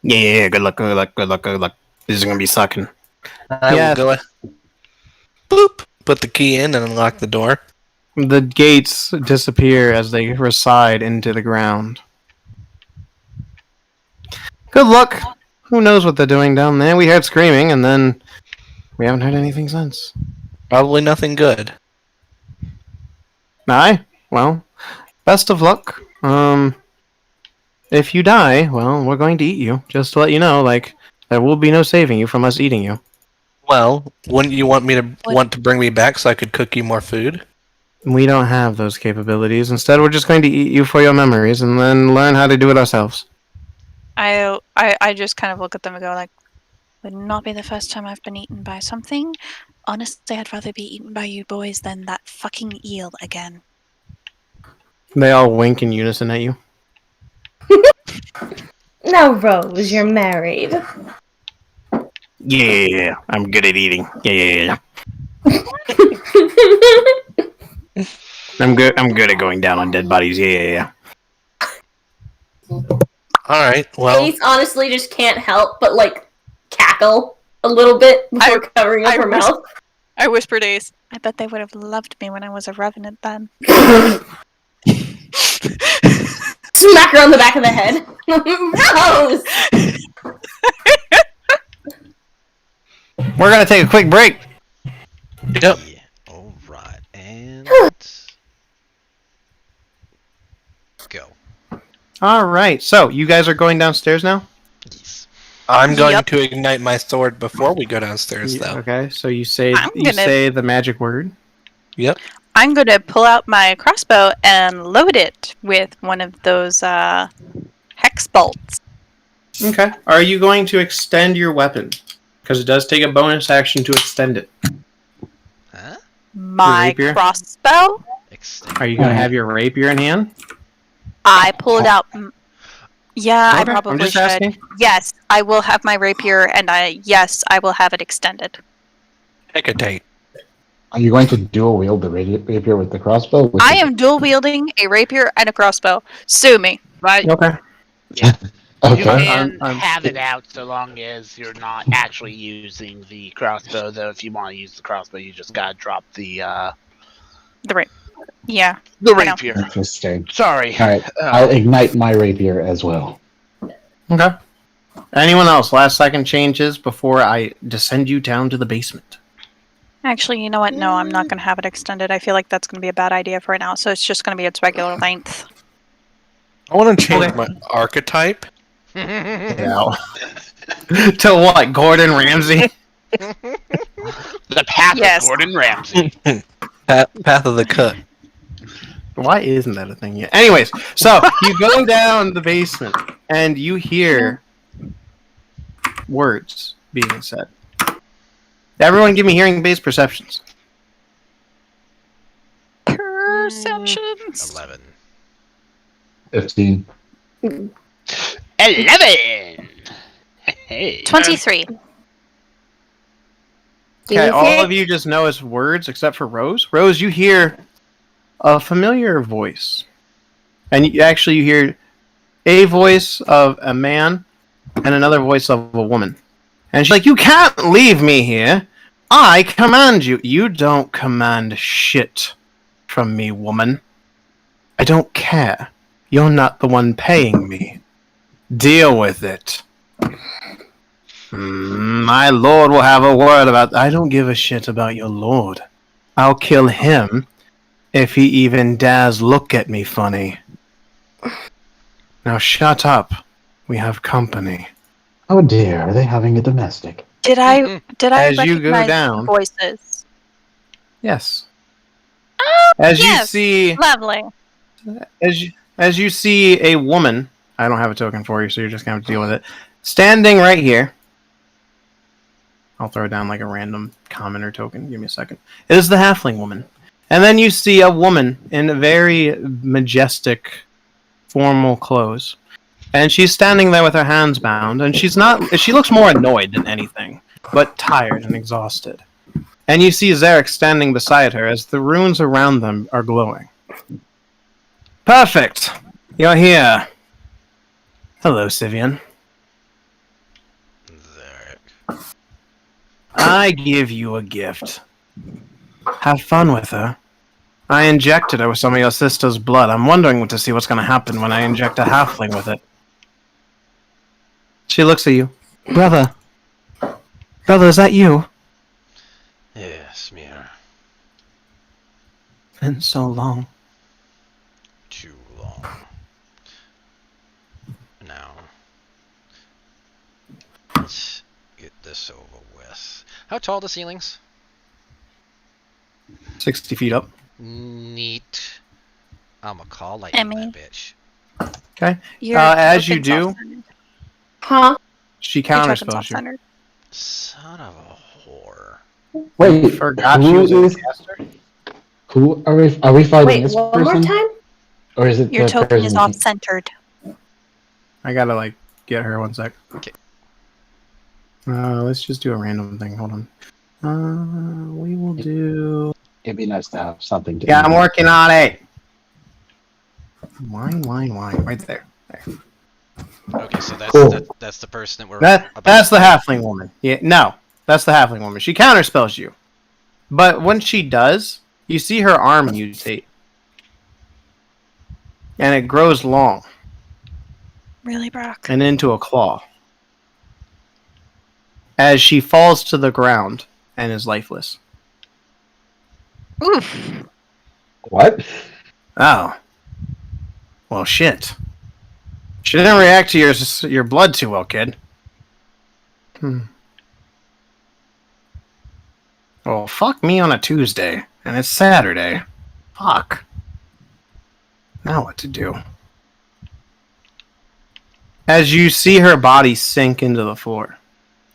Yeah, good luck, good luck, good luck, good luck. This is gonna be sucking. I Yeah. will go. Boop. Put the key in and unlock the door. The gates disappear as they recede into the ground. Good luck. Who knows what they're doing down there? We heard screaming, and then we haven't heard anything since. Probably nothing good. Aye? Well, best of luck. If you die, well, we're going to eat you. Just to let you know, like, there will be no saving you from us eating you. Well, wouldn't you want me to What? want to bring me back so I could cook you more food? We don't have those capabilities. Instead, we're just going to eat you for your memories and then learn how to do it ourselves. I just kind of look at them and go like, would not be the first time I've been eaten by something. Honestly, I'd rather be eaten by you boys than that fucking eel again. They all wink in unison at you. Now, Rose, you're married. Yeah, I'm good at eating. Yeah. I'm good at going down on dead bodies. Yeah. All right. Well, Ace honestly just can't help but, like, cackle a little bit before covering up I her was- mouth. I whispered Ace. I bet they would have loved me when I was a revenant then. Smack her on the back of the head. Rose! We're gonna take a quick break. Yep. Yeah. All right, and go. All right. So you guys are going downstairs now. Yes. I'm going Yep. to ignite my sword before we go downstairs, though. Okay. So you say I'm gonna- say the magic word. Yep. I'm going to pull out my crossbow and load it with one of those hex bolts. Okay. Are you going to extend your weapon? Because it does take a bonus action to extend it. Huh? My rapier? crossbow? Extend. Are you going to have your rapier in hand? I pulled out. Yeah, I Okay, probably I'm just should. asking. Yes, I will have my rapier, and I will have it extended. Take a date. Are you going to dual wield the rapier with the crossbow? I am dual wielding a rapier and a crossbow. Sue me. But Okay. you Okay. can I'm- have it out so long as you're not actually using the crossbow. Though, if you want to use the crossbow, you just gotta drop the Yeah. the I know. rapier. Interesting. Sorry. All right. I'll ignite my rapier as well. Okay. Anyone else? Last second changes before I descend you down to the basement. Actually, you know what? No, I'm not going to have it extended. I feel like that's going to be a bad idea for right now, so it's just going to be its regular length. I want to change Okay. my archetype. Yeah. To what? Gordon Ramsay? The path Yes. of Gordon Ramsay. Path of the Cut. Why isn't that a thing yet? Anyways, so you go down the basement and you hear words being said. Everyone give me hearing-based perceptions. Perceptions. 11. 15. 11. Hey. 23. Okay, all of you just know it's words except for Rose. Rose, you hear a familiar voice. And you hear a voice of a man and another voice of a woman. And she's like, "You can't leave me here. I command you." "You don't command shit from me, woman. I don't care. You're not the one paying me. Deal with it. My lord will have a word about... I don't give a shit about your lord. I'll kill him if he even dares look at me funny. Now shut up. We have company." Oh dear, are they having a domestic? Did I As you go recognize down- voices? Yes. Oh, As you yes. see... Lovely. As you see a woman... I don't have a token for you, so you're just going to have to deal with it. Standing right here. I'll throw down like a random common or token. Give me a second. It is the Halfling Woman. And then you see a woman in very majestic, formal clothes. And she's standing there with her hands bound, and she looks more annoyed than anything, but tired and exhausted. And you see Zarek standing beside her as the runes around them are glowing. "Perfect! You're here. Hello, Sivian. I give you a gift. Have fun with her. I injected her with some of your sister's blood. I'm wondering to see what's going to happen when I inject a halfling with it. She looks at you. Brother. Brother, is that you? Yes, Mira. Been so long. Too long. Now, let's get this over with. How tall are the ceilings? 60 feet up. Neat. I'm a call lightning Emmy. that bitch. Okay. You're As you fucking do, self-centered. Huh? she You're fucking counterspells you. self-centered. Son of a whore. Wait, Forgot who she was a is- caster? Who are we fighting? Wait, this one person? more time? Or is it Your the token person? is off-centered. I gotta, like, get her 1 sec. Okay. Let's just do a random thing. Hold on. We will do... It'd be nice to have something to. Yeah, I'm working on it. Wine. Right there. Okay, so that's Cool. that's the person that we're That's the halfling woman. Yeah, no, that's the halfling woman. She counterspells you, but when she does, you see her arm mutate, and it grows long Really, Brock? and into a claw as she falls to the ground and is lifeless. Oof. What? Oh, well, shit. She didn't react to your blood too well, kid. Well, fuck me on a Tuesday, and it's Saturday. Fuck. Now what to do? As you see her body sink into the floor,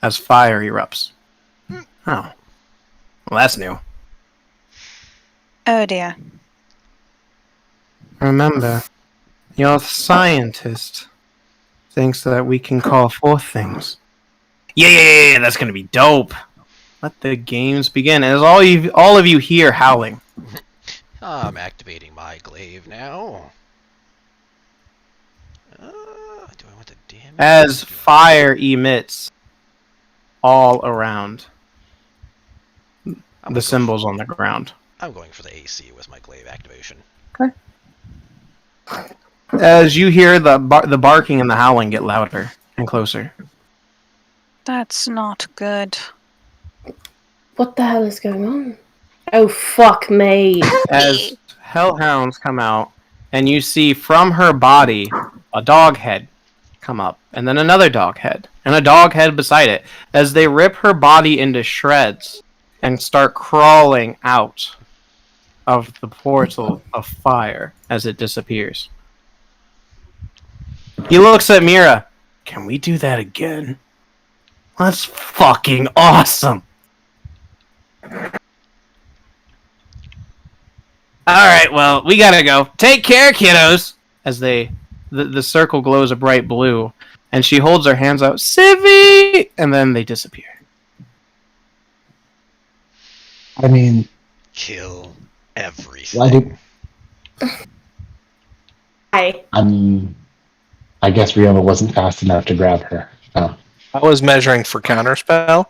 as fire erupts. Oh. Well, that's new. Oh dear. Remember, your scientist thinks that we can call forth things. Yeah, that's gonna be dope. Let the games begin. As all of you hear howling. I'm activating my glaive now. Do I want the damage? As fire emits all around the symbols on the ground. I'm going for the AC with my glaive activation. As you hear the barking and the howling get louder and closer. That's not good. What the hell is going on? Oh, fuck me. As hellhounds come out, and you see from her body a dog head come up, and then another dog head, and a dog head beside it, as they rip her body into shreds and start crawling out of the portal of fire as it disappears. He looks at Mira. Can we do that again? That's fucking awesome. Alright, well, we gotta go. Take care, kiddos! As the circle glows a bright blue, and she holds her hands out, Civvy! And then they disappear. I mean, Kill everything. why do? I guess Riona wasn't fast enough to grab her. Oh. I was measuring for counterspell.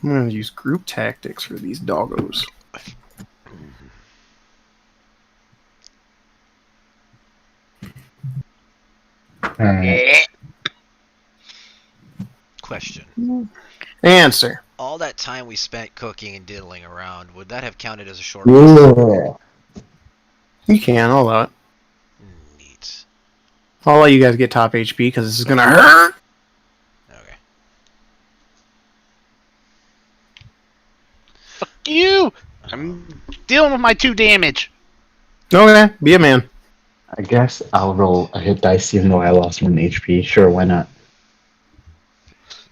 I'm gonna use group tactics for these doggos. Alright. Question. Answer. All that time we spent cooking and diddling around, would that have counted as a short rest? Yeah. You can, I'll allow it. Neat. I'll let you guys get top HP because this is gonna hurt. Okay. Fuck you! I'm dealing with my 2 damage. Okay, be a man. I guess I'll roll a hit dice even though I lost 1 HP. Sure, why not?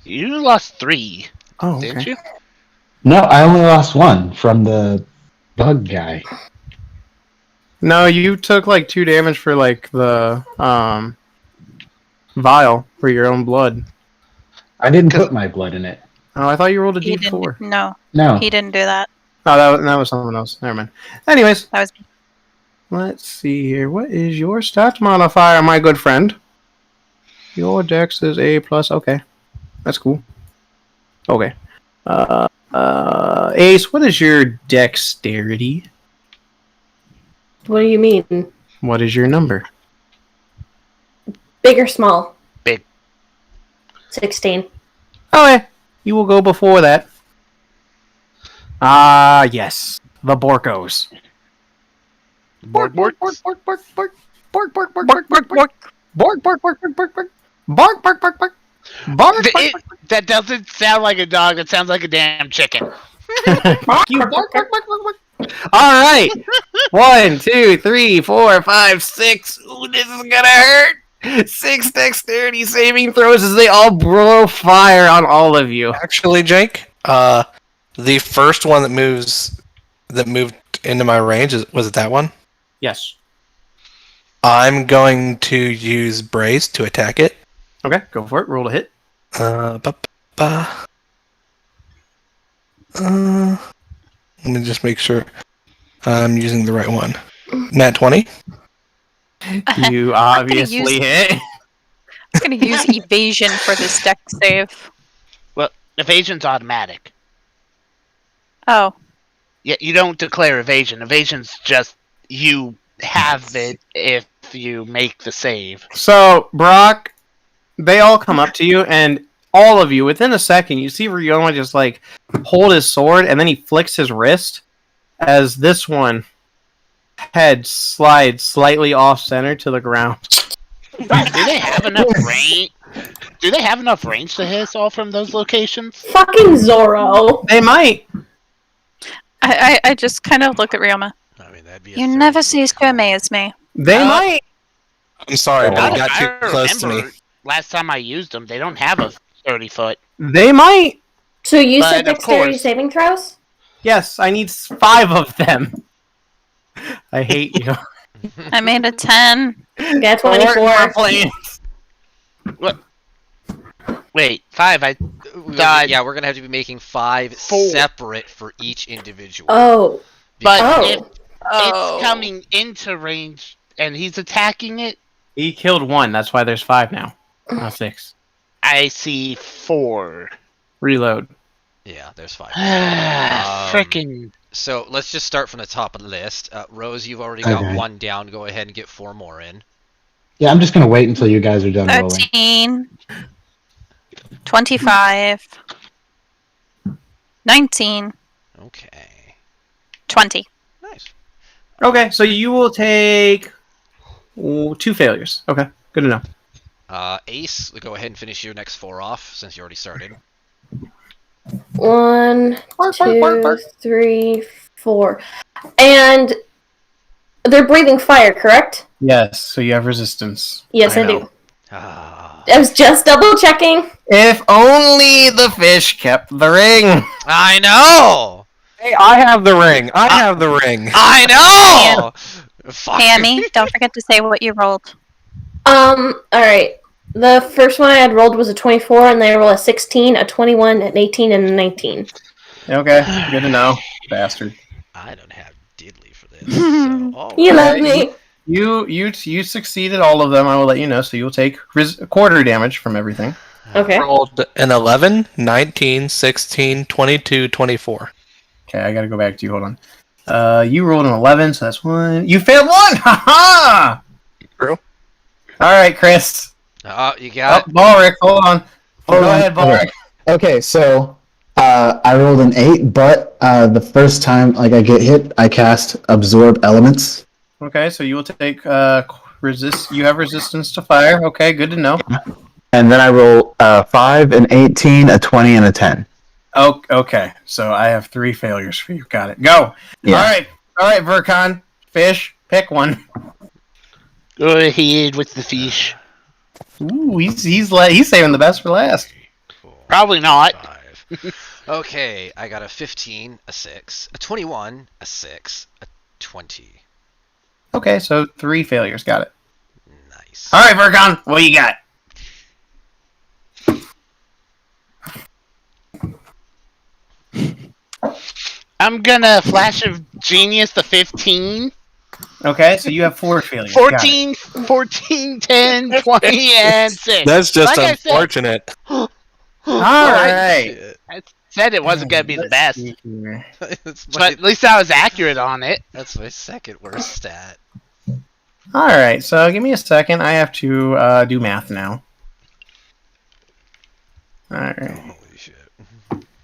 You lost 3, Oh, didn't okay. you? No, I only lost 1 from the bug guy. No, you took like 2 damage for like the vial for your own blood. I didn't put my blood in it. Oh, I thought you rolled a He D4. didn't. No, No. he didn't do that. Oh, that was someone else. Never mind. Anyways, That was me. Let's see here. What is your stat modifier, my good friend? Your dex is A+. Okay. That's cool. Okay. Ace, what is your dexterity? What do you mean? What is your number? Big or small? Big. 16. Okay. You will go before that. Yes. The Borkos. Bork. Bork, bork, bork, bork, bork, bork, bork, bork, bork, bork, bork, bork, bork, bork, bork, bork, bork, bark, bark, bark, bark, bark, That doesn't sound like a dog. That sounds like a damn chicken. You bark, bark, bark, bark, bark. All right. 1, 2, 3, 4, 5, 6. Ooh, this is gonna hurt. 6 dexterity saving throws as they all blow fire on all of you. Actually, Jake, the first one that moved into my range was it that one? Yes. I'm going to use Brace to attack it. Okay, go for it. Roll to hit. Let me just make sure I'm using the right one. Nat 20. You obviously hit. I'm going to use evasion for this deck save. Well, evasion's automatic. Oh. Yeah, you don't declare evasion. Evasion's just you have it if you make the save. So, Brock, they all come up to you, and all of you, within a second, you see Ryoma just, like, hold his sword, and then he flicks his wrist as this one head slides slightly off-center to the ground. Do they have enough range? Do they have enough range to hit us all from those locations? Fucking Zoro. They might. I just kind of look at Ryoma. I mean, that'd be. You never cease to amaze me. They might. I'm sorry, but he got I too close to me. remember last time I used them, they don't have a 30-foot. They might. So you But, said of dexterity course. saving throws? Yes, I need 5 of them. I hate you. I made a 10. Yeah, 24. Wait, 5. God. Yeah, we're gonna have to be making 5 4. separate for each individual. Oh. But Oh. if it's coming into range and he's attacking it, He killed 1, that's why there's 5 now. Not 6. I see 4. Reload. Yeah, there's 5. Frickin'. So let's just start from the top of the list. Rose, you've already got Okay. 1 down. Go ahead and get 4 more in. Yeah, I'm just gonna wait until you guys are done rolling. 13. 25. 19. Okay. 20. Nice. Okay, so you will take 2 failures. Okay, good enough. Ace, go ahead and finish your next 4 off since you already started. 1, Bark, bark, bark, bark. 2, 3, 4. And they're breathing fire, correct? Yes, so you have resistance. Yes, I know. do. Ah. I was just double checking. If only the fish kept the ring. I know! Hey, I have the ring. I have the ring. I know! Fuck. Tammy, don't forget to say what you rolled. Alright. The first one I had rolled was a 24, and then I rolled a 16, a 21, an 18, and a 19. Okay, good to know. Bastard. I don't have diddly for this. So, You love Okay. me. You succeeded all of them, I will let you know, so you'll take quarter damage from everything. Okay. Rolled an 11, 19, 16, 22, 24. Okay, I gotta go back to you, hold on. You rolled an 11, so that's 1. You failed 1! Ha-ha! True. Alright, Chris. You got it. Baleric, hold on. Hold Go on. ahead, Baleric. Okay, so I rolled an 8, but the first time I get hit, I cast Absorb Elements. Okay, so you will take resist. You have resistance to fire. Okay, good to know. And then I roll 5, an 18, a 20, and a 10. Oh, okay. So I have 3 failures for you. Got it. Go. Yeah. All right, Vercon. Fish. Pick one. Go ahead with the fish. Ooh, he's saving the best for last. 4, Probably not. 5. Okay, I got a 15, a 6, a 21, a 6, a 20. Okay, so 3 failures. Got it. Nice. All right, Vercon. What you got? I'm gonna Flash of Genius the 15. Okay, so you have 4 failures. Got it. 14, 10, 20, and 6. That's just Like I said- unfortunate. All Oh, right. shit. I said it wasn't going to be the Let's best. see here. That's But at least I was accurate on it. that's my second worst stat. All right, so give me a second. I have to do math now. All right. Holy shit.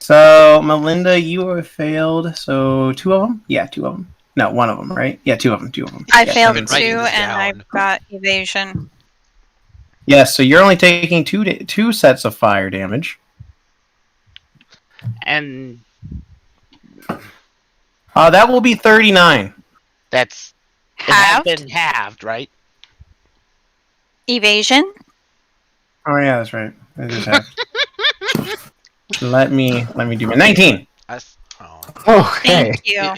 So Melinda, you have failed. So 2 of them? Yeah, 2 of them. No, 1 of them, right? Yeah, 2 of them. 2 of them. I Yeah, failed been 2, writing this and down. I've got evasion. Yes, so you're only taking 2 sets of fire damage. And That will be 39. that's it has Halved been halved, right? evasion. Oh yeah, that's right. I just have. let me do my 19. Okay. Thank you.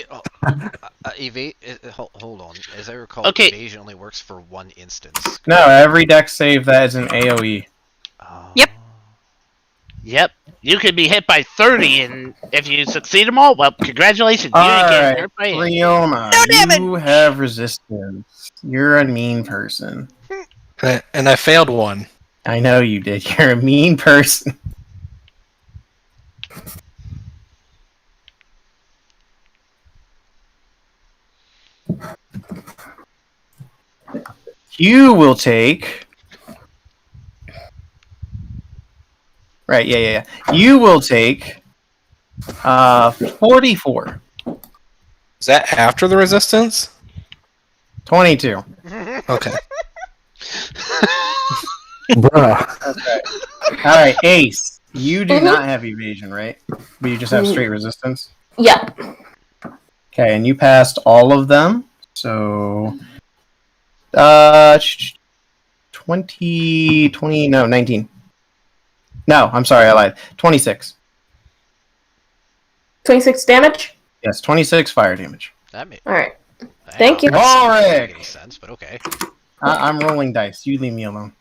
Hold on. As I recall, Okay. evasion only works for 1 instance. No, every deck save that is an AOE. Oh. Yep. Yep. You could be hit by 30, and if you succeed them all, well, congratulations. You All ain't getting right, hurt by it. Rioma, No damage. you have resistance. You're a mean person. And I failed 1. I know you did. You're a mean person. You will take. Right, yeah. You will take 44. Is that after the resistance? 22. Okay. Bruh. Alright, Ace. You do not have evasion, right? But you just have straight resistance? Yeah. Okay, and you passed all of them. So 20, no, 19. No, I'm sorry, I lied. 26. 26 damage? Yes, 26 fire damage. That made Alright. Thank you. Doesn't make any Baleric! sense, but okay. I'm rolling dice. You leave me alone.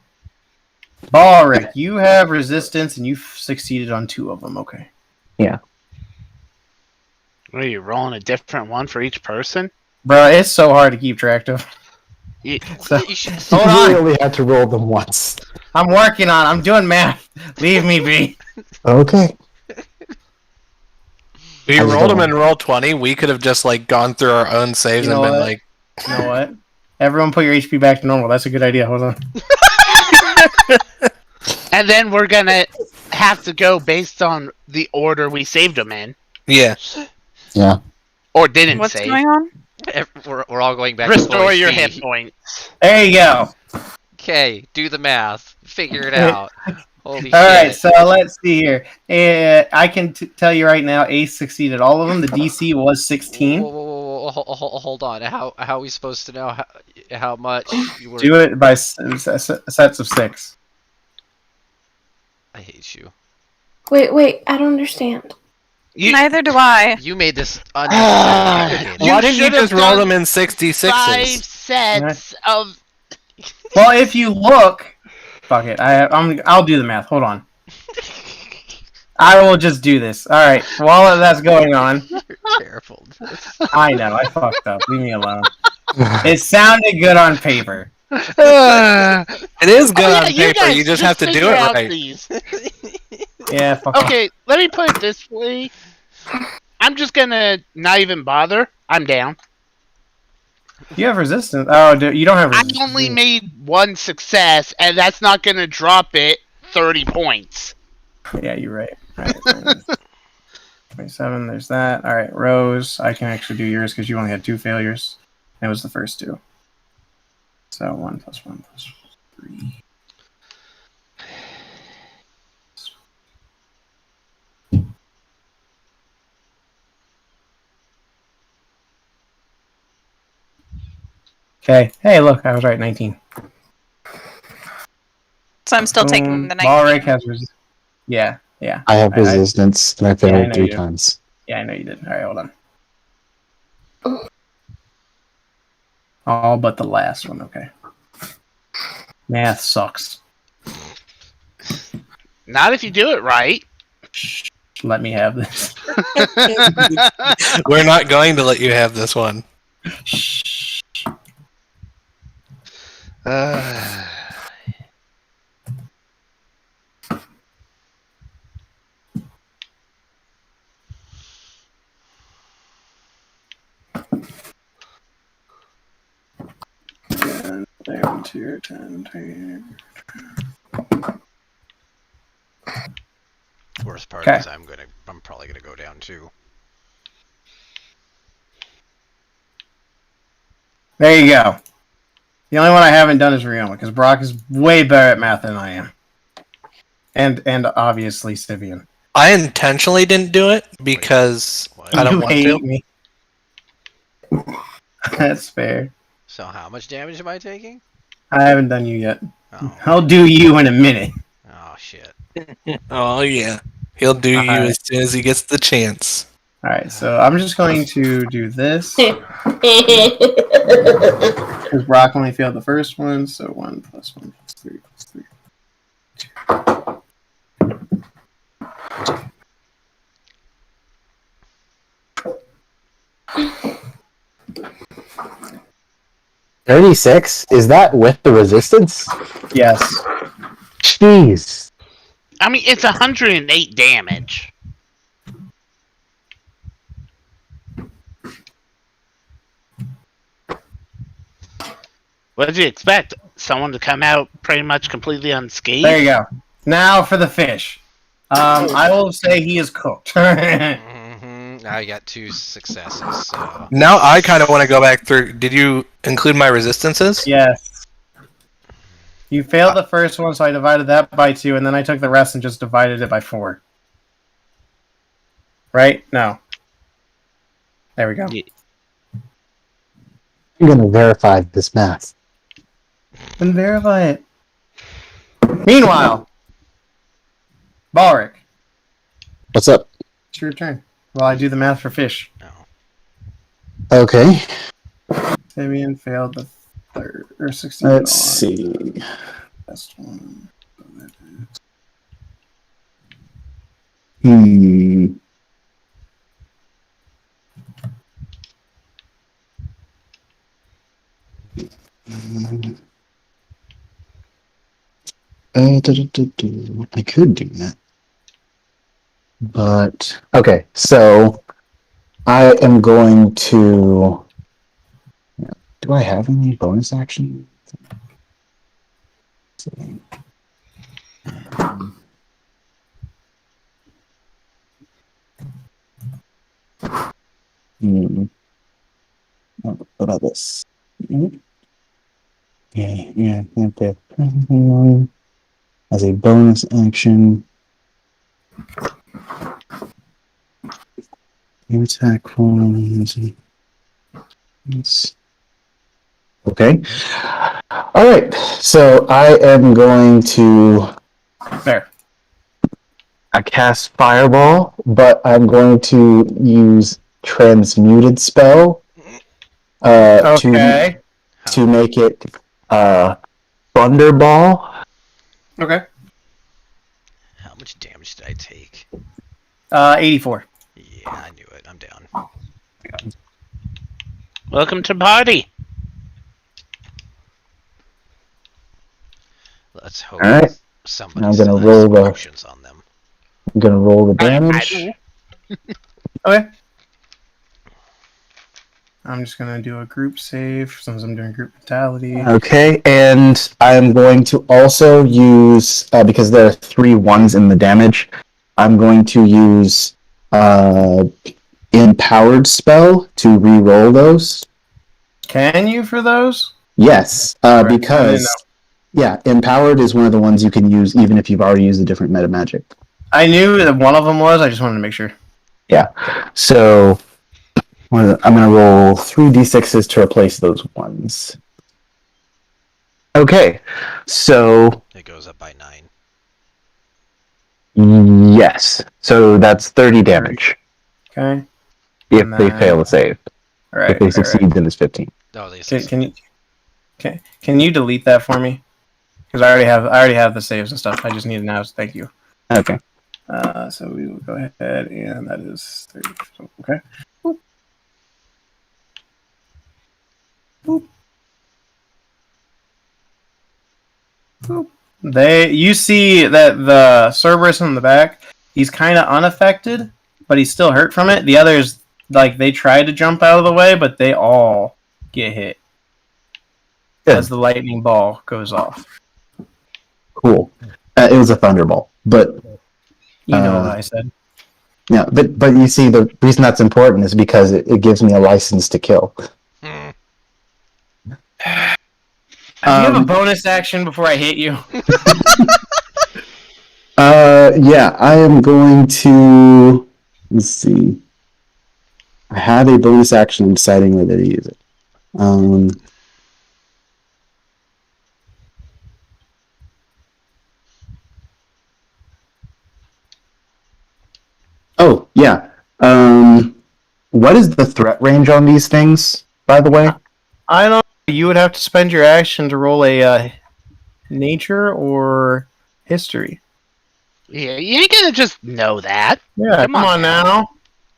Baleric, you have resistance and you've succeeded on 2 of them. Okay. Are you rolling a different one for each person? Bro, it's so hard to keep track of. You, So, You should hold You on. only had to roll them once. I'm working on it. I'm doing math. Leave me be. Okay. If you I just rolled don't them in roll 20, we could have just like gone through our own saves You and know been what? like, You know what? Everyone put your HP back to normal. That's a good idea. Hold on. and then we're going to have to go based on the order we saved them in. yeah. Yeah. Or didn't What's save. going on? We're all going back Restore to your full hit HP. points. There you go. Okay, do the math. Figure it out. Holy All right, shit. so let's see here. I can tell you right now, Ace succeeded all of them. The DC was 16. Whoa, hold on. How are we supposed to know how much you were? Do it by sets of 6. I hate you. Wait, I don't understand. Neither do I. You made this unnecessarily complicated. You Why didn't you should have just roll done them in 66s? 5 sets of... Well, if you look, fuck it. I'll do the math. Hold on. I will just do this. All right. While that's going on, Careful. I know I fucked up. Leave me alone. It sounded good on paper. It is good Oh, yeah, on paper. guys You just have to do figure it out right. these. Yeah. Fuck off. Okay, let me put it this way. I'm just gonna not even bother. I'm down. You have resistance. Oh, you don't have I resistance. only made 1 success, and that's not gonna drop it 30 points. Yeah, you're right. All right. 27. There's that. All right, Rose. I can actually do yours because you only had 2 failures. It was the first 2. So 1 + 1 + 3. Okay. Hey, look, I was right. 19. So I'm still taking Boom. the Baleric 19. has resistance. Yeah. I have resistance, and I I failed know 3 you do. times. Yeah, I know you did. All right, hold on. All but the last one. Okay. Math sucks. Not if you do it right. Shh, let me have this. We're not going to let you have this one. Shh. Uh, Down to your 10. worst part Okay. is I'm probably gonna go down too. There you go. The only one I haven't done is Rioma, because Brock is way better at math than I am. And obviously Sivian. I intentionally didn't do it because What? I don't You want hate to. me. That's fair. So how much damage am I taking? I haven't done you yet. Oh, I'll do you in a minute. oh shit. Oh yeah, he'll do you Alright. as soon as he gets the chance. Alright, so I'm just going to do this. Because Brock only failed the first one, so 1 plus 1 plus 3 plus 3. 36? Is that with the resistance? Yes. Jeez. I mean, it's 108 damage. What did you expect? Someone to come out pretty much completely unscathed? There you go. Now for the fish. I will say he is cooked. I got 2 successes, so Now I kind of want to go back through. Did you include my resistances? Yes. You failed the first one, so I divided that by 2, and then I took the rest and just divided it by 4. Right? No. There we go. Yeah. I'm going to verify this math. Then verify it. Meanwhile, Baleric, What's up? it's your turn. While I do the math for fish. no. Okay. Fabian failed the third, or 16. Let's see. Best one. Hmm. I could do that. But, okay, so I am going to. Do I have any bonus action? What about this? Yeah. As a bonus action. Attack forms. Okay. All right. So I am going to. There. I cast Fireball, but I'm going to use Transmuted Spell Okay. to make it Thunderball. Okay. How much damage did I take? 84. Yeah, I knew it. I'm down. Welcome to party. Let's hope All right. somebody I'm still gonna has roll some the- potions on them. I'm going to roll the damage. Okay. I'm just going to do a group save since I'm doing group mentality. Okay, and I'm going to also use, because there are 3 1s in the damage, I'm going to use Empowered Spell to re-roll those. Can you for those? Yes, Right, I didn't because, yeah, Empowered is one of the ones you can use even if you've already used a different meta magic. I knew that one of them was, I just wanted to make sure. Yeah, so I'm going to roll 3d6s to replace those ones. Okay, so It goes up by 9. yes, so that's 30 damage Okay. if And they then- fail to save. All right. If they succeed, then it's 15. Oh, they Can you delete that for me? Because I already have the saves and stuff. I just need it now. So thank you. Okay. So we will go ahead and that is 30. Okay. Boop. Boop. You see that the Cerberus in the back, he's kind of unaffected, but he's still hurt from it. The others, like, they tried to jump out of the way, but they all get hit Good. as the lightning ball goes off. Cool. It was a thunderbolt, but You know what I said. yeah. But you see, the reason that's important is because it gives me a license to kill. Hmm. Do you have a bonus action before I hit you? Yeah, I am going to. Let's see. I had a bonus action. I'm deciding whether to use it. Oh, yeah. What is the threat range on these things, by the way? I don't know. You would have to spend your action to roll a nature or history. Yeah, you ain't gonna just know that. Yeah, come on now.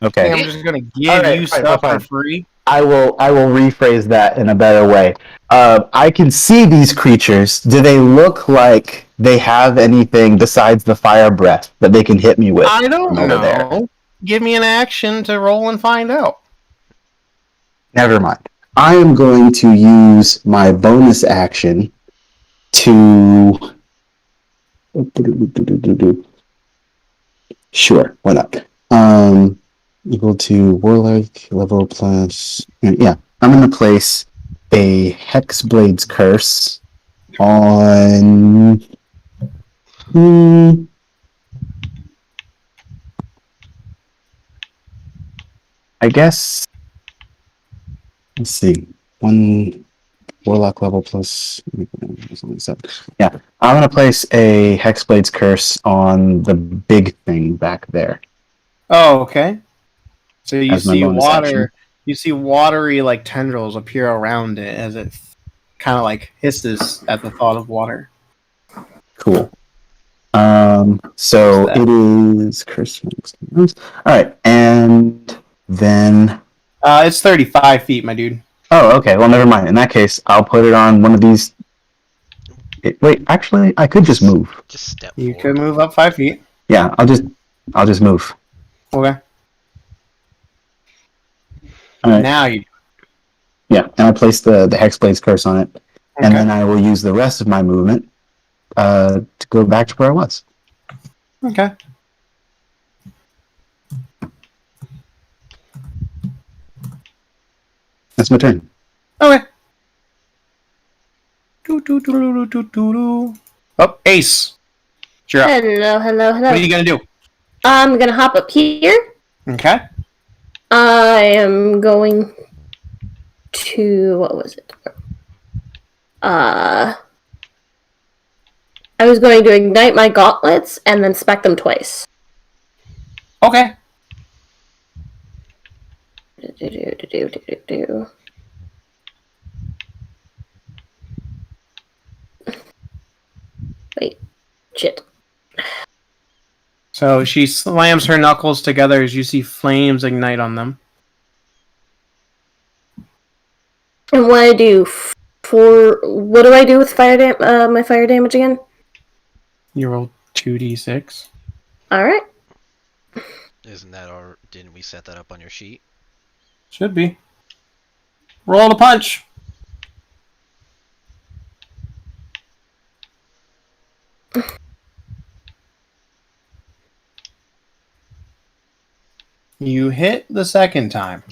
I Okay. think I'm just gonna give Alright, you fine, stuff fine. for free. I will rephrase that in a better way. I can see these creatures. Do they look like they have anything besides the fire breath that they can hit me with? I don't from over know. there? Give me an action to roll and find out. Never mind. I am going to use my bonus action to. Sure, why not? Equal to Warlike level plus. Yeah, I'm going to place a Hexblade's Curse on. I guess. Let's see. One Warlock level plus. Yeah, I'm going to place a Hexblade's Curse on the big thing back there. Oh, okay. So you As my see bonus water. action. You see watery like tendrils appear around it as it kind of like hisses at the thought of water. Cool. So What's that? it is Christmas. All right, and then. It's 35 feet, my dude. Oh, okay. Well, never mind. In that case, I'll put it on one of these. Wait, actually, I could just move. Just step You forward. could move up 5 feet. Yeah, I'll just move. Okay. All right. Now you. Yeah, and I place the Hexblade's Curse on it, and Okay. then I will use the rest of my movement to go back to where I was. Okay. That's my turn. Okay. Do. Oh, Ace. You're up. Hello. What are you gonna do? I'm gonna hop up here. Okay. I am going to what was it? I was going to ignite my gauntlets and then spec them twice. Okay. Wait, shit. So she slams her knuckles together as you see flames ignite on them. And what I do what do I do with my fire damage again? You roll 2d6. All right. Isn't that our? Didn't we set that up on your sheet? Should be. Roll the punch. You hit the second time.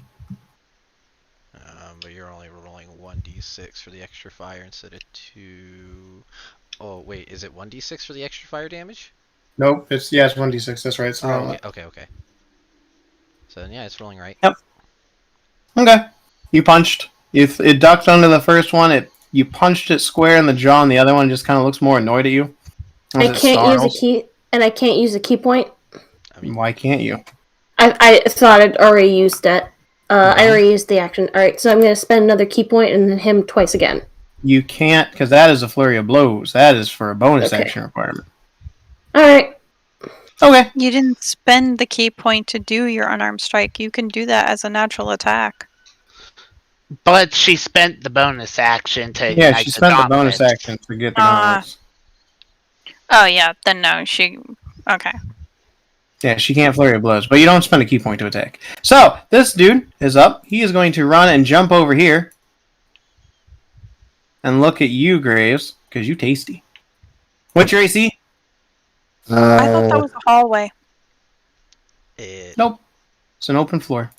But you're only rolling 1d6 for the extra fire instead of 2. Oh wait, is it 1d6 for the extra fire damage? Nope. It's 1d6. That's right. It's Okay. So then, yeah, it's rolling right. Yep. Okay. You punched. It ducked under the first one. You punched it square in the jaw, and the other one just kind of looks more annoyed at you. I can't use a key, and I can't use a key point. I mean, Why can't you? I thought I'd already used it. I already used the action. All right, so I'm going to spend another key point and then him twice again. You can't, because that is a flurry of blows. That is for a bonus Okay. action requirement. All right. Okay. You didn't spend the key point to do your unarmed strike. You can do that as a natural attack. But she spent the bonus action to Yeah, ignite she spent the bonus gauntlets. action to get the gauntlets. Oh yeah, then no, she. Okay. Yeah, she can't flurry of blows, but you don't spend a key point to attack. So, this dude is up. He is going to run and jump over here. And look at you, Graves, because you tasty. What's your AC? I thought that was a hallway. Nope. It's an open floor.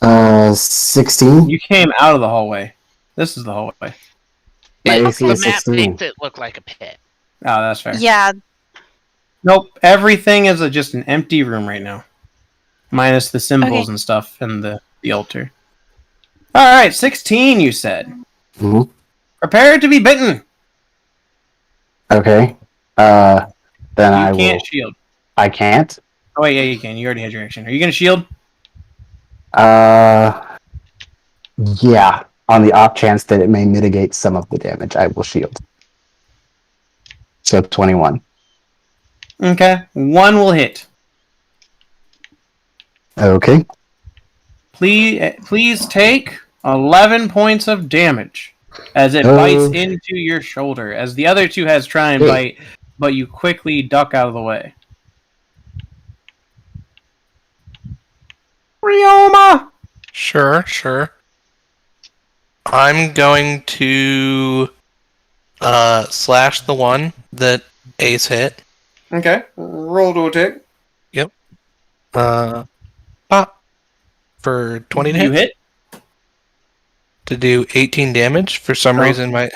16. You came out of the hallway. This is the hallway. My The AC is map 16. makes it look like a pit. Oh, that's fair. Yeah. Nope. Everything is just an empty room right now. Minus the symbols Okay. and stuff and the altar. Alright, 16 you said. Mhm. Prepare to be bitten. Okay. Then I You will. can't shield. I can't. Oh wait, yeah, you can. You already had your action. Are you gonna shield? Yeah. On the off chance that it may mitigate some of the damage, I will shield. So 21. Okay. One will hit. Okay. Please take 11 points of damage as it bites into your shoulder. As the other two has try and bite, but you quickly duck out of the way. Ryoma! Sure. I'm going to slash the one that Ace hit. Okay. Roll to attack. Pop for 20 to You hit. hit? To do 18 damage. For some reason, my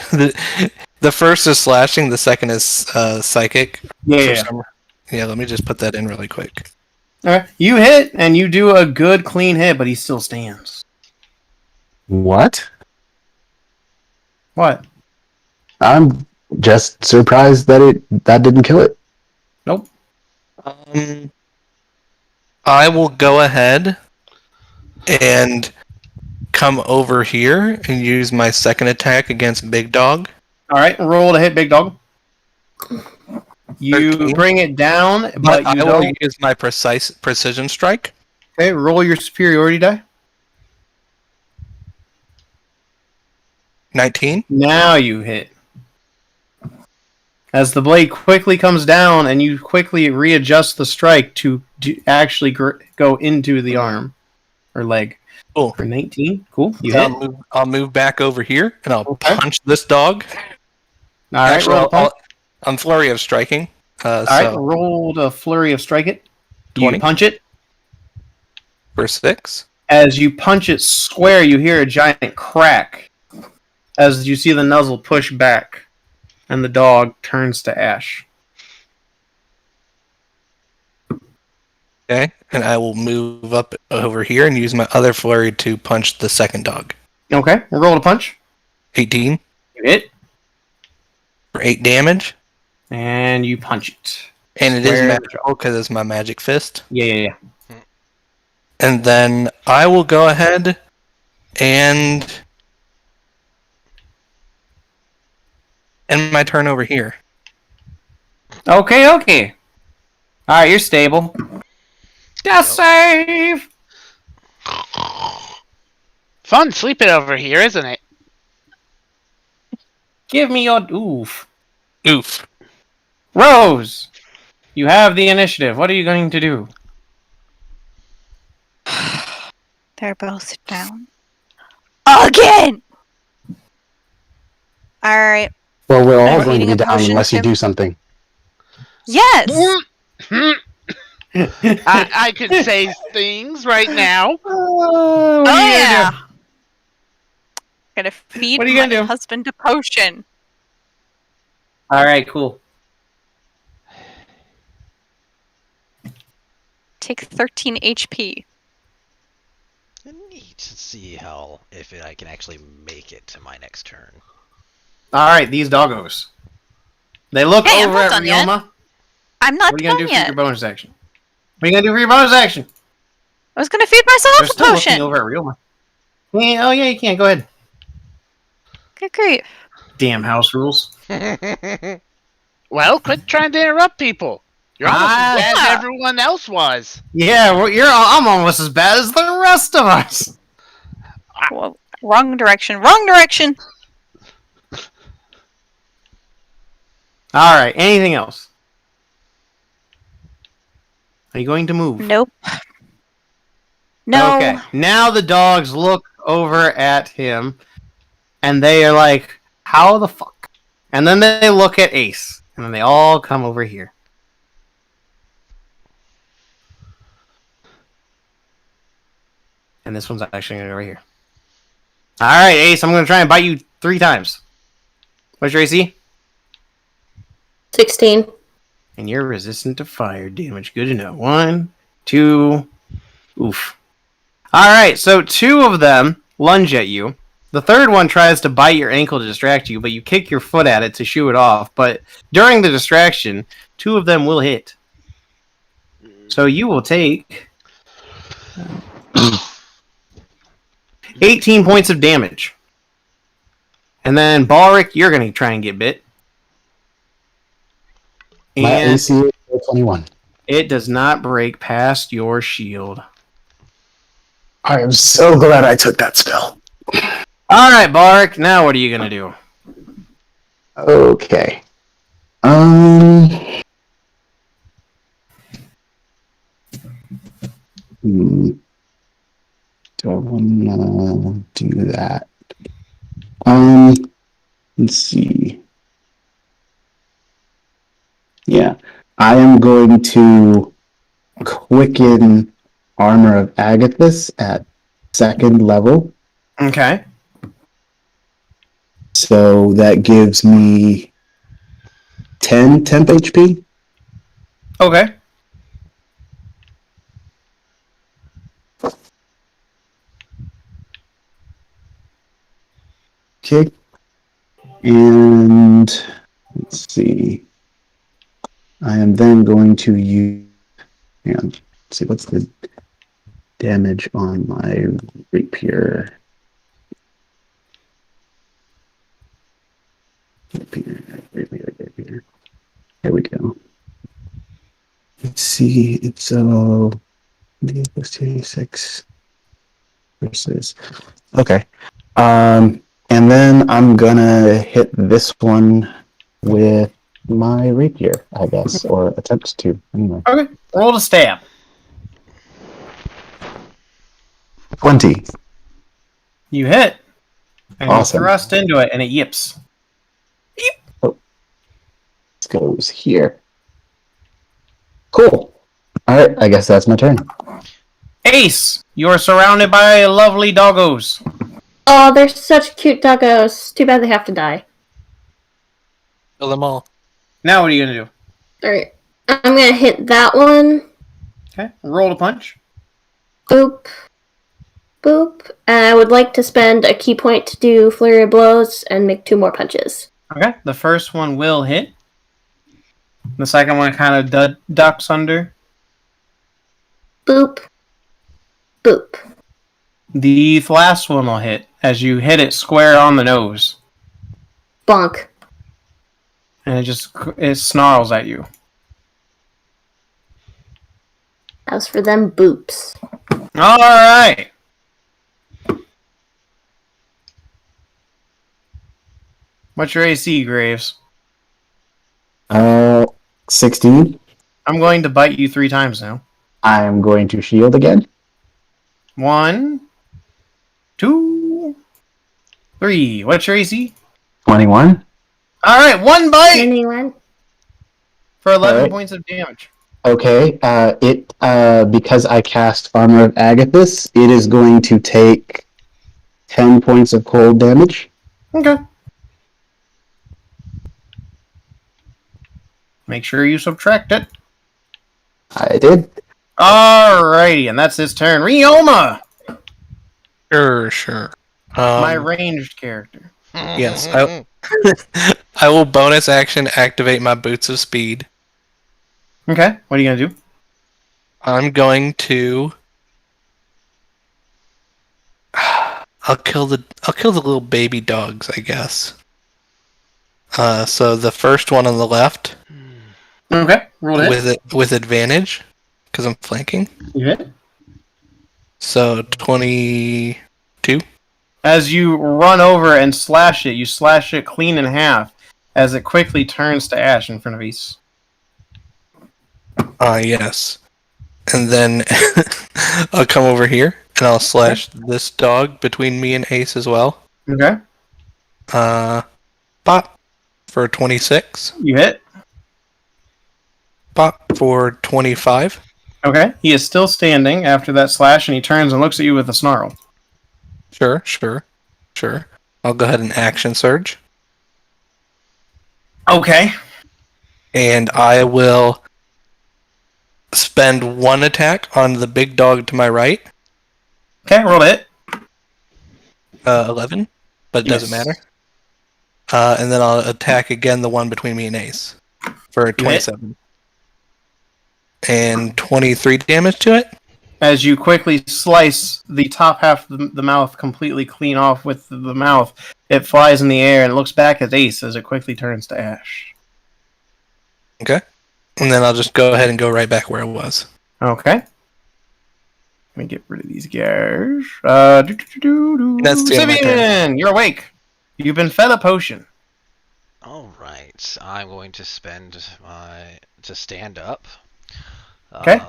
the first is slashing, the second is psychic. Yeah. Yeah, let me just put that in really quick. Alright. You hit, and you do a good, clean hit, but he still stands. What? What? I'm just surprised that that didn't kill it. Nope. I will go ahead and come over here and use my second attack against Big Dog. Alright, roll to hit Big Dog. You 13. bring it down, But but I you will don't. use my precision strike. Okay, roll your superiority die. 19. Now you hit. As the blade quickly comes down and you quickly readjust the strike to actually go into the arm or leg. Cool. For 19. Cool. You So hit. I'll move back over here and I'll Okay. punch this dog. All right, Actually, roll to punch. I'm flurry of striking. All right, roll to flurry of strike it. 20. You punch it. For 6. As you punch it square, you hear a giant crack as you see the nuzzle push back, and the dog turns to ash. Okay, and I will move up over here and use my other flurry to punch the second dog. Okay, roll to punch. 18 You hit, for 8 damage. and you punch it. And it is Square. magical because it's my magic fist. Yeah. And then I will go ahead and end my turn over here. Okay. Alright, you're stable. Death save! Fun sleeping over here, isn't it? Give me your... Oof. Oof. Rose! You have the initiative. What are you going to do? They're both down. Again! Alright. Well, we're all I'm going to eating be a down potion unless you of- do something. Yes! I could say things right now. Oh, Oh yeah! Gonna feed What are you my gonna do? husband a potion. Alright, cool. Take 13 HP. I need to see if I can actually make it to my next turn. Alright, these doggos. They look Hey, I'm over not at done yet. Ryoma. I'm not What are you gonna done do yet. for your bonus action? What are you gonna do for your bonus action? I was gonna feed They're myself a still looking potion. over at Ryoma. Yeah, oh yeah, you can. Go ahead. Good grief. Damn house rules. Well, quit trying to interrupt people. You're almost as bad Yeah. as everyone else was. Yeah, well, I'm almost as bad as the rest of us. Well, wrong direction. Wrong direction. Alright, anything else? Are you going to move? Nope. No. Okay. Now the dogs look over at him, and they are like, "How the fuck?" And then they look at Ace, and then they all come over here. And this one's actually going to go over here. All right, Ace, I'm going to try and bite you 3 times. What's your AC? 16. And you're resistant to fire damage. Good to know. 1, 2. Oof. All right, so 2 of them lunge at you. The third one tries to bite your ankle to distract you, but you kick your foot at it to shoo it off. But during the distraction, 2 of them will hit. So you will take 18 points of damage. And then, Baleric, you're going to try and get bit. My And AC is 21. it does not break past your shield. I am so glad I took that spell. All right, Baleric, now what are you going to do? Okay. Do I want to do that? Let's see. Yeah, I am going to quicken Armor of Agathis at 2nd level. Okay. So that gives me 10 temp HP. Okay. Okay. And let's see. I am then going to use. Hang on. Let's see what's the damage on my rapier. Rapier. There we go. Let's see. It's plus 26 versus. Okay. And then I'm gonna hit this one with my rapier, I guess, or attempt to. Anyway. Okay. Roll to stab. 20. You hit. And Awesome. you thrust into it, and it yips. This goes here. Cool. Alright, I guess that's my turn. Ace, you are surrounded by lovely doggos. Oh, they're such cute doggos. Too bad they have to die. Kill them all. Now what are you going to do? Alright. I'm gonna hit that one. Okay. Roll to punch. Boop. Boop. And I would like to spend a key point to do Flurry of Blows and make 2 more punches. Okay. The first one will hit. The second one kind of ducks under. Boop. Boop. The last one will hit as you hit it square on the nose. Bonk. And it snarls at you. As for them boops. Alright. What's your AC, Graves? 16. I'm going to bite you 3 times now. I am going to shield again. 1, 2, 3. What's your AC? 21. Alright, 1 bite Anyone? for 11 Alright. points of damage. Okay, because I cast Armor of Agathis, it is going to take 10 points of cold damage. Okay. Make sure you subtract it. I did. Alrighty, and that's his turn. Ryoma! Sure. My ranged character. Yes, I will bonus action activate my Boots of Speed. Okay, what are you gonna do? I'm going to. I'll kill the little baby dogs, I guess. So the first one on the left Okay, roll it. with advantage because I'm flanking. You hit. So 22. As you run over and slash it, you slash it clean in half as it quickly turns to ash in front of Ace. Yes. And then I'll come over here and I'll slash this dog between me and Ace as well. Okay. Pop for 26. You hit. Pop for 25. Okay. He is still standing after that slash, and he turns and looks at you with a snarl. Sure. I'll go ahead and action surge. Okay. And I will spend one attack on the big dog to my right. Okay, roll it. 11, but it doesn't matter. And then I'll attack again the one between me and Ace for a 27. And 23 damage to it. As you quickly slice the top half of the mouth completely clean off with the mouth, it flies in the air and looks back at Ace as it quickly turns to ash. Okay. And then I'll just go ahead and go right back where it was. Okay. Let me get rid of these guys. That's the end of my turn. Sivian, you're awake. You've been fed a potion. Alright, I'm going to to stand up. Okay.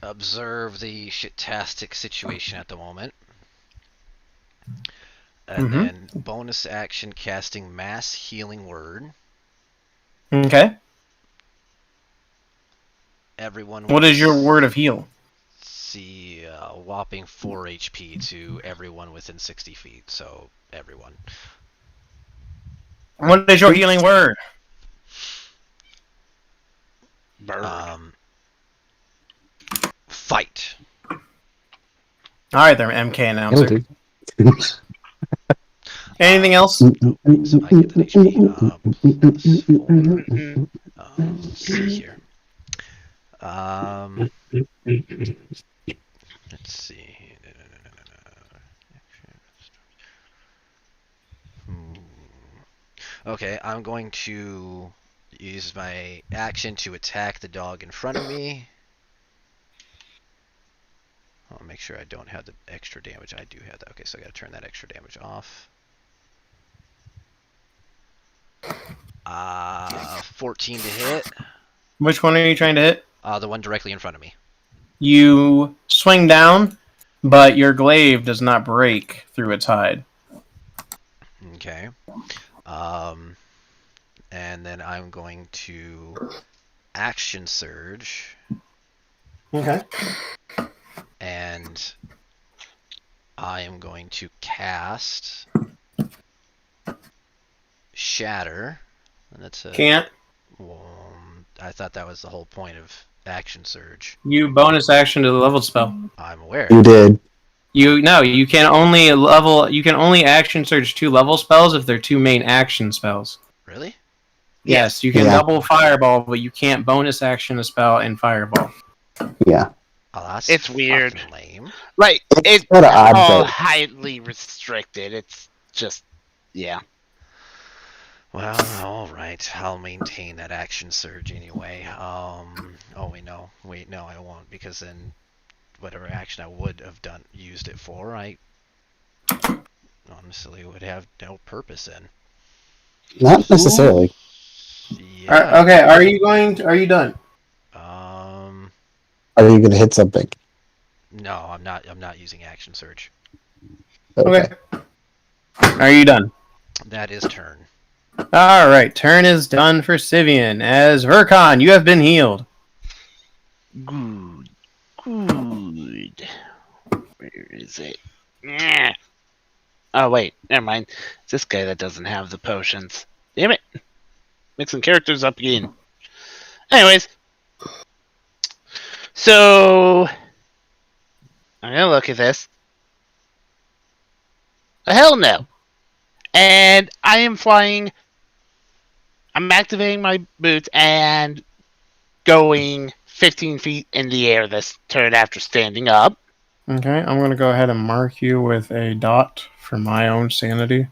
Observe the shitastic situation at the moment. And then bonus action casting Mass Healing Word. Okay. Everyone. What is your word of heal? See, a whopping 4 HP to everyone within 60 feet. So everyone. What is your healing word? Fight. All right, there, MK announcer. Anything else? So I get the HP. Let's see here. Let's see. Okay, I'm going to use my action to attack the dog in front of me. I'll make sure I don't have the extra damage. I do have that. Okay, so I gotta turn that extra damage off. 14 to hit. Which one are you trying to hit? The one directly in front of me. You swing down, but your glaive does not break through its hide. Okay. And then I'm going to action surge. Okay. And I am going to cast Shatter. And that's a Can't. I thought that was the whole point of action surge. You bonus action to the leveled spell. I'm aware. You did. You can only action surge 2 level spells if they're 2 main action spells. Really? Yes, you can Yeah. double fireball, but you can't bonus action a spell in fireball. Yeah. Oh, that's It's weird. fucking lame. Like, it's What an odd all vote. highly restricted. It's just, yeah. Well, alright. I'll maintain that action surge anyway. Oh, wait, no. Wait, no, I won't, because then whatever action I would have used it for, I honestly would have no purpose in. Not necessarily. Yeah. Okay, are you done? Are you going to hit something? No, I'm not using action surge. Okay. Are you done? That is turn. Alright, turn is done for Sivian. As Vercon, you have been healed. Good. Good. Where is it? Yeah. Oh, wait. Never mind. It's this guy that doesn't have the potions. Damn it. Mixing characters up again. Anyways. So, I'm going to look at this. Hell no. And I am flying. I'm activating my boots and going 15 feet in the air this turn after standing up. Okay, I'm going to go ahead and mark you with a dot for my own sanity.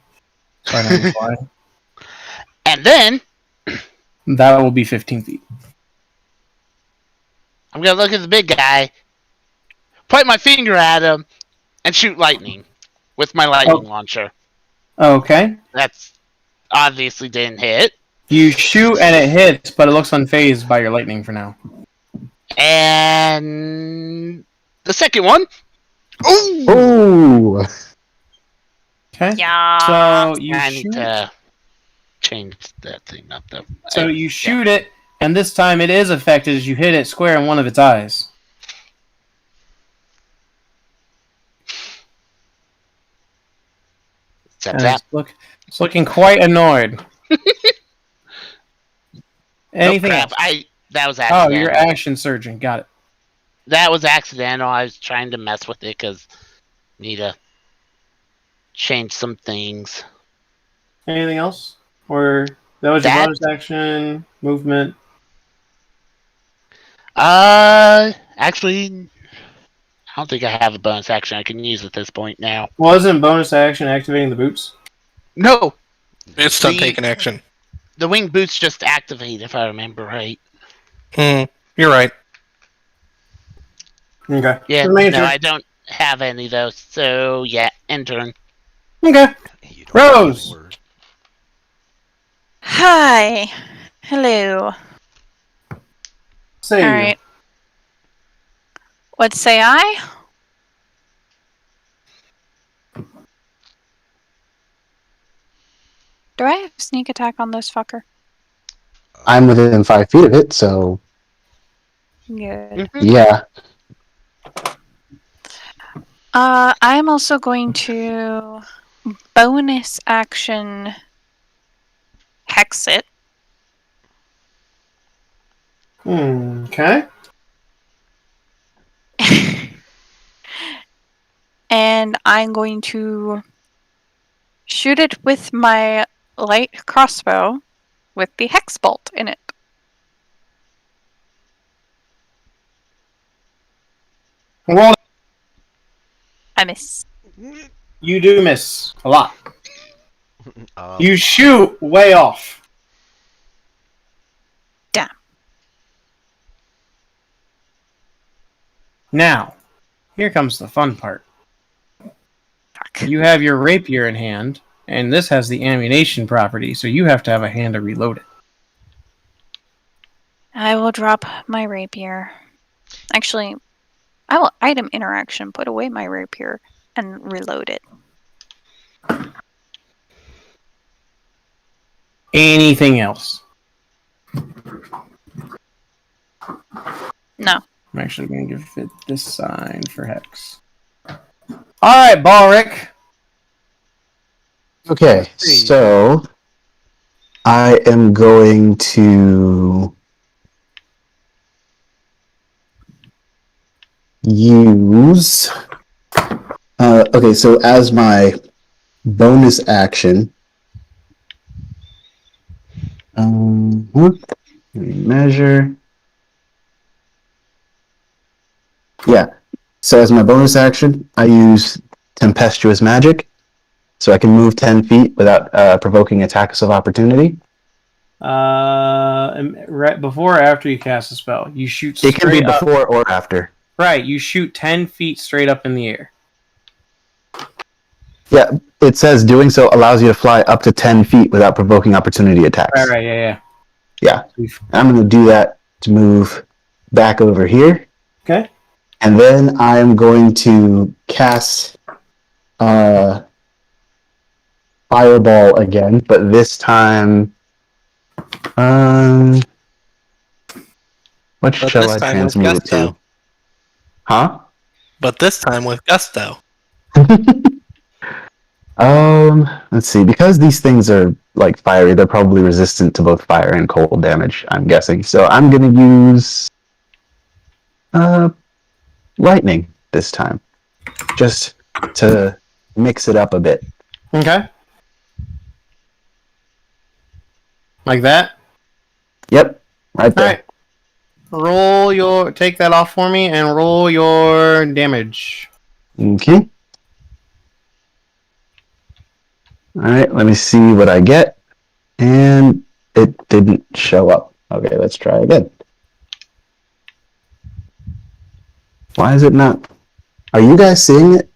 So I don't fly. And then That will be 15 feet. I'm going to look at the big guy, point my finger at him, and shoot lightning with my lightning launcher. Okay. That's obviously didn't hit. You shoot and it hits, but it looks unfazed by your lightning for now. And the second one. Ooh! Oh, Okay. Yeah. So you I shoot. need to change that thing up though. So you shoot it, and this time it is affected as you hit it square in one of its eyes. Zap, And zap. it's looking quite annoyed. Anything crap. else? That was Oh, accidental. you're action surging. Got it. That was accidental. I was trying to mess with it because need to change some things. Anything else? Or that was your That- bonus action, movement. Actually, I don't think I have a bonus action I can use at this point now. Wasn't bonus action activating the boots? No, It's not taking action. the wing boots just activate if I remember right. You're right. Okay. Yeah, Just making no, sure. I don't have any of those. So yeah, end turn. Okay. You don't Rose! say a word. Hi. Hello. Say All you. right. What say I? Do I have sneak attack on this fucker? I'm within 5 feet of it, so Good. yeah. I'm also going to bonus action hex it. Okay. And I'm going to shoot it with my light crossbow with the hex bolt in it. Well, I miss. you do miss a lot. Um, You shoot way off. Damn. Now, here comes the fun part. Fuck. You have your rapier in hand, and this has the ammunition property, so you have to have a hand to reload it. I will drop my rapier. Actually, I will item interaction, put away my rapier, and reload it. Anything else? No. I'm actually going to give it this sign for hex. Alright, Baleric. Okay, so I am going to use. Okay, so as my bonus action, measure. Yeah. So as my bonus action, I use Tempestuous Magic, so I can move 10 feet without provoking attacks of opportunity. Right before or after you cast a spell, you shoot It can be straight up. before or after. Right, you shoot 10 feet straight up in the air. Yeah, it says doing so allows you to fly up to 10 feet without provoking opportunity attacks. Right, yeah. Yeah. I'm going to do that to move back over here. Okay. And then I'm going to cast Fireball again, but this time... what But shall this I time with transmute it gusto. to? Huh? But this time with gusto. Let's see. Because these things are like fiery, they're probably resistant to both fire and cold damage, I'm guessing. So I'm gonna use lightning this time. Just to mix it up a bit. Okay. Like that? Yep. Right there. Alright. Take that off for me and roll your damage. Okay. Alright, let me see what I get. And it didn't show up. Okay, let's try again. Why is it not? Are you guys seeing it?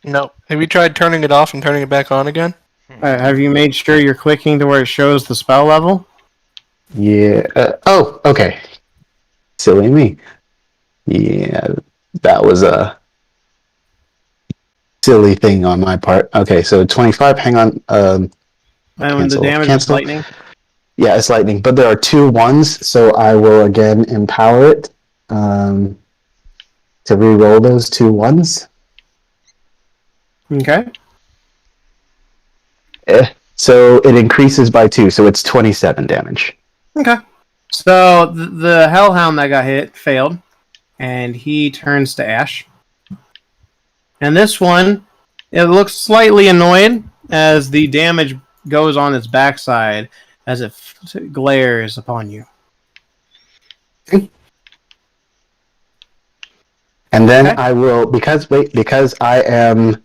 No. Have you tried turning it off and turning it back on again? Have you made sure you're clicking to where it shows the spell level? Yeah. Oh, okay. Silly me. Yeah, that was a silly thing on my part. Okay, so 25. Hang on. And the Cancel. damage is lightning. Yeah, it's lightning, but there are 2 1s, so I will again empower it to re-roll those 2 1s. Okay. So it increases by 2, so it's 27 damage. Okay. So the Hellhound that got hit failed, and he turns to ash. And this one, it looks slightly annoyed as the damage goes on its backside as it glares upon you. And then Okay. I will, because I am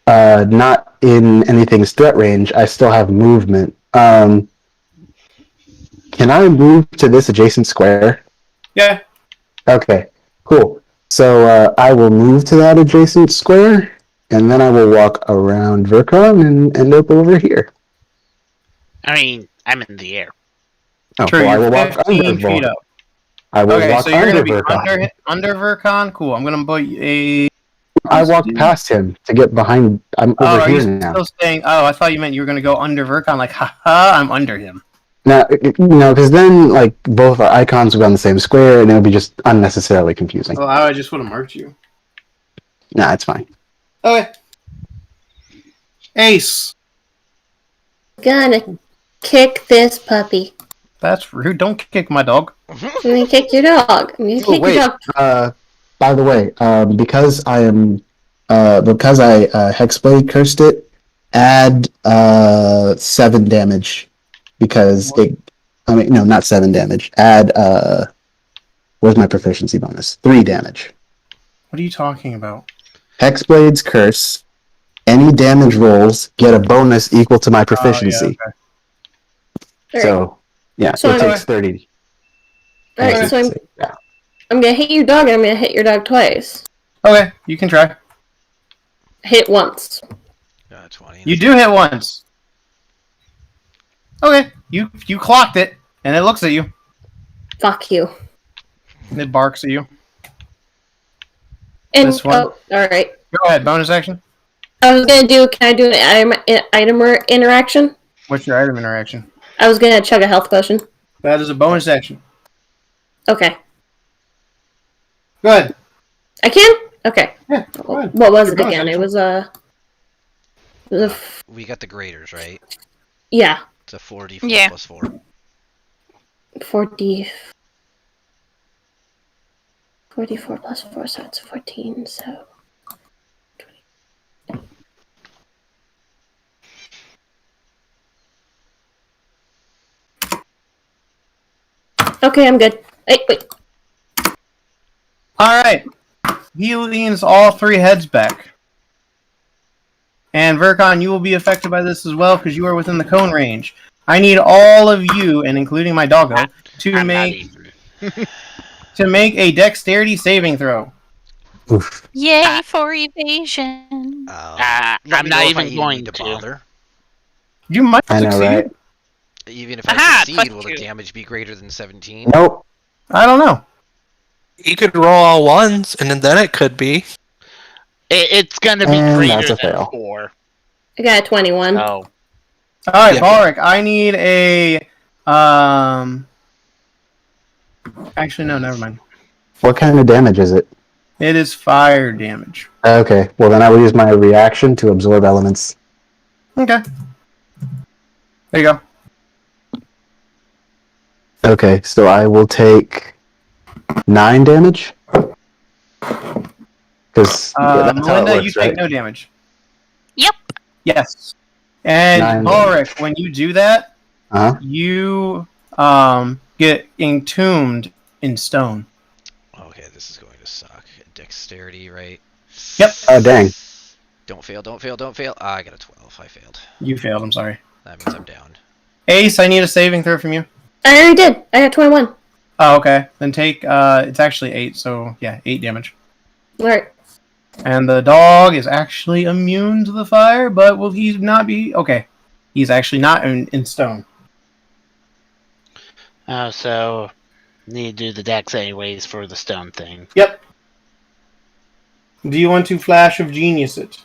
not in anything's threat range, I still have movement. Can I move to this adjacent square? Yeah. Okay, cool. So I will move to that adjacent square, and then I will walk around Verkon and end up over here. I mean, I'm in the air. Oh, True, well, I you're will walk 15 under feet Verkon. up. I will Okay, walk so you're under going to be Verkon. under Verkon? Cool. I'm going to put a... I walked past him to get behind. I'm over are here you now. still saying... Oh, I thought you meant you were going to go under Verkon, like, haha, I'm under him. Now, because then, like, both our icons will be on the same square, and it'll be just unnecessarily confusing. Well, I just would have marked you. Nah, it's fine. Okay. Ace. Gonna kick this puppy. That's rude. Don't kick my dog. I'm gonna kick your dog. I'm gonna kick your dog. By the way, because I Hexblade cursed it, add 7 damage because not 7 damage. Add where's my proficiency bonus? 3 damage. What are you talking about? Hexblade's curse. Any damage rolls get a bonus equal to my proficiency. Oh, Alright. So yeah, So it I'm- takes 30. Alright, so Yeah. I'm gonna hit your dog and I'm gonna hit your dog twice. Okay, you can try. Hit once. 20. You do hit once. Okay, you clocked it, and it looks at you. Fuck you. And it barks at you. And This one? oh, alright. Go ahead, bonus action. I was gonna do. Can I do an item interaction? What's your item interaction? I was gonna chug a health potion. That is a bonus action. Okay. Go ahead. I can? Okay. Yeah, go ahead. What was Your it bonus again? action. It was a. We got the graders, right? Yeah. It's a 4d4 Yeah. plus 4. 40. 44 plus 4, so it's 14, so. Okay, I'm good. Wait. Alright. He leans all 3 heads back. And Verkon, you will be affected by this as well because you are within the cone range. I need all of you, and including my doggo, to I'm make a dexterity saving throw. Oof. Yay for evasion. I'm let me not know if I even need going to to. bother. You might I know, succeed. right? Even if Aha, I succeed, will the 22. damage be greater than 17? Nope. I don't know. You could roll all ones, and then it could be. It's gonna be And greater that's a than fail. 4. I got a 21. Oh. Alright, Yeah. Baleric, I need a actually no, never mind. What kind of damage is it? It is fire damage. Okay, well then I will use my reaction to absorb elements. Okay. There you go. Okay, so I will take 9 damage. Because that's how it Melinda, works, you right? take no damage. Yep. Yes. And 9 Baleric, when you do that, Uh-huh. you get entombed in stone. Okay, this is going to suck. Dexterity, right? Yep. Oh, dang. Don't fail, don't fail, don't fail. I got a 12. I failed. You failed, I'm sorry. That means I'm down. Ace, I need a saving throw from you. I already did. I got 21. Oh, okay. Then take, it's actually 8, so yeah, 8 damage. Alright. And the dog is actually immune to the fire, but will he not be? Okay. He's actually not in stone. So Need to do the dex anyways for the stone thing. Yep. Do you want to Flash of Genius it?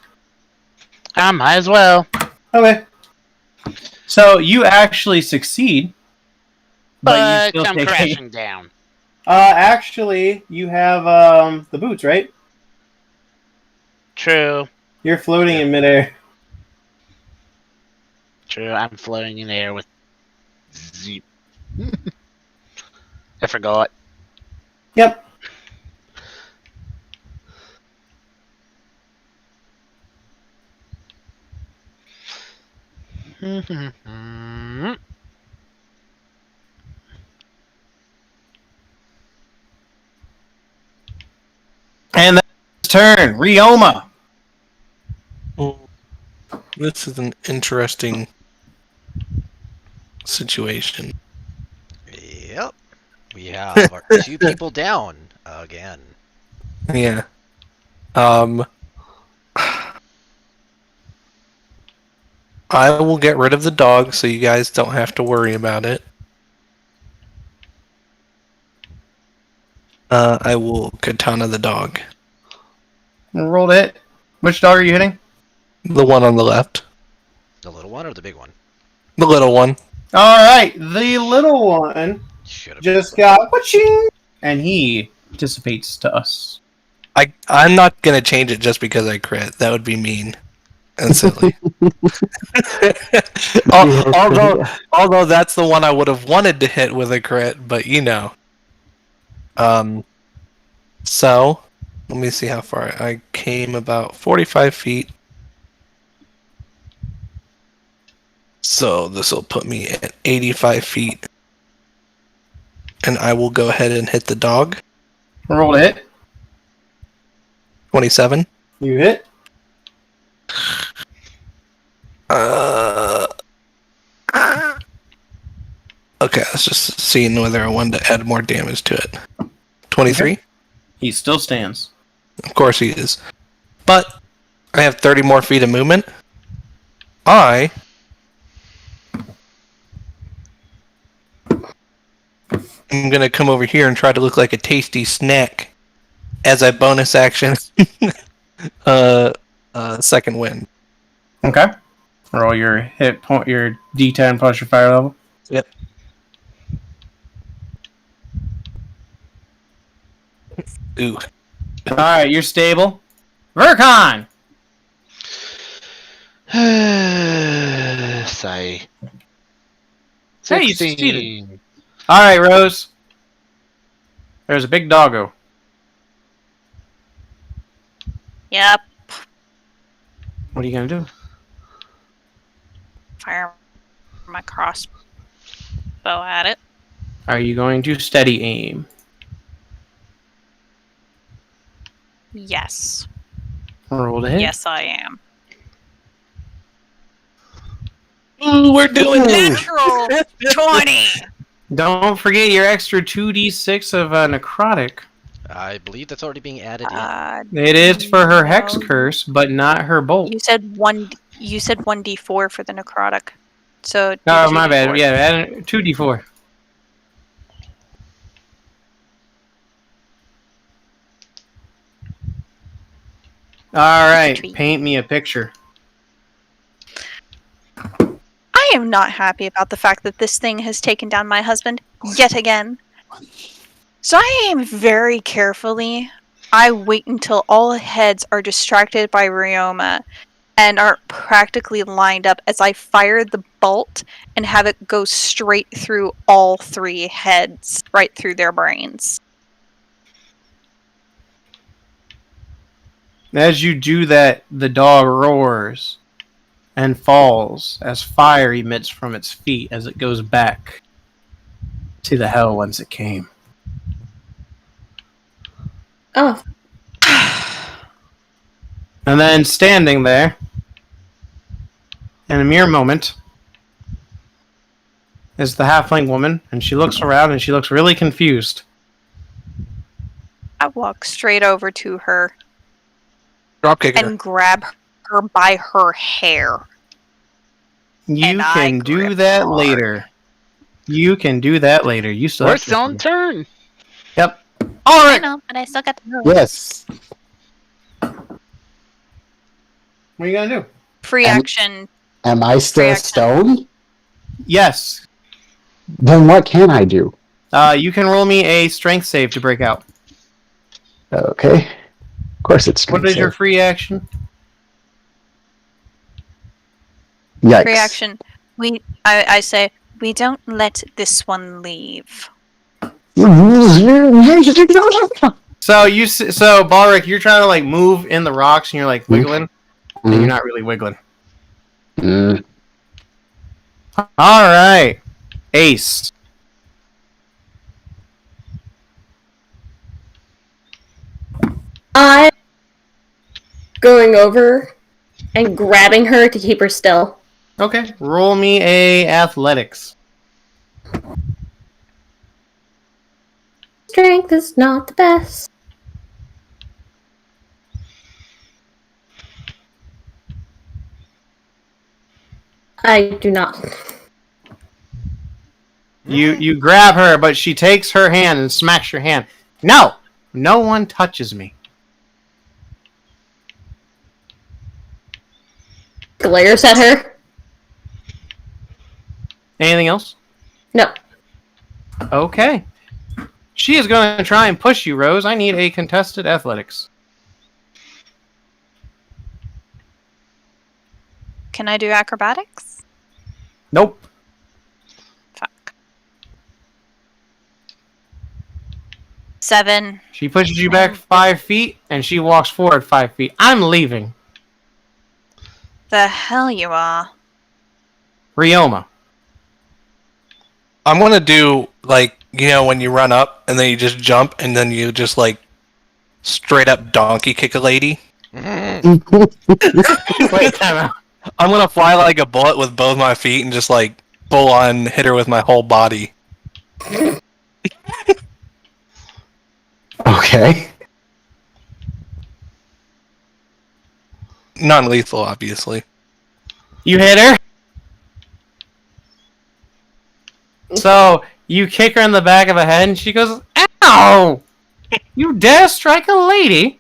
I might as well. Okay. So you actually succeed, but you But still I'm take crashing down. Actually, you have the boots, right? True. You're floating in midair. True, I'm floating in air with Zeep. I forgot. Yep. And that's turn. Rioma. This is an interesting situation. Yep. We have our 2 people down again. Yeah. I will get rid of the dog so you guys don't have to worry about it. I will katana the dog. Rolled it. Which dog are you hitting? The one on the left. The little one or the big one? The little one. All right. The little one Should have. just got whatching, and he dissipates to us. I'm not gonna change it just because I crit. That would be mean and silly. although that's the one I would have wanted to hit with a crit, but you know. So let me see how far I came. About 45 feet. So this will put me at 85 feet, and I will go ahead and hit the dog. Roll it. 27. You hit. Okay, let's just see whether I wanted to add more damage to it. 23? Okay. He still stands. Of course he is. But I have 30 more feet of movement. I'm going to come over here and try to look like a tasty snack as I bonus action second wind. Okay. Roll your hit point, your D10 plus your fire level. Yep. Ooh. All right, you're stable. Vercon. Sigh. Hey, you 16. succeeded. All right, Rose. There's a big doggo. Yep. What are you gonna do? Fire my crossbow at it. Are you going to steady aim? Yes. Roll to hit. Yes, I am. Ooh, we're doing it! Natural 20! Don't forget your extra 2d6 of necrotic. I believe that's already being added in. It is for her hex No. curse, but not her bolt. You said 1d4 for the necrotic. So do Oh, my 2d4. bad. Yeah, add 2d4. All right, Treat. paint me a picture. I am not happy about the fact that this thing has taken down my husband yet again. So I aim very carefully. I wait until all heads are distracted by Ryoma and are practically lined up as I fire the bolt and have it go straight through all 3 heads, right through their brains. As you do that, the dog roars and falls as fire emits from its feet as it goes back to the hell whence it came. Oh, And then standing there, in a mere moment, is the halfling woman, and she looks around and she looks really confused. I walk straight over to her Dropkick her. and grab her by her hair. You And I can do grip that hard. later. You can do that later. You still We're have to still in turn. Yep. I Alright. know, but I still got the move. Yes. What are you gonna do? Free And- action. Am I still Reaction. stoned? Yes. Then what can I do? You can roll me a strength save to break out. Okay. Of course it's What strength is your save. free action? Yikes. Free action. I say, we don't let this one leave. So so Baleric, you're trying to like move in the rocks and you're like wiggling, and you're not really wiggling. Mm. All right, Ace. I'm going over and grabbing her to keep her still. Okay, roll me a athletics. Strength is not the best. I do not. You grab her, but she takes her hand and smacks your hand. No, no one touches me. Glares at her. Anything else? No. Okay. She is going to try and push you, Rose. I need a contested athletics. Can I do acrobatics? Nope. Fuck. 7. She pushes you back 5 feet, and she walks forward 5 feet. I'm leaving. The hell you are. Ryoma. I'm gonna do like, you know, when you run up and then you just jump and then you just like straight up donkey kick a lady. Wait, time out. I'm gonna fly like a bullet with both my feet and just like full on hit her with my whole body. Okay. Non-lethal, obviously. You hit her? So, you kick her in the back of the head, and she goes, "Ow! You dare strike a lady?"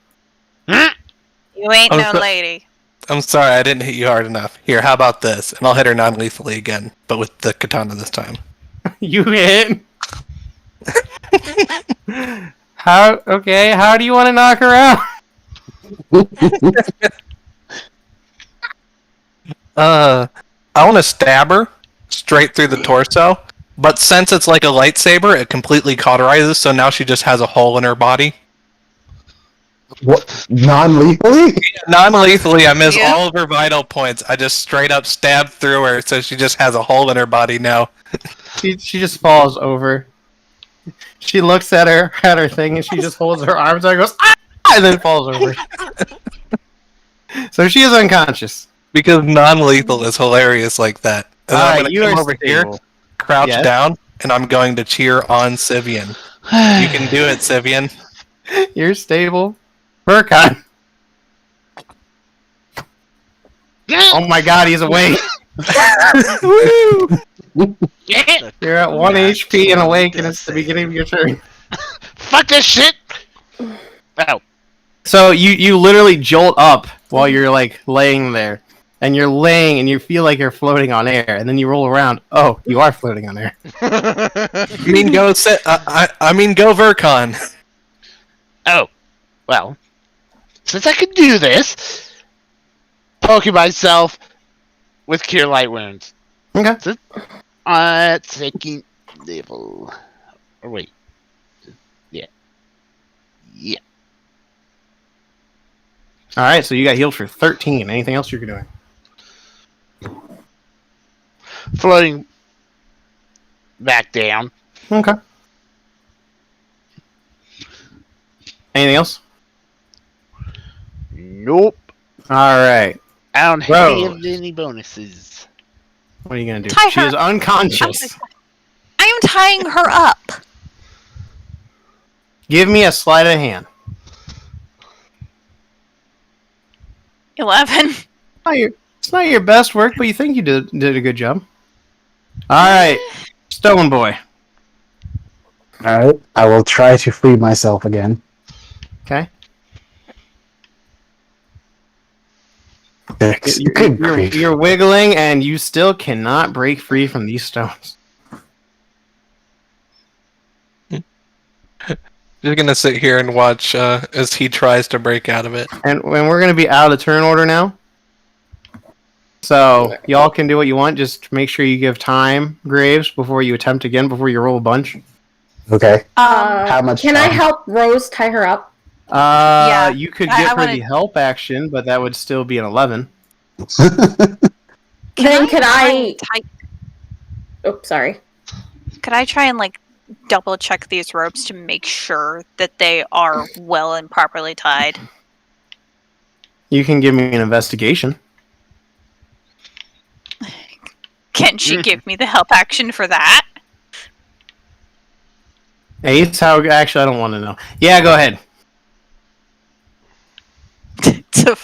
You ain't Oh, no so- lady. I'm sorry, I didn't hit you hard enough. Here, how about this? And I'll hit her non-lethally again, but with the katana this time. You hit. Okay, how do you want to knock her out? I want to stab her straight through the torso, but since it's like a lightsaber, it completely cauterizes, so now she just has a hole in her body. What? Non-lethally? Non-lethally, I miss Yeah. all of her vital points. I just straight up stabbed through her, so she just has a hole in her body now. She just falls over. She looks at her thing, and she just holds her arms out and goes, "Ah!" and then falls over. So she is unconscious. Because non-lethal is hilarious like that. And then I'm Alright, going you to come are over here, stable. crouch Yes. down, and I'm going to cheer on Sivian. You can do it, Sivian. You're stable. Burkon. Oh my god, he's awake. Woo! Yeah. You're at 1 HP and awake, and it's the beginning of your turn. Fuck this shit. Oh. So you literally jolt up while you're like laying there, and you're laying and you feel like you're floating on air, and then you roll around. Oh, you are floating on air. I mean, go go Vercon. Oh. Well. Since I can do this, poking myself with Cure Light Wounds. Okay. Second level. Or wait. Yeah. Yeah. All right. So you got healed for 13. Anything else you're doing? Floating back down. Okay. Anything else? Nope. All right. I don't Rose. have any bonuses. What are you gonna do? Tie She her. is unconscious. I am tying her up. Give me a sleight of hand. 11. It's not your best work, but you think you did a good job. All right. Stone Boy. Alright, I will try to free myself again. Okay. Good grief. You're wiggling, and you still cannot break free from these stones. Just gonna sit here and watch as he tries to break out of it. And we're going to be out of turn order now. So, y'all can do what you want. Just make sure you give time, Graves, before you attempt again, before you roll a bunch. Okay. How much Can I time? help Rose tie her up? You could I give her wanna- the help action, but that would still be an 11. Then could I... Type, Oops, sorry. could I try and like double check these ropes to make sure that they are well and properly tied? You can give me an investigation. Can she give me the help action for that? Ace, how... Actually, I don't want to know. Yeah, go ahead.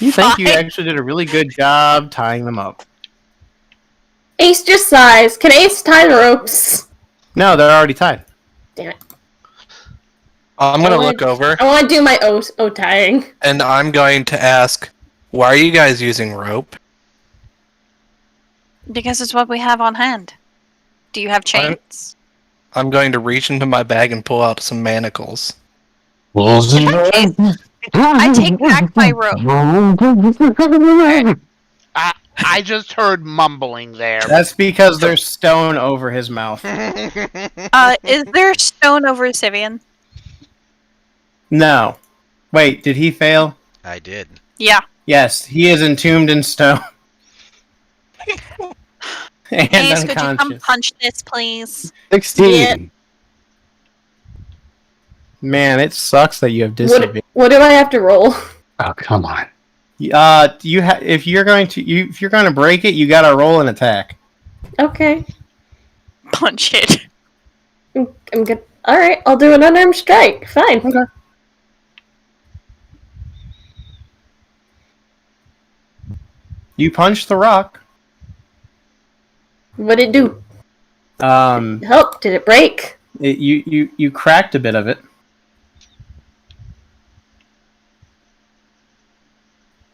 You think you actually did a really good job tying them up. Ace just sighs. Can Ace tie the ropes? No, they're already tied. Damn it. I'm gonna look over I want to do my O tying. and I'm going to ask, why are you guys using rope? Because it's what we have on hand. Do you have chains? I'm going to reach into my bag and pull out some manacles. I take back my rope. I just heard mumbling there. That's because there's stone over his mouth. Is there stone over Sivian? No. Wait, did he fail? I did. Yeah. Yes, he is entombed in stone. And Ace, could you come unconscious. punch this, please? 16. Man, it sucks that you have disadvantage. What do I have to roll? Oh, come on. If you're going to break it, you gotta roll an attack. Okay. Punch it. I'm good. Alright, I'll do an unarmed strike. Fine. Okay. You punch the rock. What'd it do? Help, did it break? You cracked a bit of it.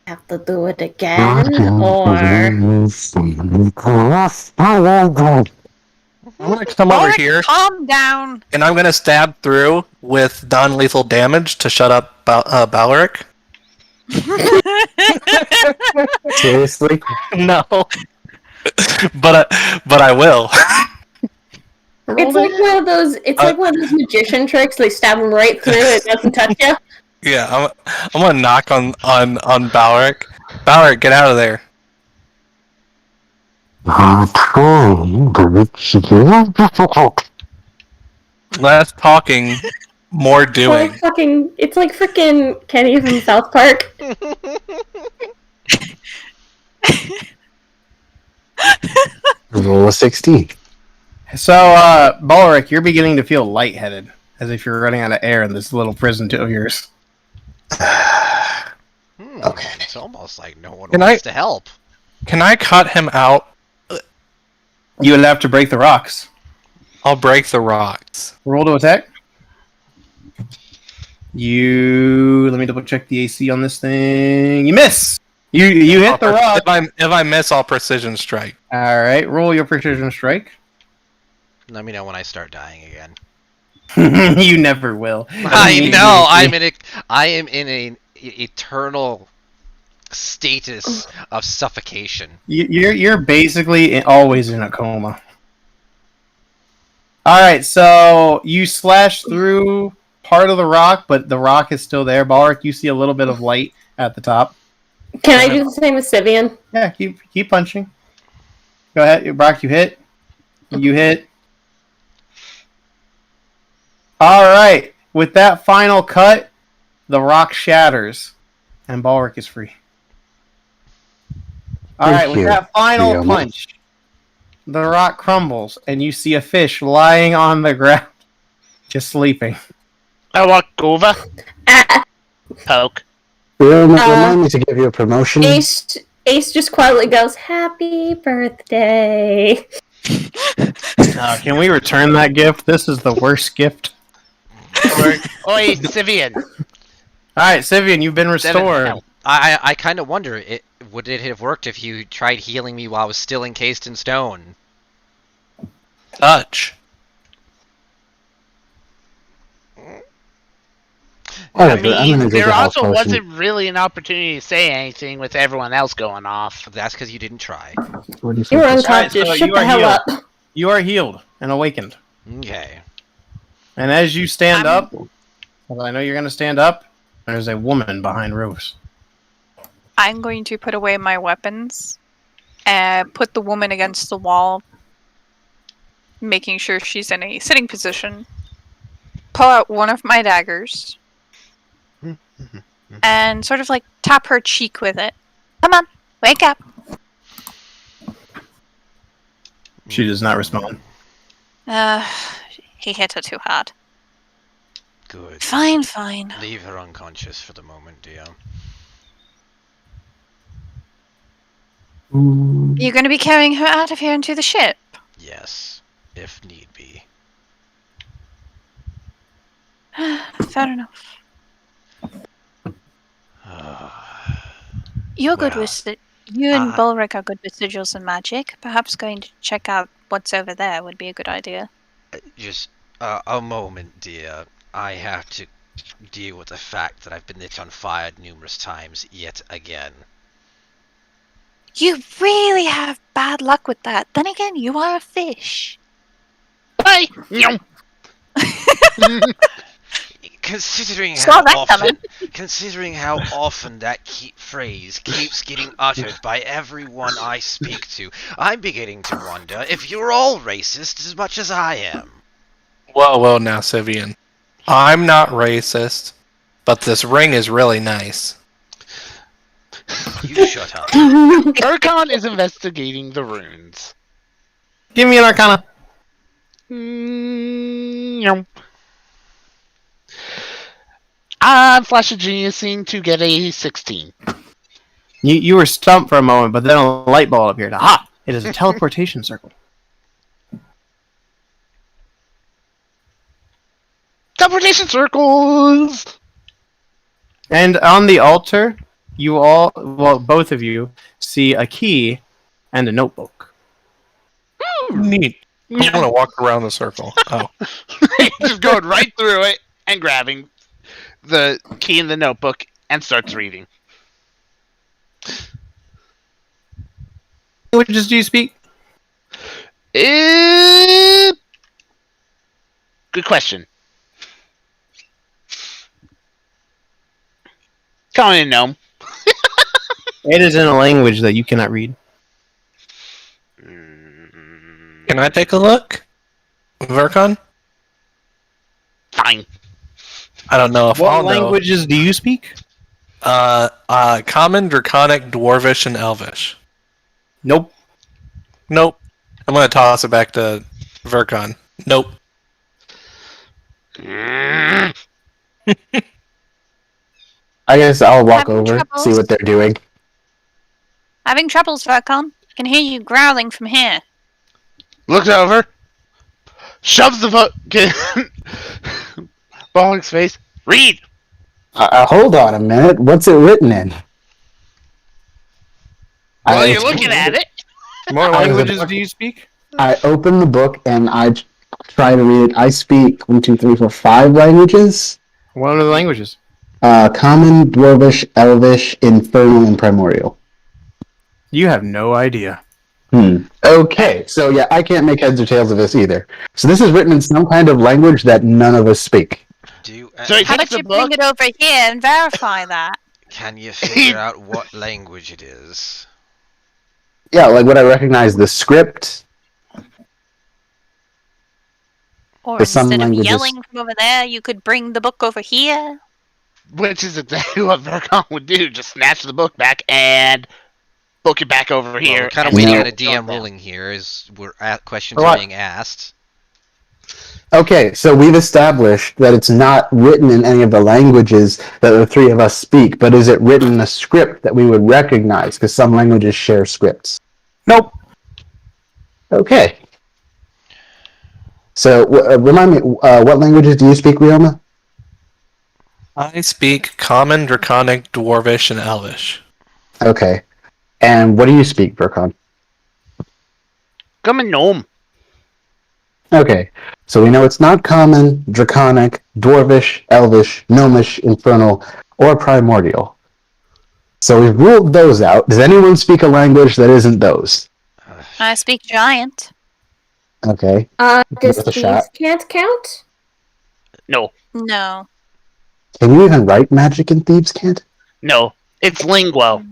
Have to do it again? Or... I'm gonna come over Baleric, here calm down. and I'm gonna stab through with non-lethal damage to shut up Baleric. Seriously? No, but I will. It's like one of those. It's like one of those magician tricks. They stab him right through. It doesn't touch you. Yeah, I'm gonna knock on Baleric. Baleric, get out of there. Less talking, more doing. It's like freaking Kenny from South Park. Roll a 16. So, Baleric, you're beginning to feel lightheaded, as if you're running out of air in this little prison of yours. Okay. It's almost like no one Can wants to help. Can I cut him out? You would have to break the rocks. I'll break the rocks. Roll to attack. Let me double check the AC on this thing. You miss. You hit the rock. If I miss, I'll precision strike. All right, roll your precision strike. Let me know when I start dying again. You never will. I know. I am in an eternal status of suffocation. You're basically always in a coma. All right, so you slash through part of the rock, but the rock is still there. Baleric, you see a little bit of light at the top. Can I do the same as Sivian? Yeah, keep punching. Go ahead, Brock. You hit. You hit. All right. With that final cut, the rock shatters, and Baleric is free. All right. With that final punch, the rock crumbles, and you see a fish lying on the ground, just sleeping. I walk over. Poke. Remind me to give you a promotion. Ace just quietly goes, "Happy birthday." Can we return that gift? This is the worst gift. Oi, Sivian. Alright, Sivian, you've been restored. No. I kind of wonder, would it have worked if you tried healing me while I was still encased in stone? Touch. I I'm gonna mean, drink there a health also potion. wasn't really an opportunity to say anything with everyone else going off. That's because you didn't try. What do you You were think? unconscious. Alright, so Shut you the are hell healed. up. You are healed and awakened. Okay. And as you stand up, well, I know you're going to stand up, there's a woman behind Rose. I'm going to put away my weapons and put the woman against the wall, making sure she's in a sitting position. Pull out one of my daggers and sort of like tap her cheek with it. Come on, wake up. She does not respond. He hit her too hard. Good. Fine, fine. Leave her unconscious for the moment, dear. You're going to be carrying her out of here into the ship. Yes, if need be. Fair enough. You're good Well, with you and Baleric are good with sigils and magic. Perhaps going to check out what's over there would be a good idea. Just a moment, dear. I have to deal with the fact that I've been lit on fire numerous times yet again. You really have bad luck with that. Then again, you are a fish. Bye! Nyum. Considering Saw how that often, considering how often that phrase keeps getting uttered by everyone I speak to, I'm beginning to wonder if you're all racist as much as I am. Well, now, Sivian. I'm not racist, but this ring is really nice. You shut up. Urkon is investigating the runes. Give me an Arcana. Nyum. I'm Flash of Geniusing to get a 16. You were stumped for a moment, but then a light bulb appeared. Aha! It is a teleportation circle. Teleportation circles! And on the altar, you all, well, both of you, see a key and a notebook. Neat. I want to walk around the circle. Oh. Just going right through it and grabbing the key in the notebook and starts reading. What languages do you speak? Good question. Come in, gnome. It is in a language that you cannot read. Can I take a look? Verkon? Fine. I don't know if What I'll languages do you speak? know. Common, Draconic, Dwarvish, and Elvish. Nope. Nope. I'm going to toss it back to Verkon. Nope. I guess I'll walk Having over, troubles? see what they're doing. Having troubles, Vercon? Can hear you growling from here. Looks over. Shoves the Balleric's face. Read! Hold on a minute. What's it written in? Well, you're looking at it. More I was languages about- do you speak? I open the book and I try to read it. I speak 1, 2, 3, 4, 5 languages. What are the languages? Common, Dwarvish, Elvish, Infernal, and Primordial. You have no idea. Okay, so yeah, I can't make heads or tails of this either. So this is written in some kind of language that none of us speak. Do you, So he How takes about the you book. bring it over here and verify that? can you figure out what language it is? Yeah, like would I recognize the script? Or For some instead of languages- yelling from over there, you could bring the book over here? Which is exactly what Vercon would do. Just snatch the book back and book it back over Well, here. we're kind of and waiting No. on a DM ruling here as questions Right. are being asked. Okay, so we've established that it's not written in any of the languages that the three of us speak, but is it written in a script that we would recognize? Because some languages share scripts. Nope. Okay. So, remind me, what languages do you speak, Rioma? I speak Common, Draconic, Dwarvish, and Elvish. Okay. And what do you speak, Burkon? Come a gnome. Okay. So we know it's not Common, Draconic, Dwarvish, Elvish, Gnomish, Infernal, or Primordial. So we've ruled those out. Does anyone speak a language that isn't those? I speak giant. Okay. Does Worth a thieves shot. can't count? No, No. Can you even write magic in Thieves' Cant? no. It's linguo.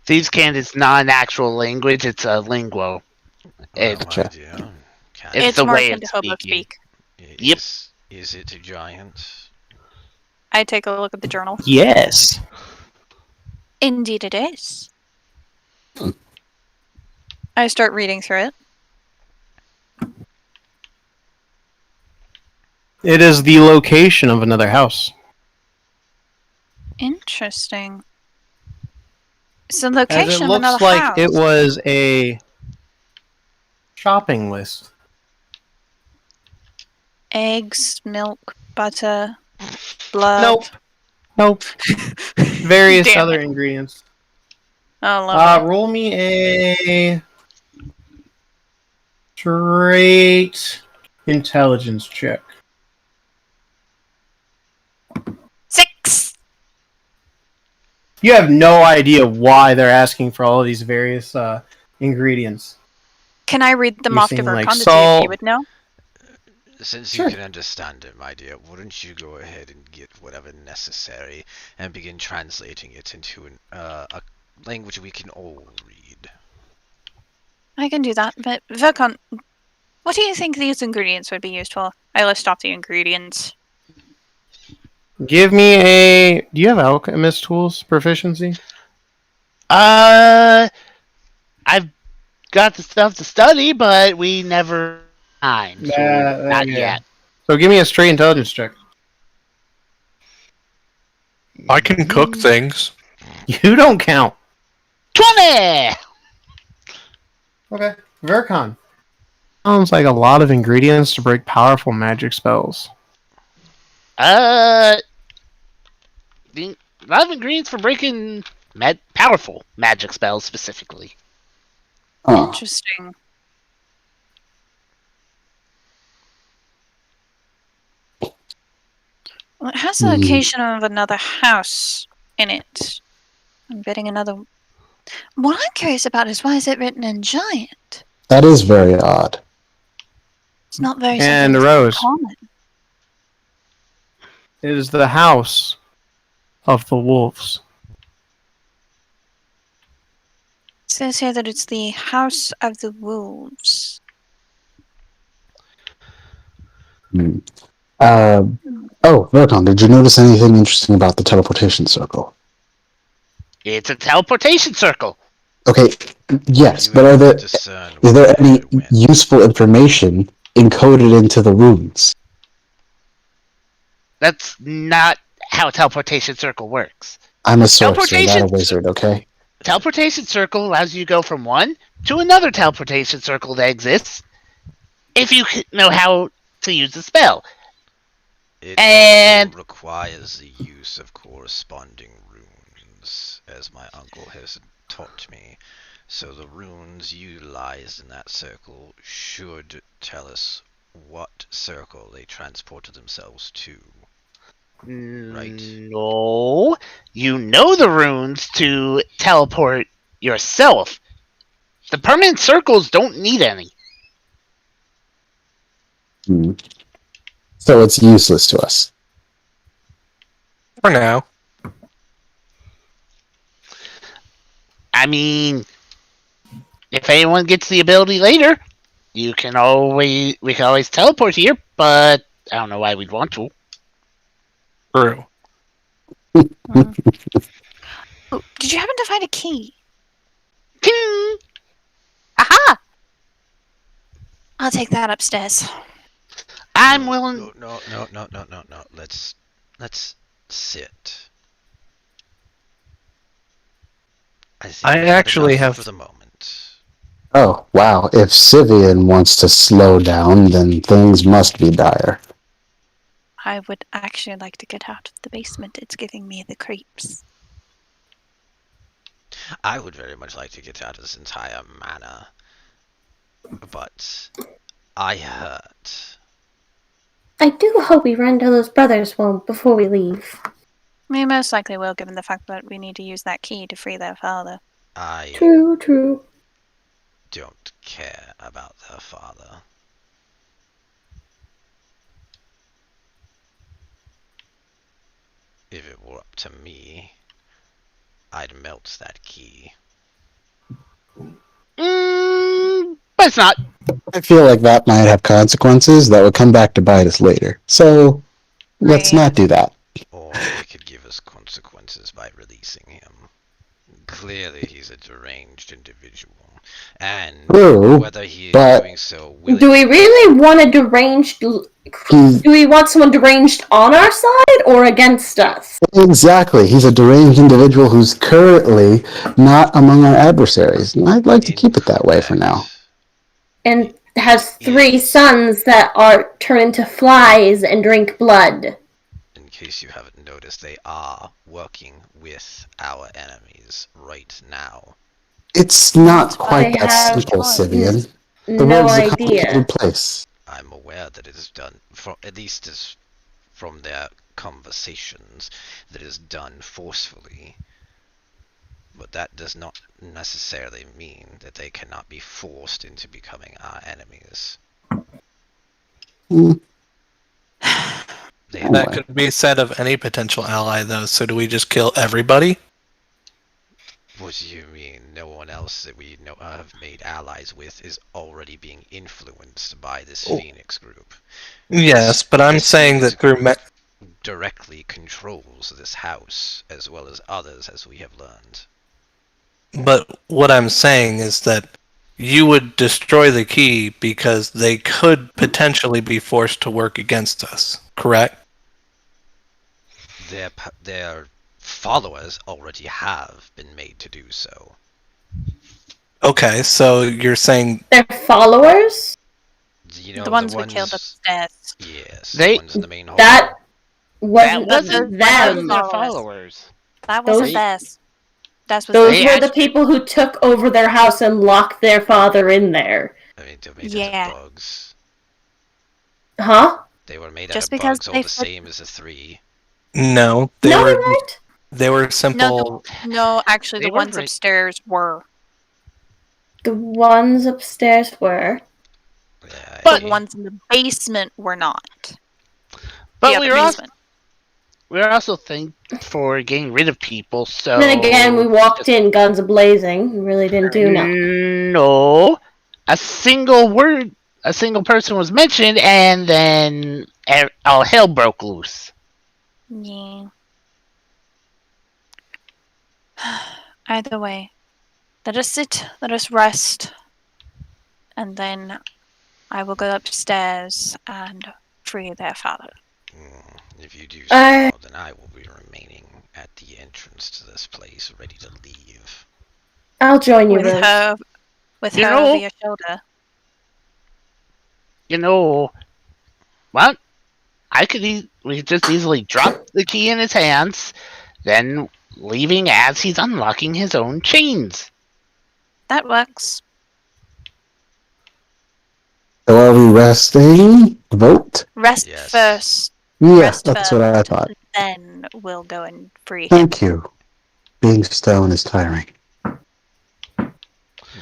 Thieves' Cant is not an actual language, it's a linguo. It- Well, Gotcha. idea. Can It's It's the more way akin to it's hobo speaking. speak. Yep. Is it a giant? I take a look at the journal. Yes. Indeed it is. I start reading through it. It is the location of another house. Interesting. It's the As location it of looks another like house. it was a shopping list. Eggs, milk, butter, blood. Nope. Nope. Various Damn other it. ingredients. Oh, lovely. Roll me a straight intelligence check. 6! You have no idea why they're asking for all of these various ingredients. Can I read them You off to seem like Vercon to see if salt. he would know? Since Sure. you can understand it, my dear, wouldn't you go ahead and get whatever necessary and begin translating it into a language we can all read? I can do that, but Vercon, what do you think these ingredients would be used for? I list off the ingredients. Give me a. Do you have alchemist tools proficiency? I've got the stuff to study, but we never time, so not yeah. yet. So give me a straight intelligence check. I can cook things. You don't count. 20! Okay. Vercon. Sounds like a lot of ingredients to break powerful magic spells. A lot of ingredients for breaking powerful magic spells, specifically. Oh. Interesting. Well, it has the location of another house in it. I'm betting another. What I'm curious about is why is it written in giant? That is very odd. It's not very And something Rose. common. It is the house of the wolves. It says here that it's the House of the Wolves. Hmm. Oh, Vercon, did you notice anything interesting about the teleportation circle? It's a teleportation circle. Okay, yes, You but would are there discern is there where any it went. useful information encoded into the runes? That's not how a teleportation circle works. I'm a sorcerer, not a Teleportation- wizard, okay? Teleportation circle allows you to go from one to another teleportation circle that exists if you know how to use the spell. It And- also requires the use of corresponding runes, as my uncle has taught me. So the runes utilized in that circle should tell us what circle they transported themselves to. Right. No, you know the runes to teleport yourself. The permanent circles don't need any. Hmm. So it's useless to us. For now. I mean, if anyone gets the ability later, we can always teleport here, but I don't know why we'd want to. True. Oh, did you happen to find a key? Ting! Aha! I'll take that upstairs. I'm No, willing. No. Let's sit. I think I we've had actually enough have- for the moment. Oh, wow. If Sivian wants to slow down, then things must be dire. I would actually like to get out of the basement. It's giving me the creeps. I would very much like to get out of this entire manor, but I heard. I do hope we run to those brothers before we leave. We most likely will, given the fact that we need to use that key to free their father. I True. don't care about their father. If it were up to me, I'd melt that key. But it's not. I feel like that might have consequences that would come back to bite us later. So, let's Right. not do that. Or they could give us consequences by releasing him. Clearly he's a deranged individual. And True, whether he is but- doing so willingly... Do we really want a deranged? Do we want someone deranged on our side or against us? Exactly. He's a deranged individual who's currently not among our adversaries. And I'd like to keep it that way for now. And has 3 sons that are turn into flies and drink blood. In case you haven't noticed, they are working with our enemies right now. It's not quite They that have simple, Sivian. The No world's a idea. complicated place. I'm aware that it is done, at least as from their conversations, that it is done forcefully. But that does not necessarily mean that they cannot be forced into becoming our enemies. Hmm. They That could be said of any potential ally, though. So do we just kill everybody? What do you mean? No one else that we know have made allies with is already being influenced by this Phoenix group. Yes, but I'm This saying Phoenix that through group directly controls this house as well as others, as we have learned. But what I'm saying is that you would destroy the key because they could potentially be forced to work against us, correct? Their followers already have been made to do so. Okay, so you're saying Their followers? You know, The ones we killed upstairs. Yes, They- the ones in the main hall. That That wasn't wasn't them. their Followers. followers. That wasn't Those- theirs. That was Those They were the actually- people who took over their house and locked their father in there. I mean, they were made Yeah. out of bugs. Huh? They were made Just out of because bugs, all they the flip- same as the 3. no, No, they weren't. they were simple. No, actually, They the were ones right. upstairs were. The ones upstairs were. Yeah, But- The ones in the basement were not. But The we other were also, basement. we were also thankful for getting rid of people, so... Then again, we walked in guns a-blazing. We really didn't do nothing. No. A single person was mentioned, and then all hell broke loose. Yeah. Either way, let us sit, let us rest, and then I will go upstairs and free their father. If you do so, then I will be remaining at the entrance to this place, ready to leave. I'll join you, With Rose. her, with You her know- over your shoulder. You know, well, we could just easily drop the key in his hands, then leaving as he's unlocking his own chains. That works. So are we resting? Vote? Rest Yes. first, Yeah, Rest that's what I thought. then we'll go and free him. Thank you. Being stone is tiring.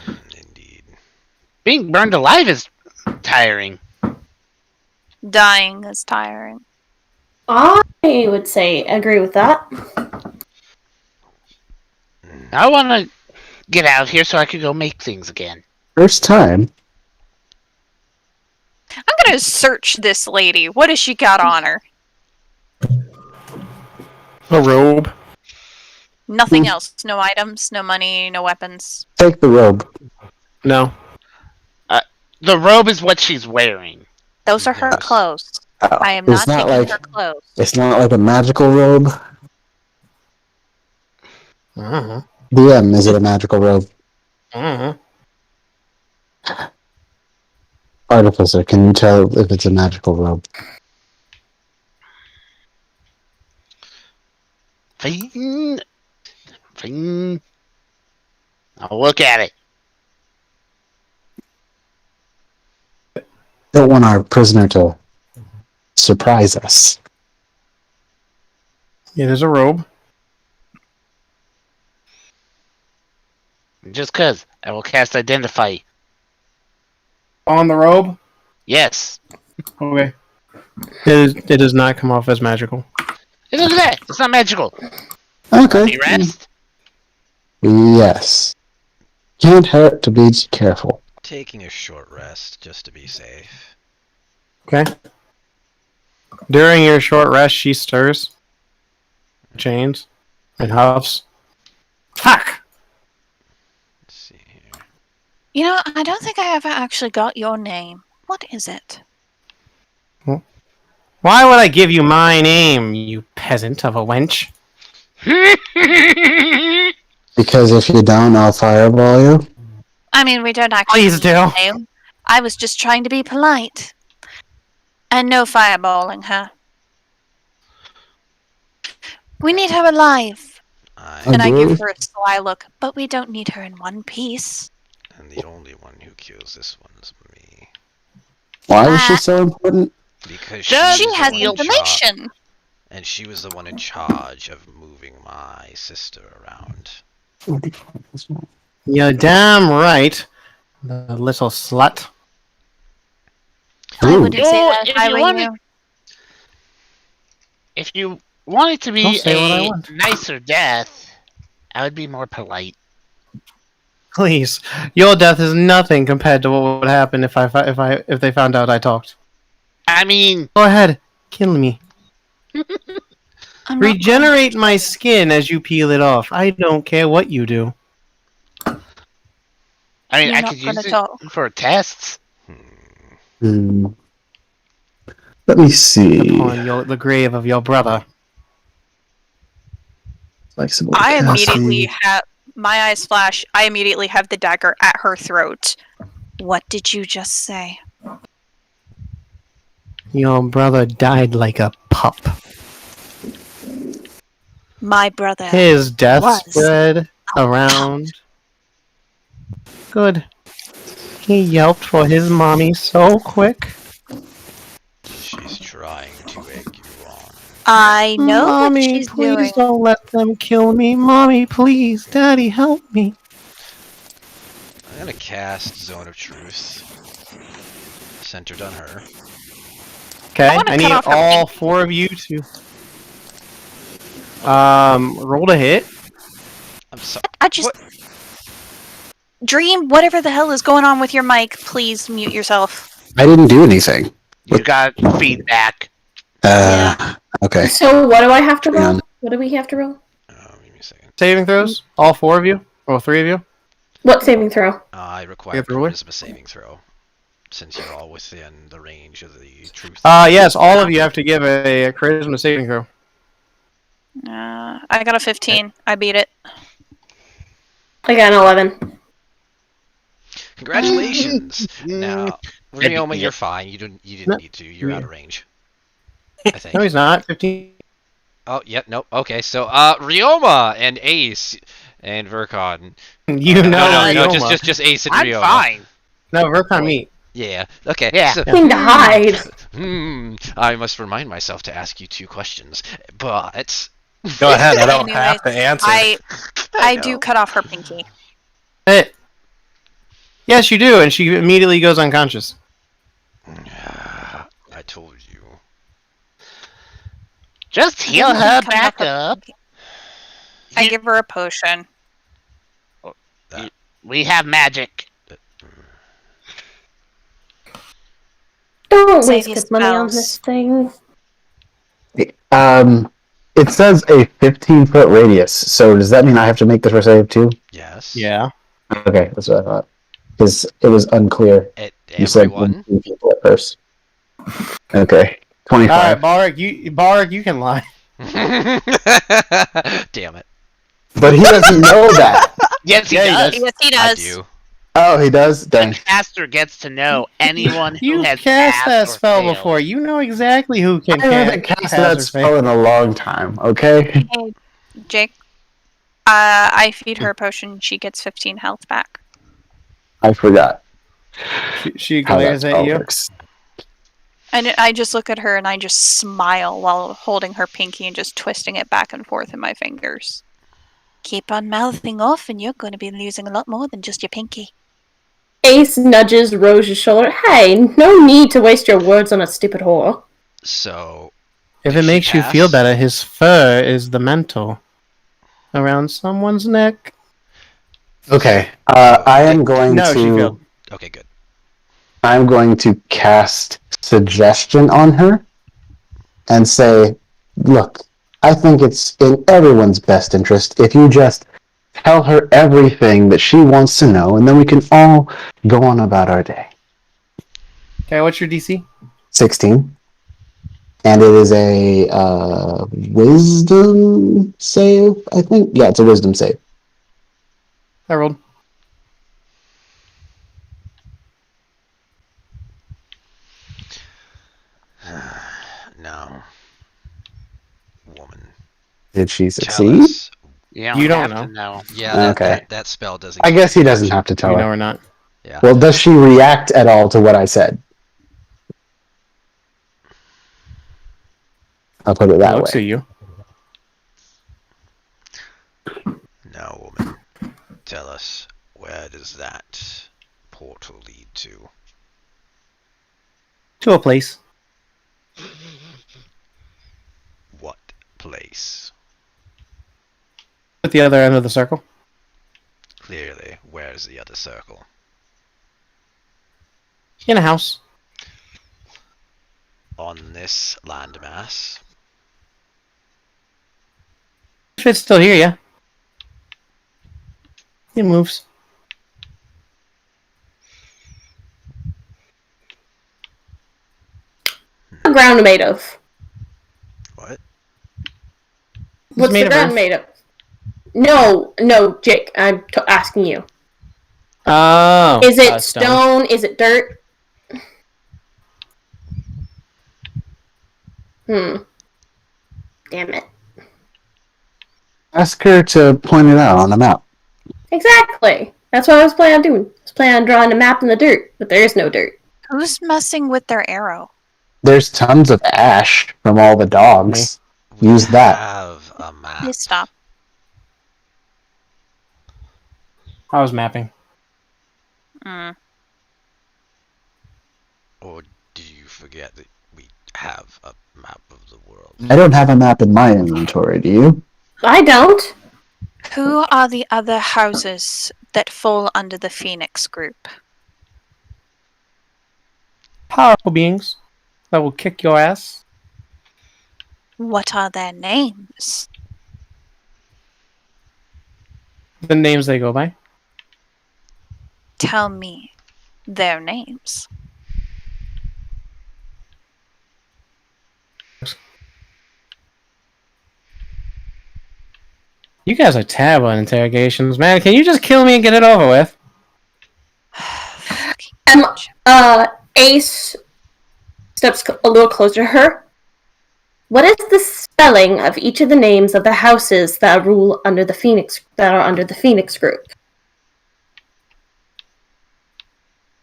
Indeed. Being burned alive is tiring. Dying is tiring. I would say agree with that. I want to get out of here so I could go make things again. First time. I'm gonna search this lady. What has she got on her? A robe. Nothing else. No items, no money, no weapons. Take the robe. No. The robe is what she's wearing. Those are her Yes. clothes. Oh, I am it's not not taking like her clothes. it's not like a magical robe. Uh-huh. DM, is it a magical robe? Uh-huh. Artificer, can you tell if it's a magical robe? Fine. Fine. I'll look at it. Don't want our prisoner to surprise us. It is a robe. Just 'cause I will cast Identify. On the robe? Yes. Okay. It does not come off as magical. Hey, look at that. It's not magical. Okay. Let me rest. Yes. Can't hurt to be careful. Taking a short rest just to be safe. Okay. During your short rest, she stirs. Chains. And huffs. Fuck! Let's see here. You know, I don't think I ever actually got your name. What is it? Why would I give you my name, you peasant of a wench? Because if you don't, I'll fireball you. I mean, we don't actually Please need do. your name. I was just trying to be polite. And no fireballing her. We need her alive. And I give her a sly look, but we don't need her in one piece. And the only one who kills this one is me. Why was she so important? Because She was the has one in information. and she was the one in charge of moving my sister around. You're damn right, the little slut. I wouldn't say Yo, that if if I you were wanted- you. If you want it to I'll be say what I a want. nicer death, I would be more polite. Please, your death is nothing compared to what would happen if they found out I talked. I mean, Go ahead, kill me. I'm not Regenerate my skin as you peel it off. I don't care what you do. I You're I not could use gonna it talk. for tests. Let me see. Upon the grave of your brother. Flexible I casting. immediately have my eyes flash. I immediately have the dagger at her throat. What did you just say? Your brother died like a pup. My brother. His death Was spread around. Good. He yelped for his mommy so quick. She's trying to egg you on. I know Mommy, what she's please doing. don't let them kill me. Mommy, please. Daddy, help me. I'm gonna cast Zone of Truth. Centered on her. Okay, I wanna I cut need off her all pinky. 4 of you to roll to hit. I'm sorry. I just Dream, whatever the hell is going on with your mic, please mute yourself. I didn't do anything. You got feedback. Okay. So what do I have to Hang roll? on. What do we have to roll? Give me a second. Saving throws? All 4 of you? Or 3 of you? What saving throw? I You require have to roll it? charisma saving throw. Since you're all within the range of the truth. Yes, all of you have to give a charisma saving throw. I got a 15. I beat it. I got an 11. Congratulations! Now, Rioma, Yeah. you're fine. You didn't No. need to. You're out of range. I think. No, he's not. 15. Oh, yeah, no. Okay, so Rioma and Ace and Vercon. You know, No, Rioma. just Ace and I'm Rioma. fine. No, Vercon meet. Yeah. Okay. Yeah. So, Queen died. I must remind myself to ask you 2 questions, but Go ahead. I don't Anyways, have to answer. I do cut off her pinky. Hey. Yes, you do, and she immediately goes unconscious. I told you. Just heal I her cut off back her up. pinky. I give her a potion. We have magic. Don't Save waste your good money on spells. this thing. It says a 15-foot radius. So does that mean I have to make this for save too? Yes. Yeah. Okay, that's what I thought. Because it was unclear. You said Everyone. 1 people at first. Okay, 25. Alright, Baleric, you can lie. Damn it. But he doesn't know that. Yes, he Yeah, he does. does. Yes, he I does. do. Oh, he does? The Dang. caster gets to know anyone who You've has cast that passed or spell failed. before. You know exactly who can I haven't cast pass that or spell fail. in a long time, okay? Hey, Jake. I feed her a potion. She gets 15 health back. I forgot She how that glares at spell you. works. And I just look at her and I just smile while holding her pinky and just twisting it back and forth in my fingers. Keep on mouthing off and you're going to be losing a lot more than just your pinky. Ace nudges Rose's shoulder. Hey, no need to waste your words on a stupid whore. So, If did it she makes you feel pass? better, his fur is the mental around someone's neck. Okay, Oh, I am going No, she to. failed. Okay, good. I'm going to cast suggestion on her and say, look, I think it's in everyone's best interest if you just tell her everything that she wants to know, and then we can all go on about our day. Okay, what's your DC? 16. And it is a wisdom save, I think. Yeah, it's a wisdom save. I rolled. Now, woman, Did she tell succeed? us. You don't have know. to know. Yeah, that, Okay. that spell doesn't. I give guess he you doesn't much. have to tell You know her. or not. Yeah. Well, does she react at all to what I said? I'll put it that Looks way. at you. Now, woman, tell us, where does that portal lead to? To a place. What place? At the other end of the circle. Clearly, where's the other circle? In a house. On this landmass? If it's still here, yeah. It moves. What's the ground made of? What? What's made the of ground earth. made of? No, Jake. I'm asking you. Oh. Is it stone? Is it dirt? Damn it. Ask her to point it out on a map. Exactly. That's what I was planning on doing. I was planning on drawing a map in the dirt, but there is no dirt. Who's messing with their arrow? There's tons of ash from all the dogs. Use that. Have a map. Please stop. I was mapping. Or do you forget that we have a map of the world? I don't have a map in my inventory, do you? I don't. Who are the other houses that fall under the Phoenix group? Powerful beings that will kick your ass. What are their names? The names they go by. Tell me their names. You guys are terrible at interrogations, man. Can you just kill me and get it over with? Ace steps a little closer to her. What is the spelling of each of the names of the houses that rule under the Phoenix that are under the Phoenix group?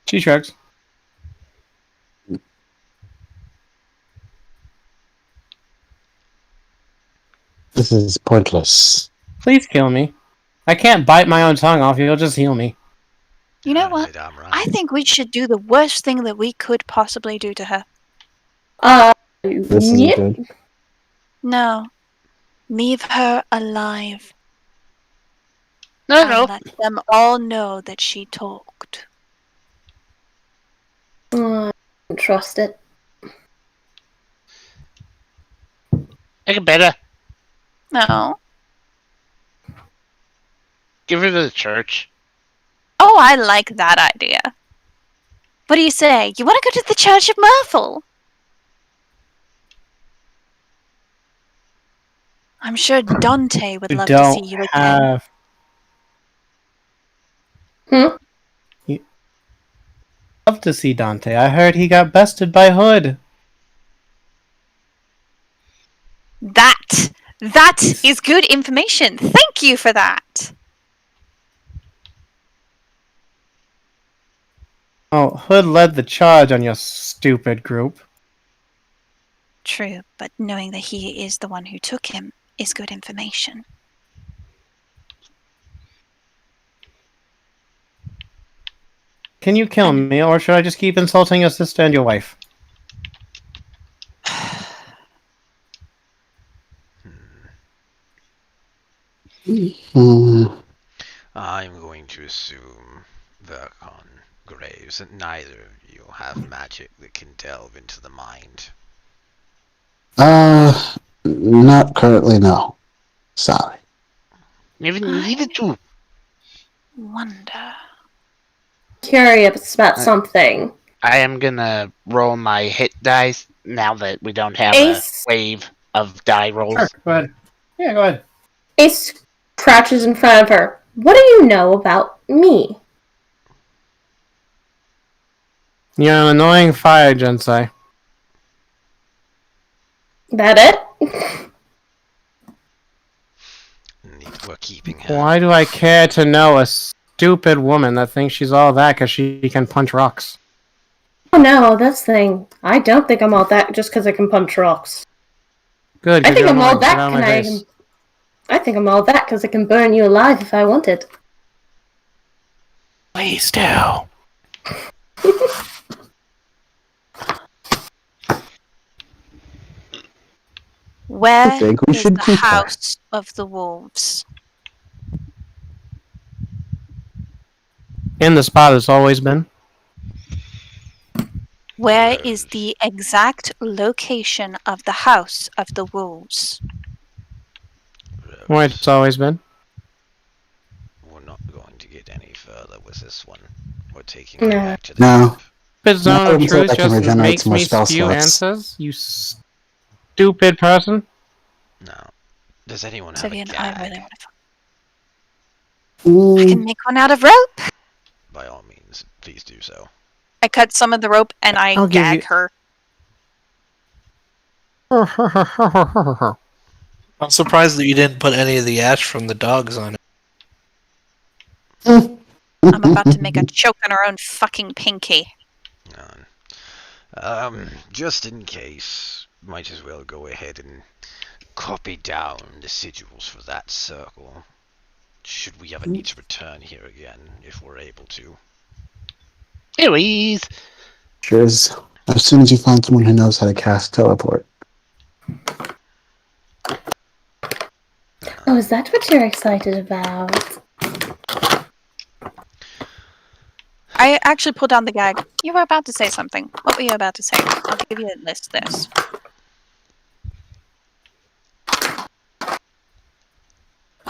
She shrugs. This is pointless. Please kill me. I can't bite my own tongue off. You'll just heal me. You know what? Damn right. I think we should do the worst thing that we could possibly do to her. This isn't Yep. good. No. Leave her alive. No, And no. let them all know that she talked. I don't trust it. Make it better. No. Give her to the church. Oh, I like that idea. What do you say? You want to go to the Church of Myrtle? I'm sure Dante would We love to don't see you again. have. Hmm? love to see Dante. I heard he got bested by Hood. That is good information. Thank you for that. Oh, Hood led the charge on your stupid group. True, but knowing that he is the one who took him is good information. Can you kill me, or should I just keep insulting your sister and your wife? I'm going to assume, Vercon Graves, that neither of you have magic that can delve into the mind. Not currently, no. Sorry. Never needed to. Wonder. Curious about something. I am gonna roll my hit dice now that we don't have Ace. a wave of die rolls. Sure, go ahead. Yeah, go ahead. Ace crouches in front of her. What do you know about me? You're an annoying fire Gensai. That it? We're keeping her. Why do I care to know a stupid woman that thinks she's all that because she can punch rocks? Oh no, that's the thing. I don't think I'm all that just because I can punch rocks. Good. I 'cause think you're I'm all annoying. Get that out of my face. I think I'm all that because I can burn you alive if I wanted. Please do. Where I think we is should the keep her. House of the Wolves? In the spot it's always been. Where is the exact location of the House of the Wolves? Where it's always been. We're not going to get any further with this one. We're taking her No. back to the No. ship. Stupid zone Not of until truth I can just regenerate makes some more me spell spew slots. answers. You stupid person. Now, does anyone have Vivian, a I gag? really want to. I can make one out of rope. By all means, please do so. I cut some of the rope and I I'll give gag you- her. I'm surprised that you didn't put any of the ash from the dogs on it. I'm about to make a choke on her own fucking pinky. Just in case, might as well go ahead and copy down the sigils for that circle. Should we ever need to return here again, if we're able to. Anyways, Sure is. As soon as you find someone who knows how to cast teleport. Oh, is that what you're excited about? I actually pulled down the gag. You were about to say something. What were you about to say? I'll give you a list this.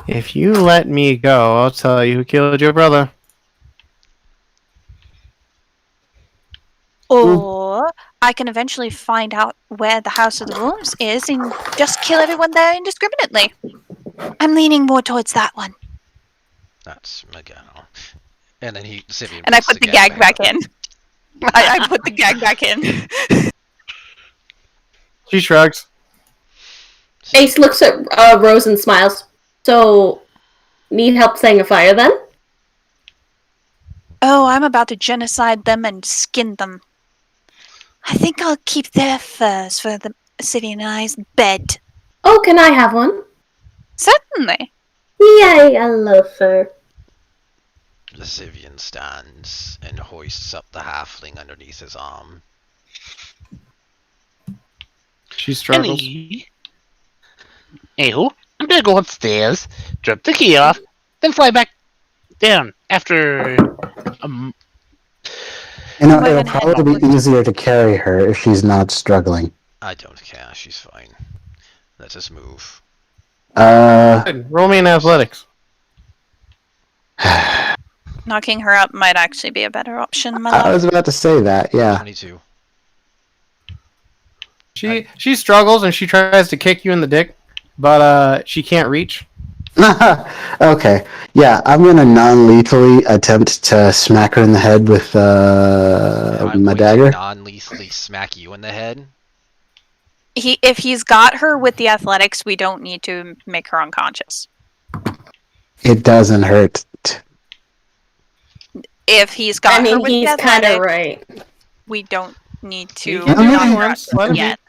If you let me go, I'll tell you who killed your brother. Or I can eventually find out where the House of the Wolves is and just kill everyone there indiscriminately. I'm leaning more towards that one. That's Magano. And then Sivian And I puts put the gag back in. I put the gag back in. She shrugs. Ace looks at Rose and smiles. So, need help setting a fire then? Oh, I'm about to genocide them and skin them. I think I'll keep their furs for the Sivian and I's bed. Oh, can I have one? Certainly. Yay, I love her. The Sivian stands and hoists up the halfling underneath his arm. She struggles. Anywho, I'm gonna go upstairs, drop the key off, then fly back down after You know, We're it'll gonna head probably be back. easier to carry her if she's not struggling. I don't care, she's fine. Let us move. Good. Roll me in athletics. Knocking her up might actually be a better option, my I love. was about to say that, yeah. 22. She struggles and she tries to kick you in the dick, but she can't reach. Okay. Yeah, I'm gonna non-lethally attempt to smack her in the head with And I'm my going dagger. to non-lethally smack you in the head. If he's got her with the athletics, we don't need to make her unconscious. It doesn't hurt. If he's got I her mean, with the he's kind of athletics, right. we don't need You to can do No, what knock he no, her out wants. Let him yet.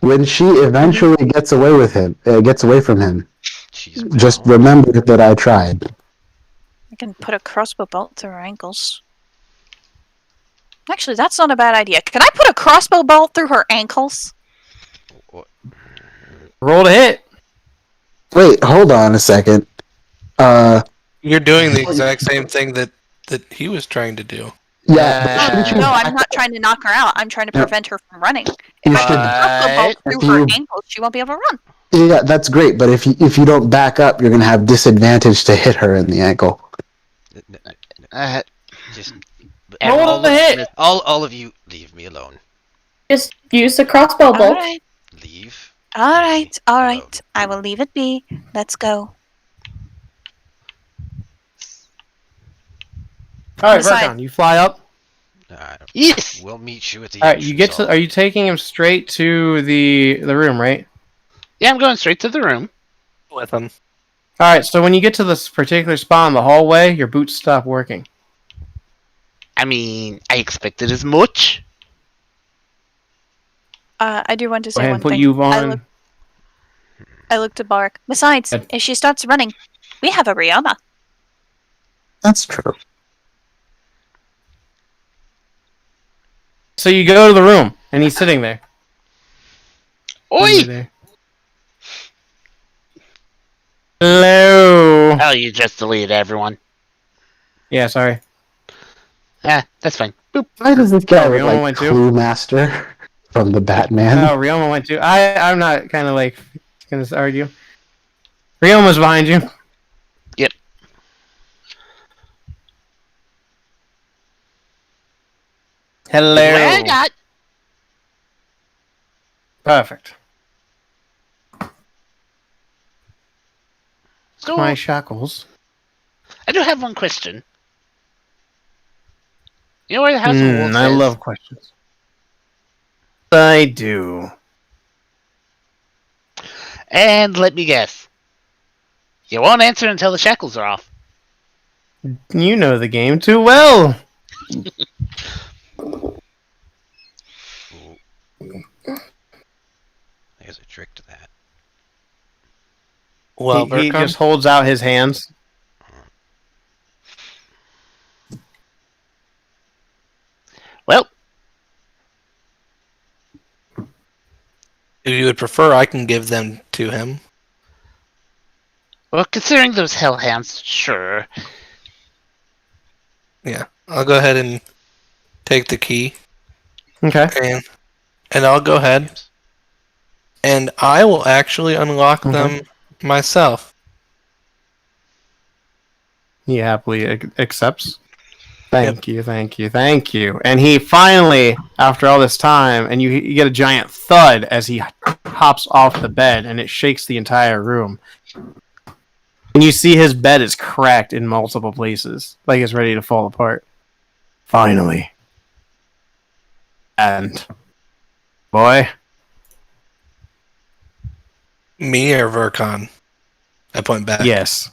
When she eventually gets away from him, She's just bound. remember that I tried. I can put a crossbow bolt through her ankles. Actually, that's not a bad idea. Can I put a crossbow bolt through her ankles? Roll to hit. Wait, hold on a second. You're doing the exact same thing that he was trying to do. Yeah, but shouldn't you No, back I'm not trying to knock her out. I'm trying to No. prevent her from running. You If I should- put a crossbow bolt If through her you- ankles, she won't be able to run. Yeah, that's great, but if you don't back up, you're gonna have disadvantage to hit her in the ankle. Just Roll to hit. all of you, leave me alone. Just use the crossbow bolt. Alright, Leave. alright, alone. alright. I will leave it be. Let's go. All right, Decide. Vercon, you fly up. Yes. We'll meet you at the. All right, you get to. entrance Are you taking him straight to the room, right? Yeah, I'm going straight to the room. With him. All right. So when you get to this particular spot in the hallway, your boots stop working. I mean, I expected as much. I do want to Go say ahead one and put thing. you on. I looked at Baleric. Besides, Good. if she starts running, we have a Rihanna. That's true. So you go to the room, and he's sitting there. Oi! There. Hello. Oh, you just deleted everyone. Yeah, sorry. That's fine. Boop. Why does this guy Oh, look Rioma like went too? Clue Master from the Batman? Oh, Rioma went too. I'm not kind of like gonna argue. Rioma's behind you. Yep. Hello. Well, I got. Perfect. So, My shackles. I do have one question. You know where the House of Wolves I is? love questions. I do. And let me guess. You won't answer until the shackles are off. You know the game too well. There's a trick to that. Well, he Vercon, just holds out his hands. Well, if you would prefer, I can give them to him. considering those hellhounds, sure. Yeah, I'll go ahead and take the key, Okay. and I'll go ahead and I will actually unlock them myself. He happily accepts. Thank you, thank you, thank you. And he finally, after all this time, and you get a giant thud as he hops off the bed, and it shakes the entire room. And you see his bed is cracked in multiple places, like it's ready to fall apart. Finally. And, boy, Me or Vercon? I point back. yes.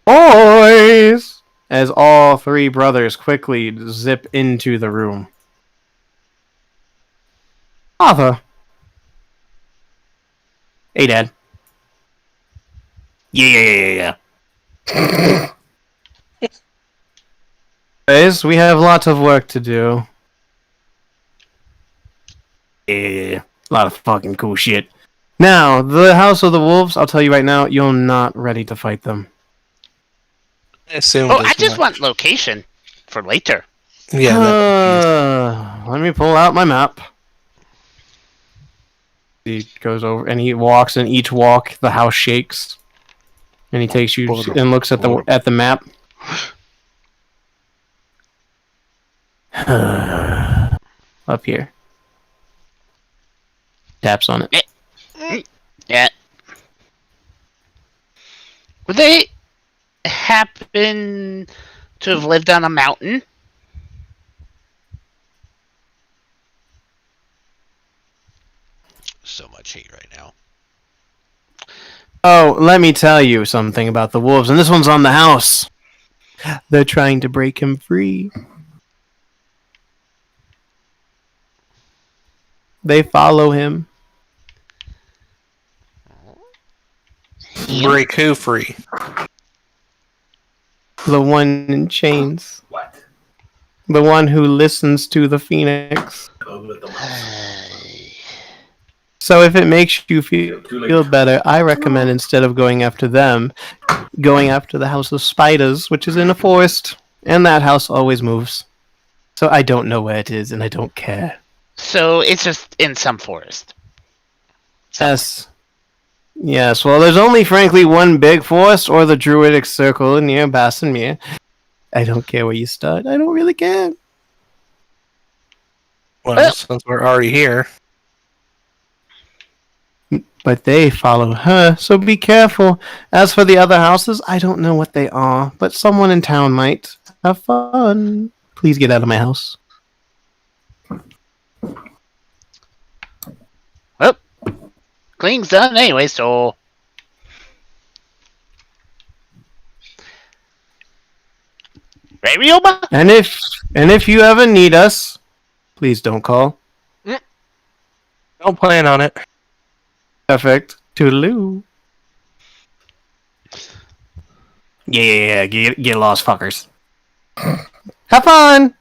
Boys! As all three brothers quickly zip into the room. Arthur. Hey, Dad. Yeah. Guys, we have lots of work to do. Yeah, a lot of fucking cool shit. Now, the House of the Wolves, I'll tell you right now, you're not ready to fight them. I assumed Oh, as I just much. want location for later. Yeah, that- Let me pull out my map. He goes over and he walks, and each walk the house shakes, and he takes you and looks at the map. Up here. Taps on it. Yeah. Would they happen to have lived on a mountain? So much hate right now. Oh, let me tell you something about the wolves, and this one's on the house. They're trying to break him free. They follow him. Break who free? The one in chains. What? The one who listens to the phoenix. So if it makes you feel better, I recommend instead of going after them, going after the House of Spiders, which is in a forest, and that house always moves. So I don't know where it is, and I don't care. So it's just in some forest. Yes. Yes, well, there's only, frankly, one big forest, or the Druidic Circle near Bassenmere. I don't care where you start. I don't really care. Well, since we're already here. But they follow her, so be careful. As for the other houses, I don't know what they are, but someone in town might. Have fun. Please get out of my house. Well, cleaning's done anyway, so... Right, Ryoma? And if you ever need us, please don't call. Don't plan on it. Perfect. Toodaloo. Yeah. Get lost, fuckers. Have fun!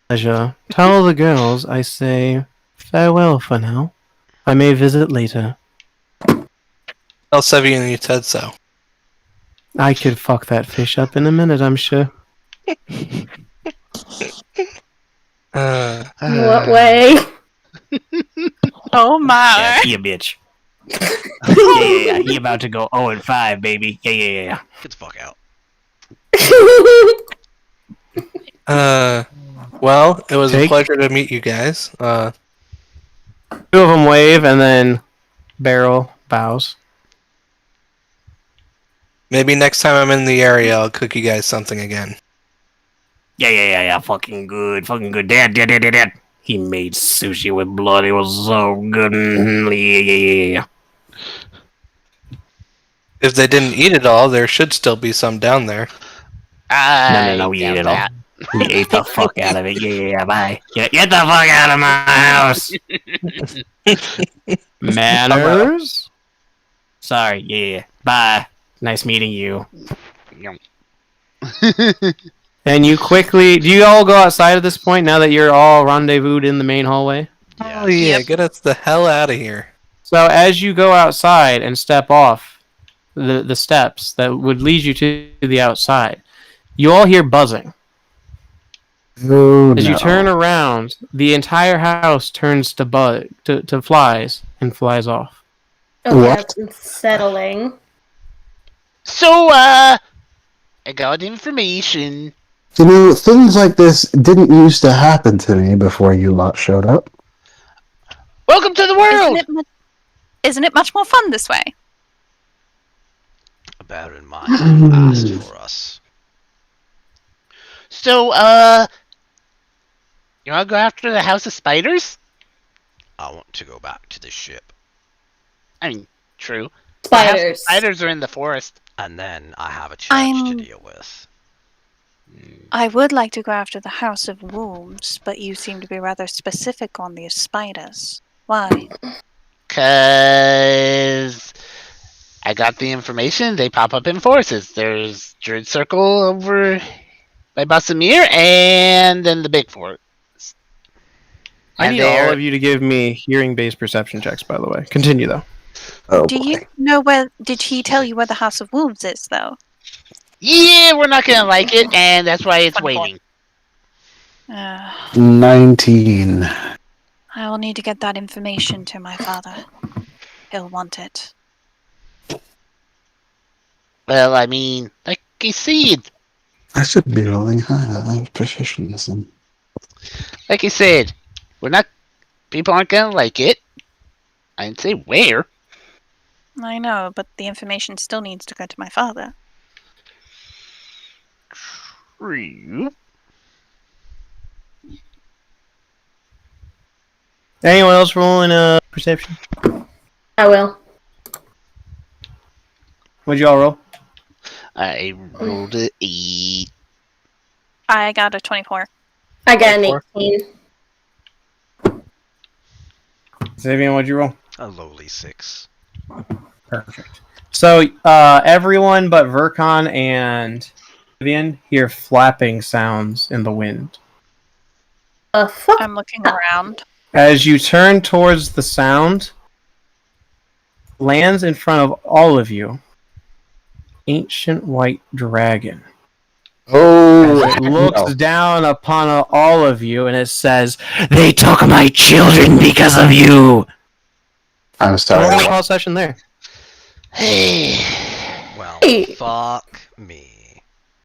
Pleasure. Tell the girls I say farewell for now. I may visit later. Tell Sevian you said so. I could fuck that fish up in a minute, I'm sure. What way? Oh my. Yeah, bitch. yeah. He about to go 0-5, baby. Yeah. Get the fuck out. Well, it was a Take- pleasure to meet you guys. Two of them wave, and then Barrel bows. Maybe next time I'm in the area, I'll cook you guys something again. Yeah. Fucking good. Dad. He made sushi with blood. It was so good. Yeah. If they didn't eat it all, there should still be some down there. No, we ate it all. We ate the fuck out of it. Yeah, bye. Get the fuck out of my house. Manners? Sorry, yeah. Bye. Nice meeting you. And you quickly... Do you all go outside at this point now that you're all rendezvoused in the main hallway? Oh yeah, get us the hell out of here. So as you go outside and step off the steps that would lead you to the outside, you all hear buzzing. Oh, As no. you turn around, the entire house turns to flies and flies off. Oh, What? that's unsettling. So, I got information. You know, things like this didn't used to happen to me before you lot showed up. Welcome to the world! Isn't it much more fun this way? Bear in mind, you asked for us. So, you wanna go after the House of Spiders? I want to go back to the ship. I mean, true. The House of Spiders. Spiders are in the forest. And then I have a challenge to deal with. I would like to go after the House of Wolves, but you seem to be rather specific on these spiders. Why? 'Cause I got the information. They pop up in forests. There's Druid Circle over by Bassamir, and then the big forest. I And need all of you to give me hearing-based perception checks, by the way. Continue, though. Oh, Do boy. you know where? Did he tell you where the House of Wolves is, though? Yeah, we're not gonna like it, and that's why it's 24. waiting. 19. I will need to get that information to my father. He'll want it. Well, I mean, like I said, I should be rolling high. I have proficiency. like I said, we're not. People aren't gonna like it. I didn't say where. I know, but the information still needs to go to my father. True. Anyone else rolling a perception? I will. What'd y'all roll? I rolled a 8. I got a 24. I got an 24? 18. Xavier, what'd you roll? A lowly 6. Perfect. So, everyone but Vercon and Vivian hear flapping sounds in the wind. Fuck. I'm looking around. As you turn towards the sound, lands in front of all of you, ancient white dragon. Oh, As it looks no. down upon all of you and it says, "They took my children because of you." I'm We'll sorry. call session there. Hey. Well, Hey. fuck me.